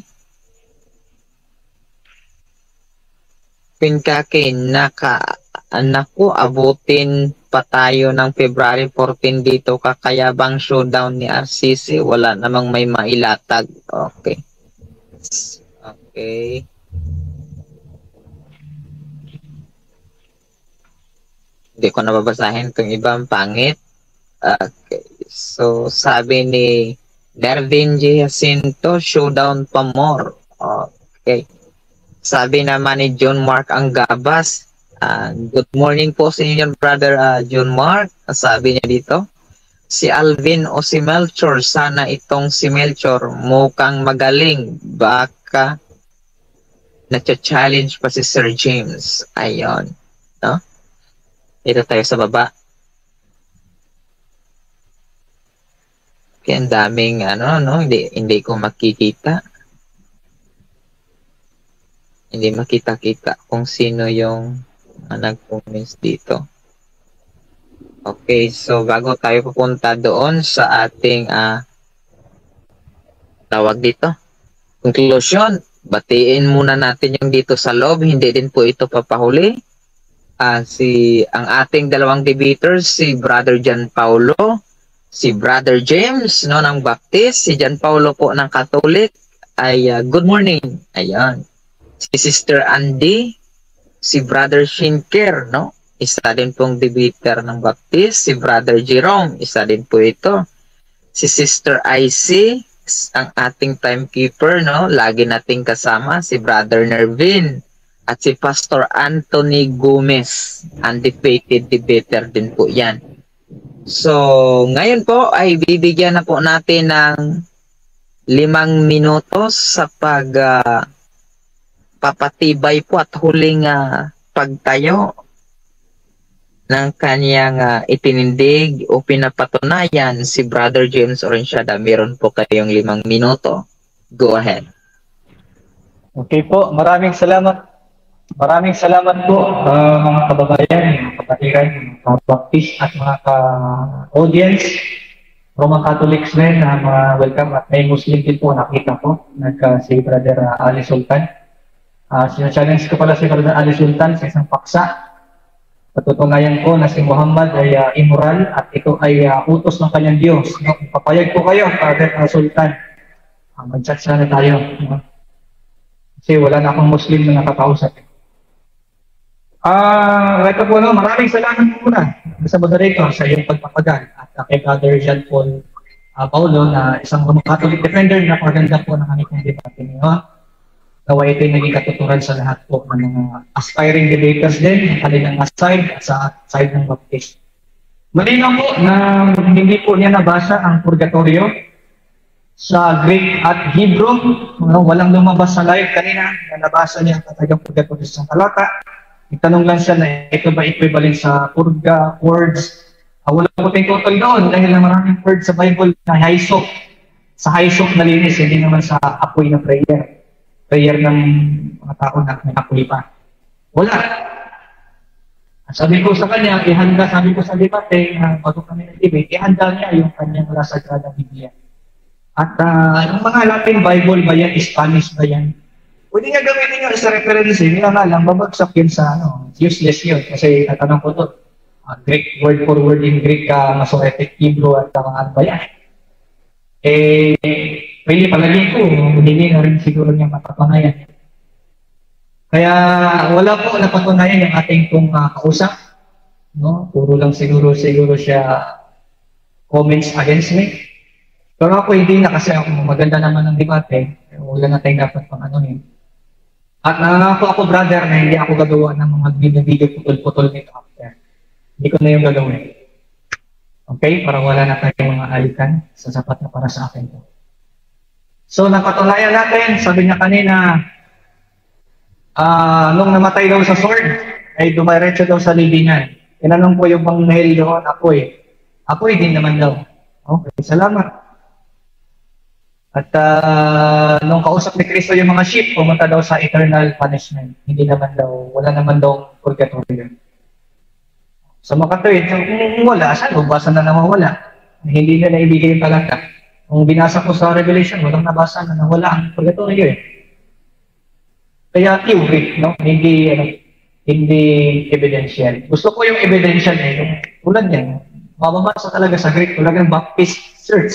Gwen Kaki, naku, abutin pa tayo ng February 14 dito kakayabang showdown ni RCC. Wala namang may mailatag. Okay. Okay. Hindi ko nababasahin itong ibang pangit. Okay. So, sabi ni Dervin G. Jacinto, showdown pa more. Okay. Sabi naman ni John Mark Anggabas, good morning po sa inyo, brother John Mark. Sabi niya dito, si Alvin o si Melchor, sana itong si Melchor mukhang magaling. Baka na-challenge pa si Sir James. Ayon. No? Dito tayo sa baba. Kaya ang daming hindi ko makikita. Hindi makita-kita kung sino yung nag-comments dito. Okay, so bago tayo pupunta doon sa ating tawag dito, Conclusion, batiin muna natin yung dito sa loob, hindi din po ito papahuli. Ang ating dalawang debaters, si Brother John Paulo, si Brother James no, ng Baptist, si John Paulo po ng Catholic, ay good morning. Ayan. Si Sister Andy, si Brother Shinker, no? Isa din pong debater ng Baptist, si Brother Jerome, isa din po ito. Si Sister IC, ang ating timekeeper, no? Lagi nating kasama si Brother Nervin at si Pastor Anthony Gomez, undefeated debater din po 'yan. So, ngayon po ay bibigyan na po natin ng 5 minutos sa papatibay po at huling pagtayo ng kanyang itinindig o pinapatunayan si Brother James Orenciada. Meron po kayong 5 minuto. Go ahead. Okay po, maraming salamat. Maraming salamat po mga kababayan, mga kapatiran, mga Baptist at mga ka-audience, Roman Catholics din, mga welcome at may Muslim din po nakita ko, si Brother Ali Sultan. Sinachallenge ko pala si Brother Ali Sultan sa isang paksa. Patutunayan ko na si Muhammad ay immoral at ito ay utos ng kanyang Diyos. No? Papayag po kayo, Brother Sultan. Mag-chat sana tayo. No? Kasi wala na akong Muslim na nakakausap. Ito po, no? Maraming salamat po muna sa moderator sa iyong pagpapagal at kay Brother John Paul Paulo na isang Roman Catholic defender na paganda po ng aming debate niyo. Nawa ito yung naging katuturan sa lahat po ng mga aspiring debaters din, ng kanilang side at sa side ng Baptist. Malinaw po na hindi po niya nabasa ang purgatorio sa Greek at Hebrew. Walang lumabas sa live kanina na nabasa niya ang katagang purgatorio sa talata. Itanong lang siya na ito ba equivalent sa purga words. Wala po tayong total doon dahil na maraming words sa Bible na haysok. Sa haysok na linis, hindi naman sa apoy na prayer. Prayer ng mga tao na may apoy pa. Wala. Sabi ko sa kanya, sabi ko sa debate, bago kami nag-debate, ihanda niya yung kanyang La Sagrada Biblia. At yung mga Latin Bible ba yan, Spanish ba yan, pwede nga gamitin nyo sa reference, hindi nga lang, babagsak yun sa useless yun. Kasi tatanong ko to, Greek, word for word in Greek, Masoretic, Hebrew, at mga ba yan. Pwede palagi ko, hindi na rin siguro niya mapapanayan. Kaya wala po napatunayan yung ating pong kausap. No? Puro lang siguro siya comments against me. Pero ako hindi na kasi ako maganda naman ng debate. Wala na tayong dapat pang anuhin. At nangako ako, brother, na hindi ako gagawa ng mga video putol-putol nito after. Hindi ko na yung gagawin. Okay? Para wala na tayong mga alikan sa sapat na para sa akin to. So, napatunayan natin, sabi niya kanina, nung namatay daw sa sword, ay dumiretso daw sa libingan. Tinanong ko yung panghel doon, apoy. Apoy din naman daw. Okay, salamat. At nung kausap ni Kristo yung mga sheep, pumunta daw sa eternal punishment. Hindi naman daw, wala naman daw purgatorio. Sa mga katuwid, kung wala, saan? Basa na naman wala. Hindi na naibigay yung talata. Kung binasa ko sa Revelation, walang nabasa na nawala ang purgatorio eh. Kaya theory, no? Hindi evidential. Gusto ko yung evidential eh. Yung tulad yan, mababasa talaga sa Greek, tulad ng Baptist Church.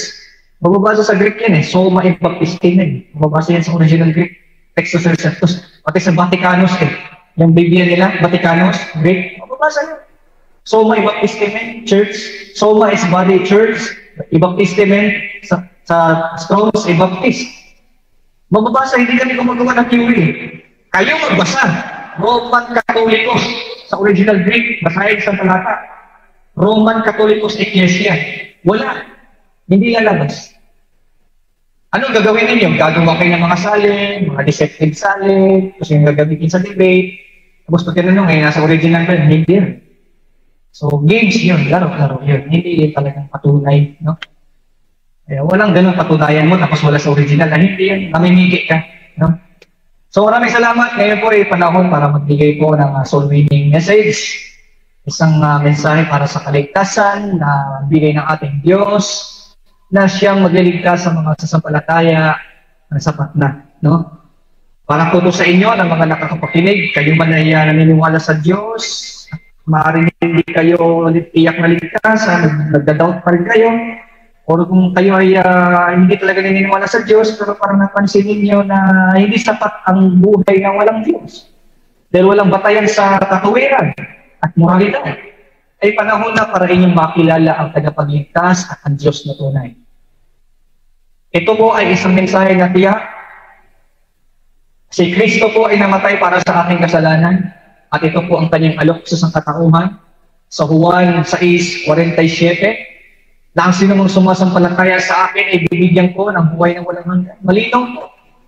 Mababasa sa Greek yan eh. Soma e Baptistina. Mababasa yan sa original Greek. Textus Receptus. Pati sa Vaticanus eh. Yung Biblia nila, Vaticanus, Greek. Mababasa yan. Soma e Baptistina, Church. Soma is body, Church. I-baptistement sa Strong's i-baptist. Mababasa, hindi kami gumagawa ng theory. Kayo magbasa. Roman Catholicos sa original Greek, basahin sa talata. Roman Catholicos Ecclesia. Wala. Hindi lalabas. Anong gagawin ninyo? Gagawa kayo ng mga salin, mga deceptive salin, kasi yung gagamitin sa debate. Tapos pag tinanong, nasa original ba? Hindi yun. So, games yun, laro-laro yun. Hindi yun talagang patunay, no? Kaya walang ganun patunayan mo, tapos wala sa original na hindi yun, namimigit ka, no? So, maraming salamat. Ngayon po ay panahon para magbigay po ng soul-winning message. Isang mensahe para sa kaligtasan na bigay ng ating Diyos, na siyang magliligtas sa mga sasampalataya na sapat na. no? Para po to sa inyo ng mga nakakapakinig, kayo man ay naniniwala sa Diyos, maaaring hindi kayo tiyak na ligtas, nagda-doubt pa rin kayo, o kung kayo ay hindi talaga naniniwala sa Diyos, pero parang napansin ninyo na hindi sapat ang buhay na walang Diyos. Dahil walang batayan sa katuwiran at moralidad, ay panahon na para inyong makilala ang tagapagligtas at ang Diyos na tunay. Ito po ay isang mensahe na tiyak. Si Kristo po ay namatay para sa aking kasalanan at ito po ang kanyang alok sa sangkatauhan. Sa Juan 6:47, na ang sinumang sumasampalataya sa akin ay bibigyan ko ng buhay na walang hanggan. Malinaw po.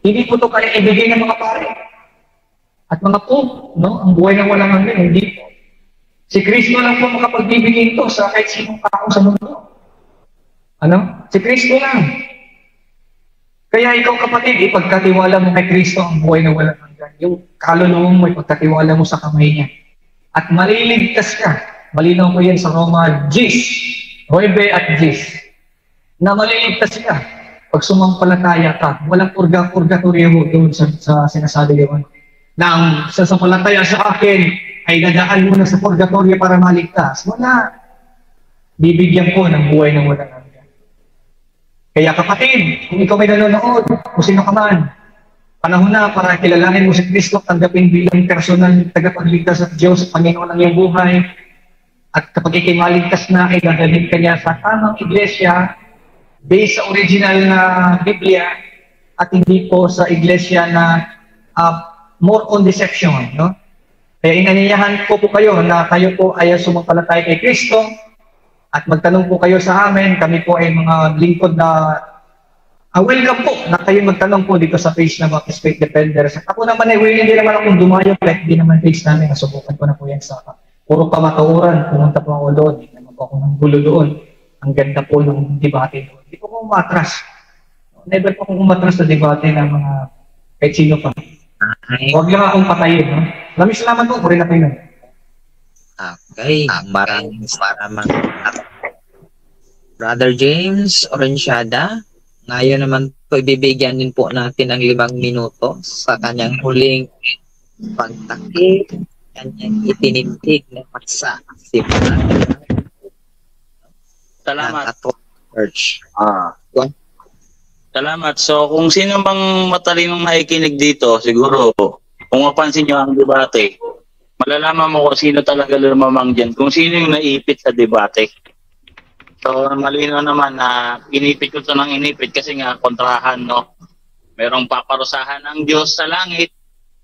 Hindi po ito kaya ibigay ng mga pare at mga po, no? Ang buhay na walang hanggan, hindi po. Si Kristo lang po makapagbibigay ito sa kahit sinong tao sa mundo. Ano? Si Kristo lang. Kaya ikaw kapatid, ipagkatiwala mo kay Kristo ang buhay na walang hanggan. Yung kaluluwa mo, ipagkatiwala mo sa kamay niya. At maliligtas ka. Malinaw mo yan sa Roma 10, 9 at 10. Na maliligtas ka pag sumampalataya ka. Walang purgatorio doon sa sinasabi yun. Na ang sasampalataya sa akin, ay dadaan muna sa purgatorio para maligtas. Wala. Bibigyan ko ng buhay na walang hanggan. Kaya kapatid, kung ikaw may nanonood, kung sino ka man, panahon na para kilalanin mo si Kristo, tanggapin bilang personal tagapagligtas at Diyos, Panginoon ng iyong buhay. At kapag ikay maligtas na, ay dadalhin ka niya sa tamang iglesia, based sa original na Biblia, at hindi po sa iglesia na more on deception, no? Kaya inanyayahan ko po kayo na kayo po ay sumampalataya kay Kristo at magtanong po kayo sa amin. Kami po ay mga lingkod na welcome po na kayo magtanong po dito sa page na Baptist Faith Defenders. At ako naman ay willing din naman akong dumayo kahit hindi naman page namin. Nasubukan ko na po yan sa puro kamatuuran. Pumunta po ako doon. Hindi naman po ako ng gulo doon. Ang ganda po ng debate doon. Hindi po ako umatras. Never po akong umatras sa debate ng mga kahit sino pa. Huwag lang akong patayin, no? Maraming salamat po, puri na kayo. Okay, maraming salamat. Brother James Orensyada, ngayon naman po ibibigyan din po natin ng 5 minuto sa kanyang huling pagtakip, kanyang itinindig na paksa. Salamat. Church. Salamat. So, kung sino bang matalinong nakikinig dito, siguro, kung mapansin nyo ang debate, malalaman mo kung sino talaga lumamang dyan, kung sino yung naipit sa debate. So, malino naman na inipit ko ito ng inipit kasi nga kontrahan, no? Merong paparusahan ng Diyos sa langit.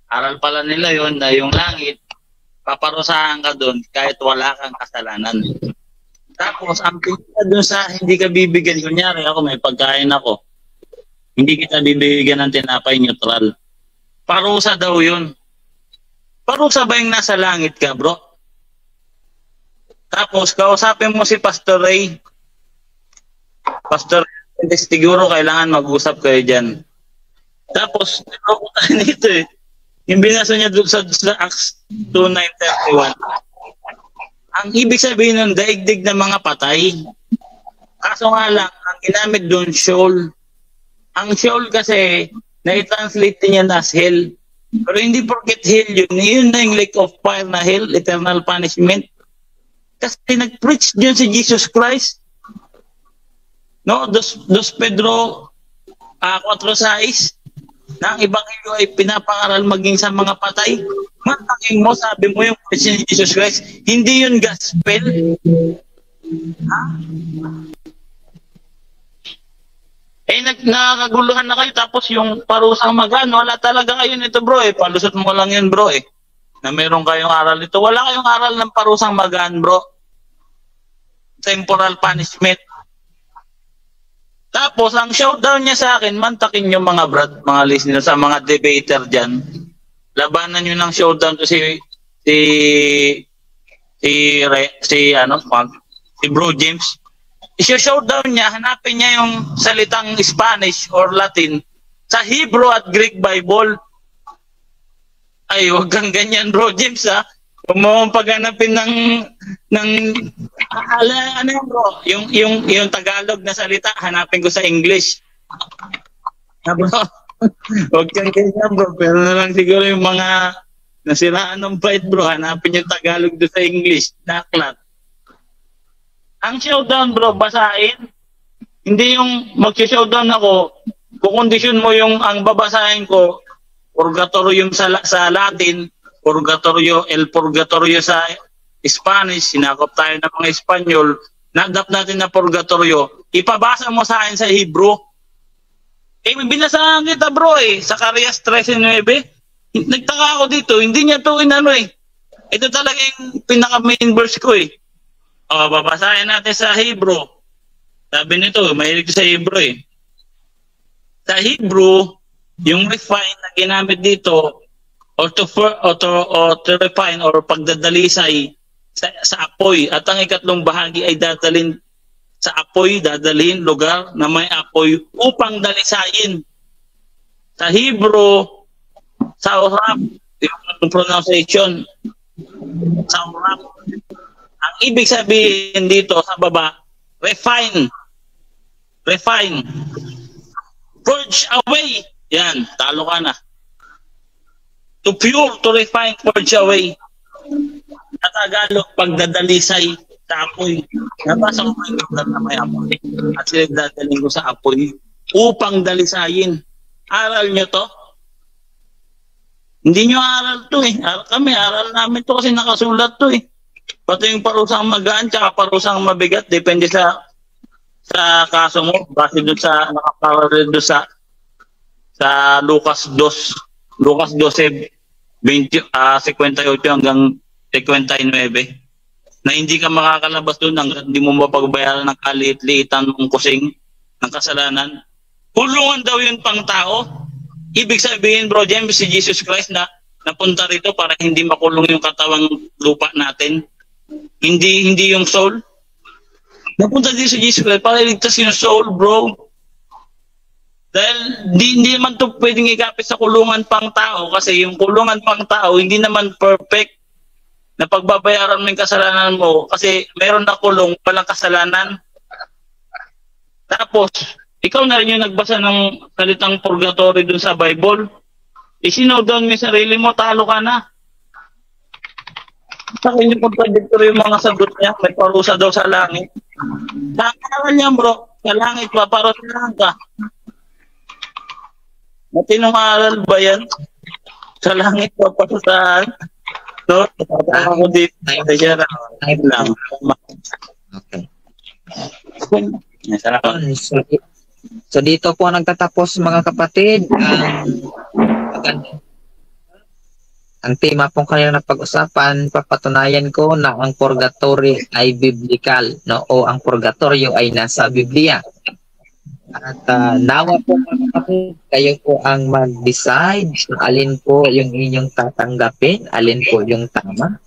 Aral pala nila yon na yung langit, paparusahan ka doon kahit wala kang kasalanan. Tapos, ang pinita doon sa hindi ka bibigyan, kunyari ako may pagkain ako, hindi kita bibigyan ng tinapay neutral. Parusa daw yun. Parusa ba yung nasa langit ka, bro? Tapos, kausapin mo si Pastor Ray. Pastor Ray, siguro kailangan mag-usap kayo dyan. Tapos, nito eh. Yung binasa niya doon sa Acts 2:9-31. Ang ibig sabihin nun, daigdig ng mga patay. Kaso nga lang, ang ginamit doon, Sheol. Ang Sheol kasi, na-translate niya as hell. Pero hindi porket hell yun. Yun na yung lake of fire na hell, eternal punishment. Kasi nag-preach dyan si Jesus Christ. No? Dos Pedro 4:6 na ang ebanghelyo ay pinapangaral maging sa mga patay. Mataking mo, sabi mo yung preach ni Jesus Christ. Hindi yun gospel. Ha? Eh, nakakaguluhan na kayo, tapos yung parusang magano, wala talaga kayo nito, bro, eh. Palusot mo lang yun, bro, eh. Na meron kayong aral nito. Wala kayong aral ng parusang magan, bro. Temporal punishment. Tapos, ang showdown niya sa akin, mantakin yung mga brad, mga listeners, sa mga debater dyan. Labanan nyo ng showdown to si Bro James. I-showdown niya, hanapin niya yung salitang Spanish or Latin sa Hebrew at Greek Bible. Ay, wag kang ganyan, Bro James, ha? Kung mo paghanapin ng ano yun, bro? Yung Tagalog na salita, hanapin ko sa English. Na, bro, Huwag kang ganyan bro, pero na lang siguro yung mga nasiraan ng bait bro, hanapin yung Tagalog doon sa English, naklat. Ang showdown bro, basahin. Hindi yung mag-showdown ako, kukondisyon mo yung ang babasahin ko, purgatorio sa Latin, purgatorio, el purgatorio sa Spanish, sinakop tayo ng mga Espanyol, nadap natin na purgatorio, ipabasa mo sa akin sa Hebrew. Binasahan kita bro sa Carias 13:9. Nagtaka ako dito, hindi niya to inano Ito talaga yung pinaka-main verse ko babasahin natin sa Hebrew. Sabi nito, mahilig sa Hebrew Sa Hebrew, yung refine na ginamit dito, or to refine or pagdadalisay sa apoy. At ang ikatlong bahagi ay dadalhin sa apoy, dadalhin lugar na may apoy upang dalisayin. Sa Hebrew, sa Orab, yung pronunciation, sa Orab, ang ibig sabihin dito sa baba, refine. Refine. Purge away. Yan, talo ka na. To pure, to refine, purge away. At Tagalog, pagdadalisay sa apoy. Nabasa ko yung lugar na may apoy. At sila dadaling ko sa apoy upang dalisayin. Aral nyo to? Hindi nyo aral to Kami, aral namin to kasi nakasulat to Pati yung parusang magaan tsaka parusang mabigat. Depende sa kaso mo. Base doon sa nakaparallel doon sa Lucas 2. Lucas 12, 58 hanggang 59. Na hindi ka makakalabas doon hanggang hindi mo mapagbayaran ng kaliit-liitan ng kusing ng kasalanan. Kulungan daw yun pang tao. Ibig sabihin, bro James, si Jesus Christ na napunta rito para hindi makulong yung katawang lupa natin. Hindi yung soul. Napunta dito si Jesus Christ para iligtas yung soul, bro. Dahil hindi naman ito pwedeng ikapit sa kulungan pang tao kasi yung kulungan pang tao hindi naman perfect na pagbabayaran mo yung kasalanan mo kasi meron na kulong, walang kasalanan. Tapos, ikaw na rin yung nagbasa ng salitang purgatory dun sa Bible. Isinowdown mo yung sarili mo, talo ka na. Sa akin yung contradictory yung mga sagot niya, may parusa daw sa langit. Nakakaral niya bro, sa langit pa, parusahan ka. Matinong aral ba yan? Sa langit pa, parusahan. No? Ako dito. Time lang. Okay. Salamat. So dito po nagtatapos mga kapatid ang tema pong kaya na pag-usapan, papatunayan ko na ang purgatory ay biblical, no? O ang purgatorio ay nasa Biblia. At nawa po mga kapatid, kayo po ang mag-decide kung alin po yung inyong tatanggapin, alin po yung tama.